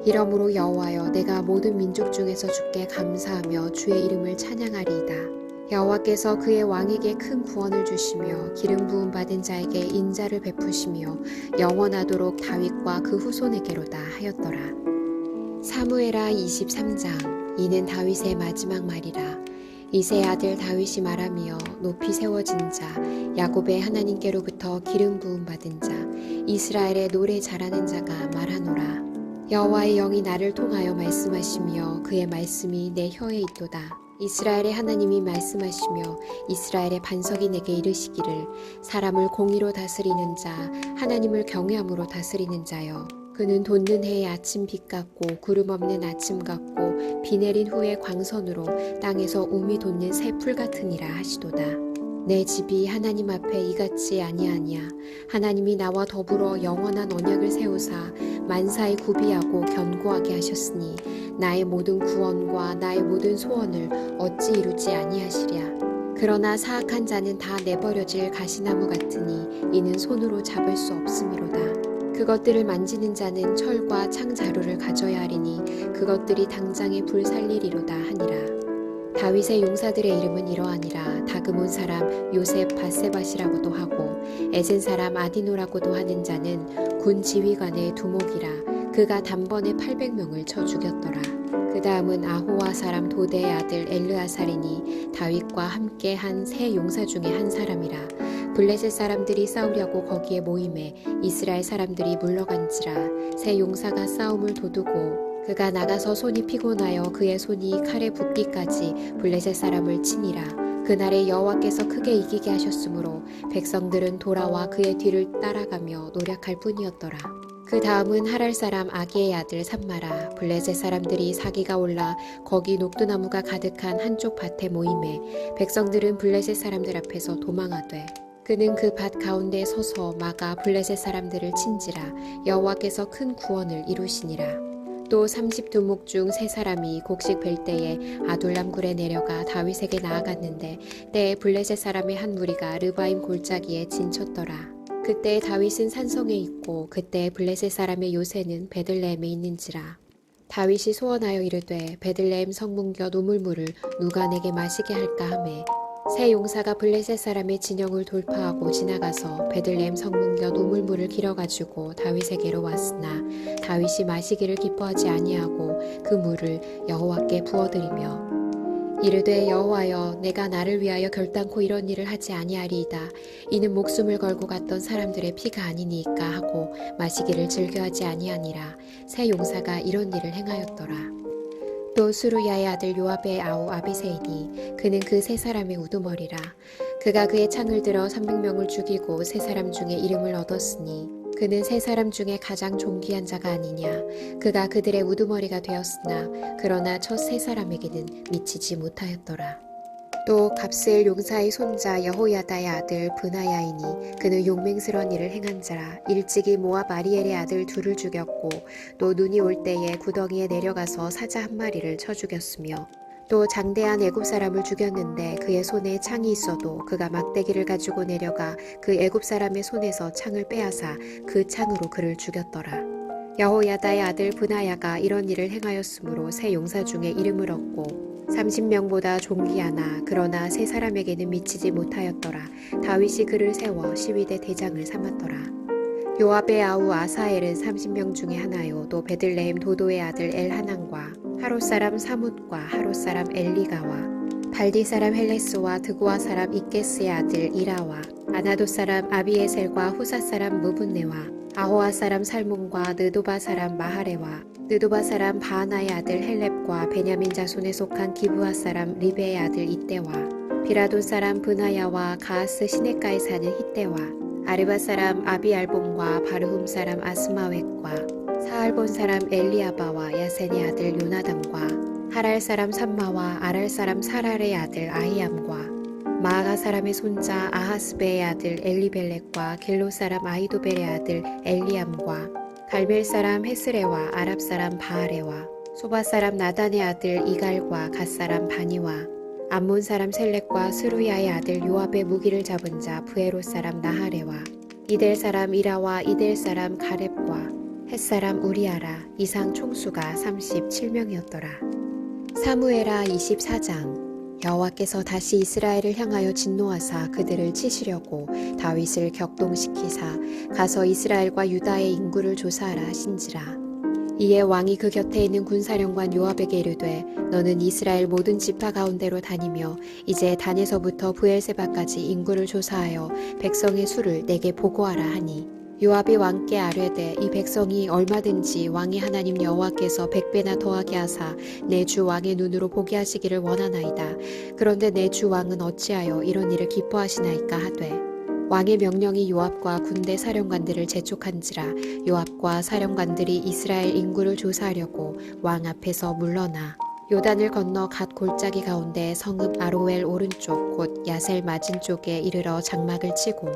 이러므로 여호와여, 내가 모든 민족 중에서 주께 감사하며 주의 이름을 찬양하리이다. 여호와께서 그의 왕에게 큰 구원을 주시며 기름 부음 받은 자에게 인자를 베푸시며 영원하도록 다윗과 그 후손에게로다 하였더라. 사무엘하 23장. 이는 다윗의 마지막 말이라. 이새의 아들 다윗이 말하며 높이 세워진 자 야곱의 하나님께로부터 기름 부음 받은 자 이스라엘의 노래 잘하는 자가 말하노라. 여호와의 영이 나를 통하여 말씀하시며 그의 말씀이 내 혀에 있도다. 이스라엘의 하나님이 말씀하시며 이스라엘의 반석이 내게 이르시기를 사람을 공의로 다스리는 자 하나님을 경외함으로 다스리는 자여 그는 돋는 해의 아침 빛 같고 구름 없는 아침 같고 비 내린 후의 광선으로 땅에서 우미 돋는 새 풀 같으니라 하시도다. 내 집이 하나님 앞에 이같이 아니하냐. 하나님이 나와 더불어 영원한 언약을 세우사 만사에 구비하고 견고하게 하셨으니 나의 모든 구원과 나의 모든 소원을 어찌 이루지 아니하시랴. 그러나 사악한 자는 다 내버려질 가시나무 같으니 이는 손으로 잡을 수 없음이로다. 그것들을 만지는 자는 철과 창자루를 가져야 하리니 그것들이 당장에 불 살리리로다 하니라. 다윗의 용사들의 이름은 이러하니라. 다그몬 사람 요셉 바세밧이라고도 하고 에센 사람 아디노라고도 하는 자는 군 지휘관의 두목이라. 그가 단번에 800명을 쳐 죽였더라. 그 다음은 아호와 사람 도대의 아들 엘르아살이니 다윗과 함께 한 세 용사 중에 한 사람이라. 블레셋 사람들이 싸우려고 거기에 모임에 이스라엘 사람들이 물러간지라. 세 용사가 싸움을 도두고 그가 나가서 손이 피곤하여 그의 손이 칼에 붓기까지 블레셋 사람을 치니라. 그날에 여호와께서 크게 이기게 하셨으므로 백성들은 돌아와 그의 뒤를 따라가며 노력할 뿐이었더라. 그 다음은 하랄 사람 아기의 아들 삼마라. 블레셋 사람들이 사기가 올라 거기 녹두나무가 가득한 한쪽 밭에 모임에 백성들은 블레셋 사람들 앞에서 도망하되 그는 그 밭 가운데 서서 막아 블레셋 사람들을 친지라. 여호와께서 큰 구원을 이루시니라. 또 30두목 중 세 사람이 곡식 벨 때에 아둘람 굴에 내려가 다윗에게 나아갔는데 때에 블레셋 사람의 한 무리가 르바임 골짜기에 진쳤더라. 그때 다윗은 산성에 있고 그때 블레셋 사람의 요새는 베들레헴에 있는지라. 다윗이 소원하여 이르되 베들레헴 성문곁 우물물을 누가 내게 마시게 할까 하매 세 용사가 블레셋 사람의 진영을 돌파하고 지나가서 베들레헴 성문곁 우물물을 길어가지고 다윗에게로 왔으나 다윗이 마시기를 기뻐하지 아니하고 그 물을 여호와께 부어드리며 이르되 여호와여 내가 나를 위하여 결단코 이런 일을 하지 아니하리이다. 이는 목숨을 걸고 갔던 사람들의 피가 아니니까 하고 마시기를 즐겨하지 아니하니라. 세 용사가 이런 일을 행하였더라. 또 수루야의 아들 요압의 아우 아비새이니 그는 그 세 사람의 우두머리라. 그가 그의 창을 들어 300명을 죽이고 세 사람 중에 이름을 얻었으니 그는 세 사람 중에 가장 존귀한 자가 아니냐. 그가 그들의 우두머리가 되었으나 그러나 첫 세 사람에게는 미치지 못하였더라. 또 갑스엘 용사의 손자 여호야다의 아들 브나야이니 그는 용맹스러운 일을 행한 자라. 일찍이 모압 아리엘의 아들 둘을 죽였고 또 눈이 올 때에 구덩이에 내려가서 사자 한 마리를 쳐 죽였으며 또 장대한 애굽 사람을 죽였는데 그의 손에 창이 있어도 그가 막대기를 가지고 내려가 그 애굽 사람의 손에서 창을 빼앗아 그 창으로 그를 죽였더라. 여호야다의 아들 브나야가 이런 일을 행하였으므로 세 용사 중에 이름을 얻고 30명보다 존귀하나 그러나 세 사람에게는 미치지 못하였더라. 다윗이 그를 세워 시위대 대장을 삼았더라. 요압의 아우 아사엘은 30명 중에 하나요. 또 베들레헴 도도의 아들 엘하난과 하롯 사람 사뭇과 하롯 사람 엘리가와 발디 사람 헬레스와 드고아 사람 이게스의 아들 이라와 아나도 사람 아비에셀과 후사 사람 무분네와 아호아 사람 살몬과 느도바 사람 마하레와 느도바 사람 바하나의 아들 헬렙과 베냐민 자손에 속한 기브아 사람 리베의 아들 이때와 비라돈 사람 브나야와 가하스 시내가에 사는 히때와 아르바 사람 아비알본과 바르훔 사람 아스마웻과 사알본 사람 엘리아바와 야센의 아들 요나담과 하랄 사람 삼마와 아랄 사람 사랄의 아들 아히암과 마아가 사람의 손자 아하스베의 아들 엘리벨렉과 길로 사람 아히도벨의 아들 엘리암과 갈멜 사람 헤스레와 아랍 사람 바하레와 소바 사람 나단의 아들 이갈과 갓 사람 바니와 암몬 사람 셀렉과 스루야의 아들 요압의 무기를 잡은 자 부에롯 사람 나하레와 이델 사람 이라와 이델 사람 가렙과 헷 사람 우리아라. 이상 총수가 37명이었더라. 사무엘하 24장. 여호와께서 다시 이스라엘을 향하여 진노하사 그들을 치시려고 다윗을 격동시키사 가서 이스라엘과 유다의 인구를 조사하라 하신지라. 이에 왕이 그 곁에 있는 군사령관 요압에게 이르되 너는 이스라엘 모든 지파 가운데로 다니며 이제 단에서부터 브엘세바까지 인구를 조사하여 백성의 수를 내게 보고하라 하니 요압이 왕께 아뢰되 이 백성이 얼마든지 왕의 하나님 여호와께서 100배나 더하게 하사 내 주 왕의 눈으로 보게 하시기를 원하나이다. 그런데 내 주 왕은 어찌하여 이런 일을 기뻐하시나이까 하되 왕의 명령이 요압과 군대 사령관들을 재촉한지라. 요압과 사령관들이 이스라엘 인구를 조사하려고 왕 앞에서 물러나 요단을 건너 갓 골짜기 가운데 성읍 아로엘 오른쪽 곧 야셀 맞은 쪽에 이르러 장막을 치고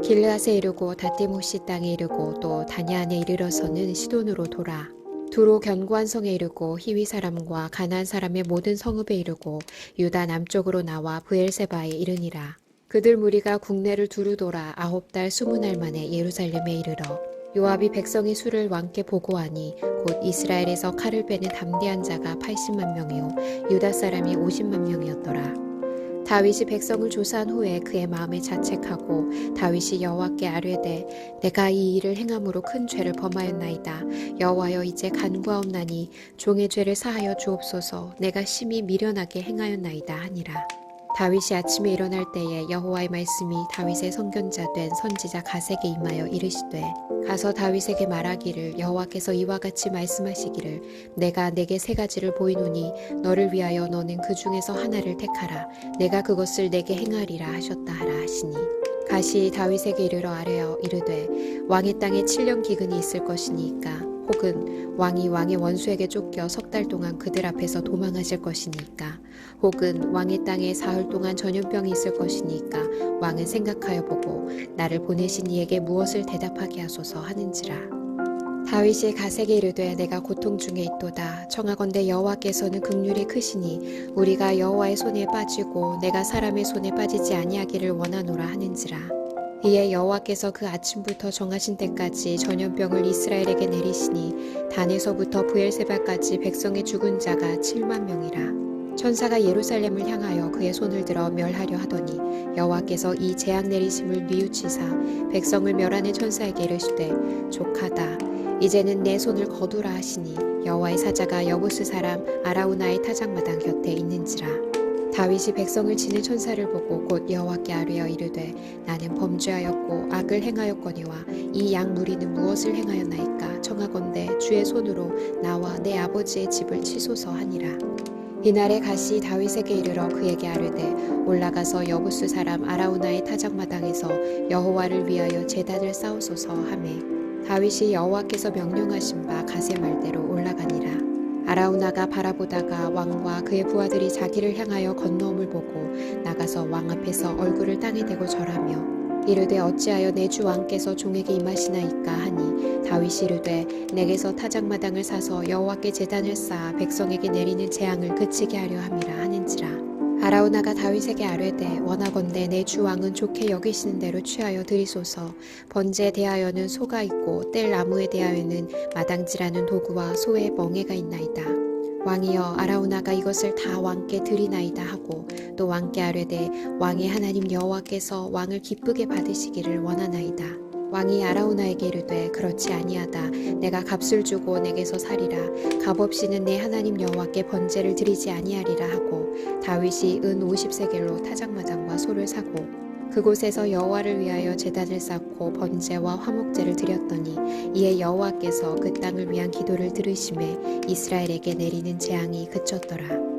길르앗에 이르고 다띠모시 땅에 이르고 또 다냐안에 이르러서는 시돈으로 돌아 두로 견고한 성에 이르고 히위 사람과 가나안 사람의 모든 성읍에 이르고 유다 남쪽으로 나와 브엘세바에 이르니라. 그들 무리가 국내를 두루 돌아 9달 20날 만에 예루살렘에 이르러 요압이 백성의 수를 왕께 보고하니 곧 이스라엘에서 칼을 빼는 담대한 자가 80만 명이요 유다 사람이 50만 명이었더라. 다윗이 백성을 조사한 후에 그의 마음에 자책하고 다윗이 여호와께 아뢰되 내가 이 일을 행함으로 큰 죄를 범하였나이다. 여호와여 이제 간구하옵나니 종의 죄를 사하여 주옵소서. 내가 심히 미련하게 행하였나이다 하니라. 다윗이 아침에 일어날 때에 여호와의 말씀이 다윗의 선견자 된 선지자 가세게 임하여 이르시되 가서 다윗에게 말하기를 여호와께서 이와 같이 말씀하시기를 내가 내게 세 가지를 보이노니 너를 위하여 너는 그 중에서 하나를 택하라. 내가 그것을 내게 행하리라 하셨다 하라 하시니 가시 다윗에게 이르러 아뢰어 이르되 왕의 땅에 7년 기근이 있을 것이니까 혹은 왕이 왕의 원수에게 쫓겨 석 달 동안 그들 앞에서 도망하실 것이니까 혹은 왕의 땅에 사흘 동안 전염병이 있을 것이니까 왕은 생각하여 보고 나를 보내신 이에게 무엇을 대답하게 하소서 하는지라. 다윗이 가세게 이르되 내가 고통 중에 있도다. 청하건대 여호와께서는 긍휼이 크시니 우리가 여호와의 손에 빠지고 내가 사람의 손에 빠지지 아니하기를 원하노라 하는지라. 이에 여호와께서 그 아침부터 정하신 때까지 전염병을 이스라엘에게 내리시니 단에서부터 부엘세바까지 백성의 죽은 자가 7만 명이라. 천사가 예루살렘을 향하여 그의 손을 들어 멸하려 하더니 여호와께서 이 재앙 내리심을 뉘우치사 백성을 멸하는 천사에게 이르시되 족하다. 이제는 내 손을 거두라 하시니 여호와의 사자가 여부스 사람 아라우나의 타작마당 곁에 있는지라. 다윗이 백성을 치는 천사를 보고 곧 여호와께 아뢰어 이르되 나는 범죄하였고 악을 행하였거니와 이 양 무리는 무엇을 행하였나이까. 청하건대 주의 손으로 나와 내 아버지의 집을 치소서 하니라. 이날에 가시 다윗에게 이르러 그에게 아뢰되 올라가서 여부스 사람 아라우나의 타작마당에서 여호와를 위하여 제단을 쌓으소서 하매 다윗이 여호와께서 명령하신 바 가세 말대로 올라가니라. 아라우나가 바라보다가 왕과 그의 부하들이 자기를 향하여 건너옴을 보고 나가서 왕 앞에서 얼굴을 땅에 대고 절하며 이르되 어찌하여 내 주 왕께서 종에게 임하시나이까 하니 다윗이 이르되 내게서 타작마당을 사서 여호와께 제단을 쌓아 백성에게 내리는 재앙을 그치게 하려 함이라 하는지라. 아라우나가 다윗에게 아뢰되 원하건대 내 주 왕은 좋게 여기시는 대로 취하여 드리소서. 번제에 대하여는 소가 있고 뗄 나무에 대하여는 마당질하는 도구와 소의 멍에가 있나이다. 왕이여 아라우나가 이것을 다 왕께 드리나이다 하고 또 왕께 아뢰되 왕의 하나님 여호와께서 왕을 기쁘게 받으시기를 원하나이다. 왕이 아라우나에게 이르되 그렇지 아니하다. 내가 값을 주고 내게서 사리라. 값없이는 내 하나님 여호와께 번제를 드리지 아니하리라 하고 다윗이 은 50세겔로 타작마당과 소를 사고 그곳에서 여호와를 위하여 제단을 쌓고 번제와 화목제를 드렸더니 이에 여호와께서 그 땅을 위한 기도를 들으심에 이스라엘에게 내리는 재앙이 그쳤더라.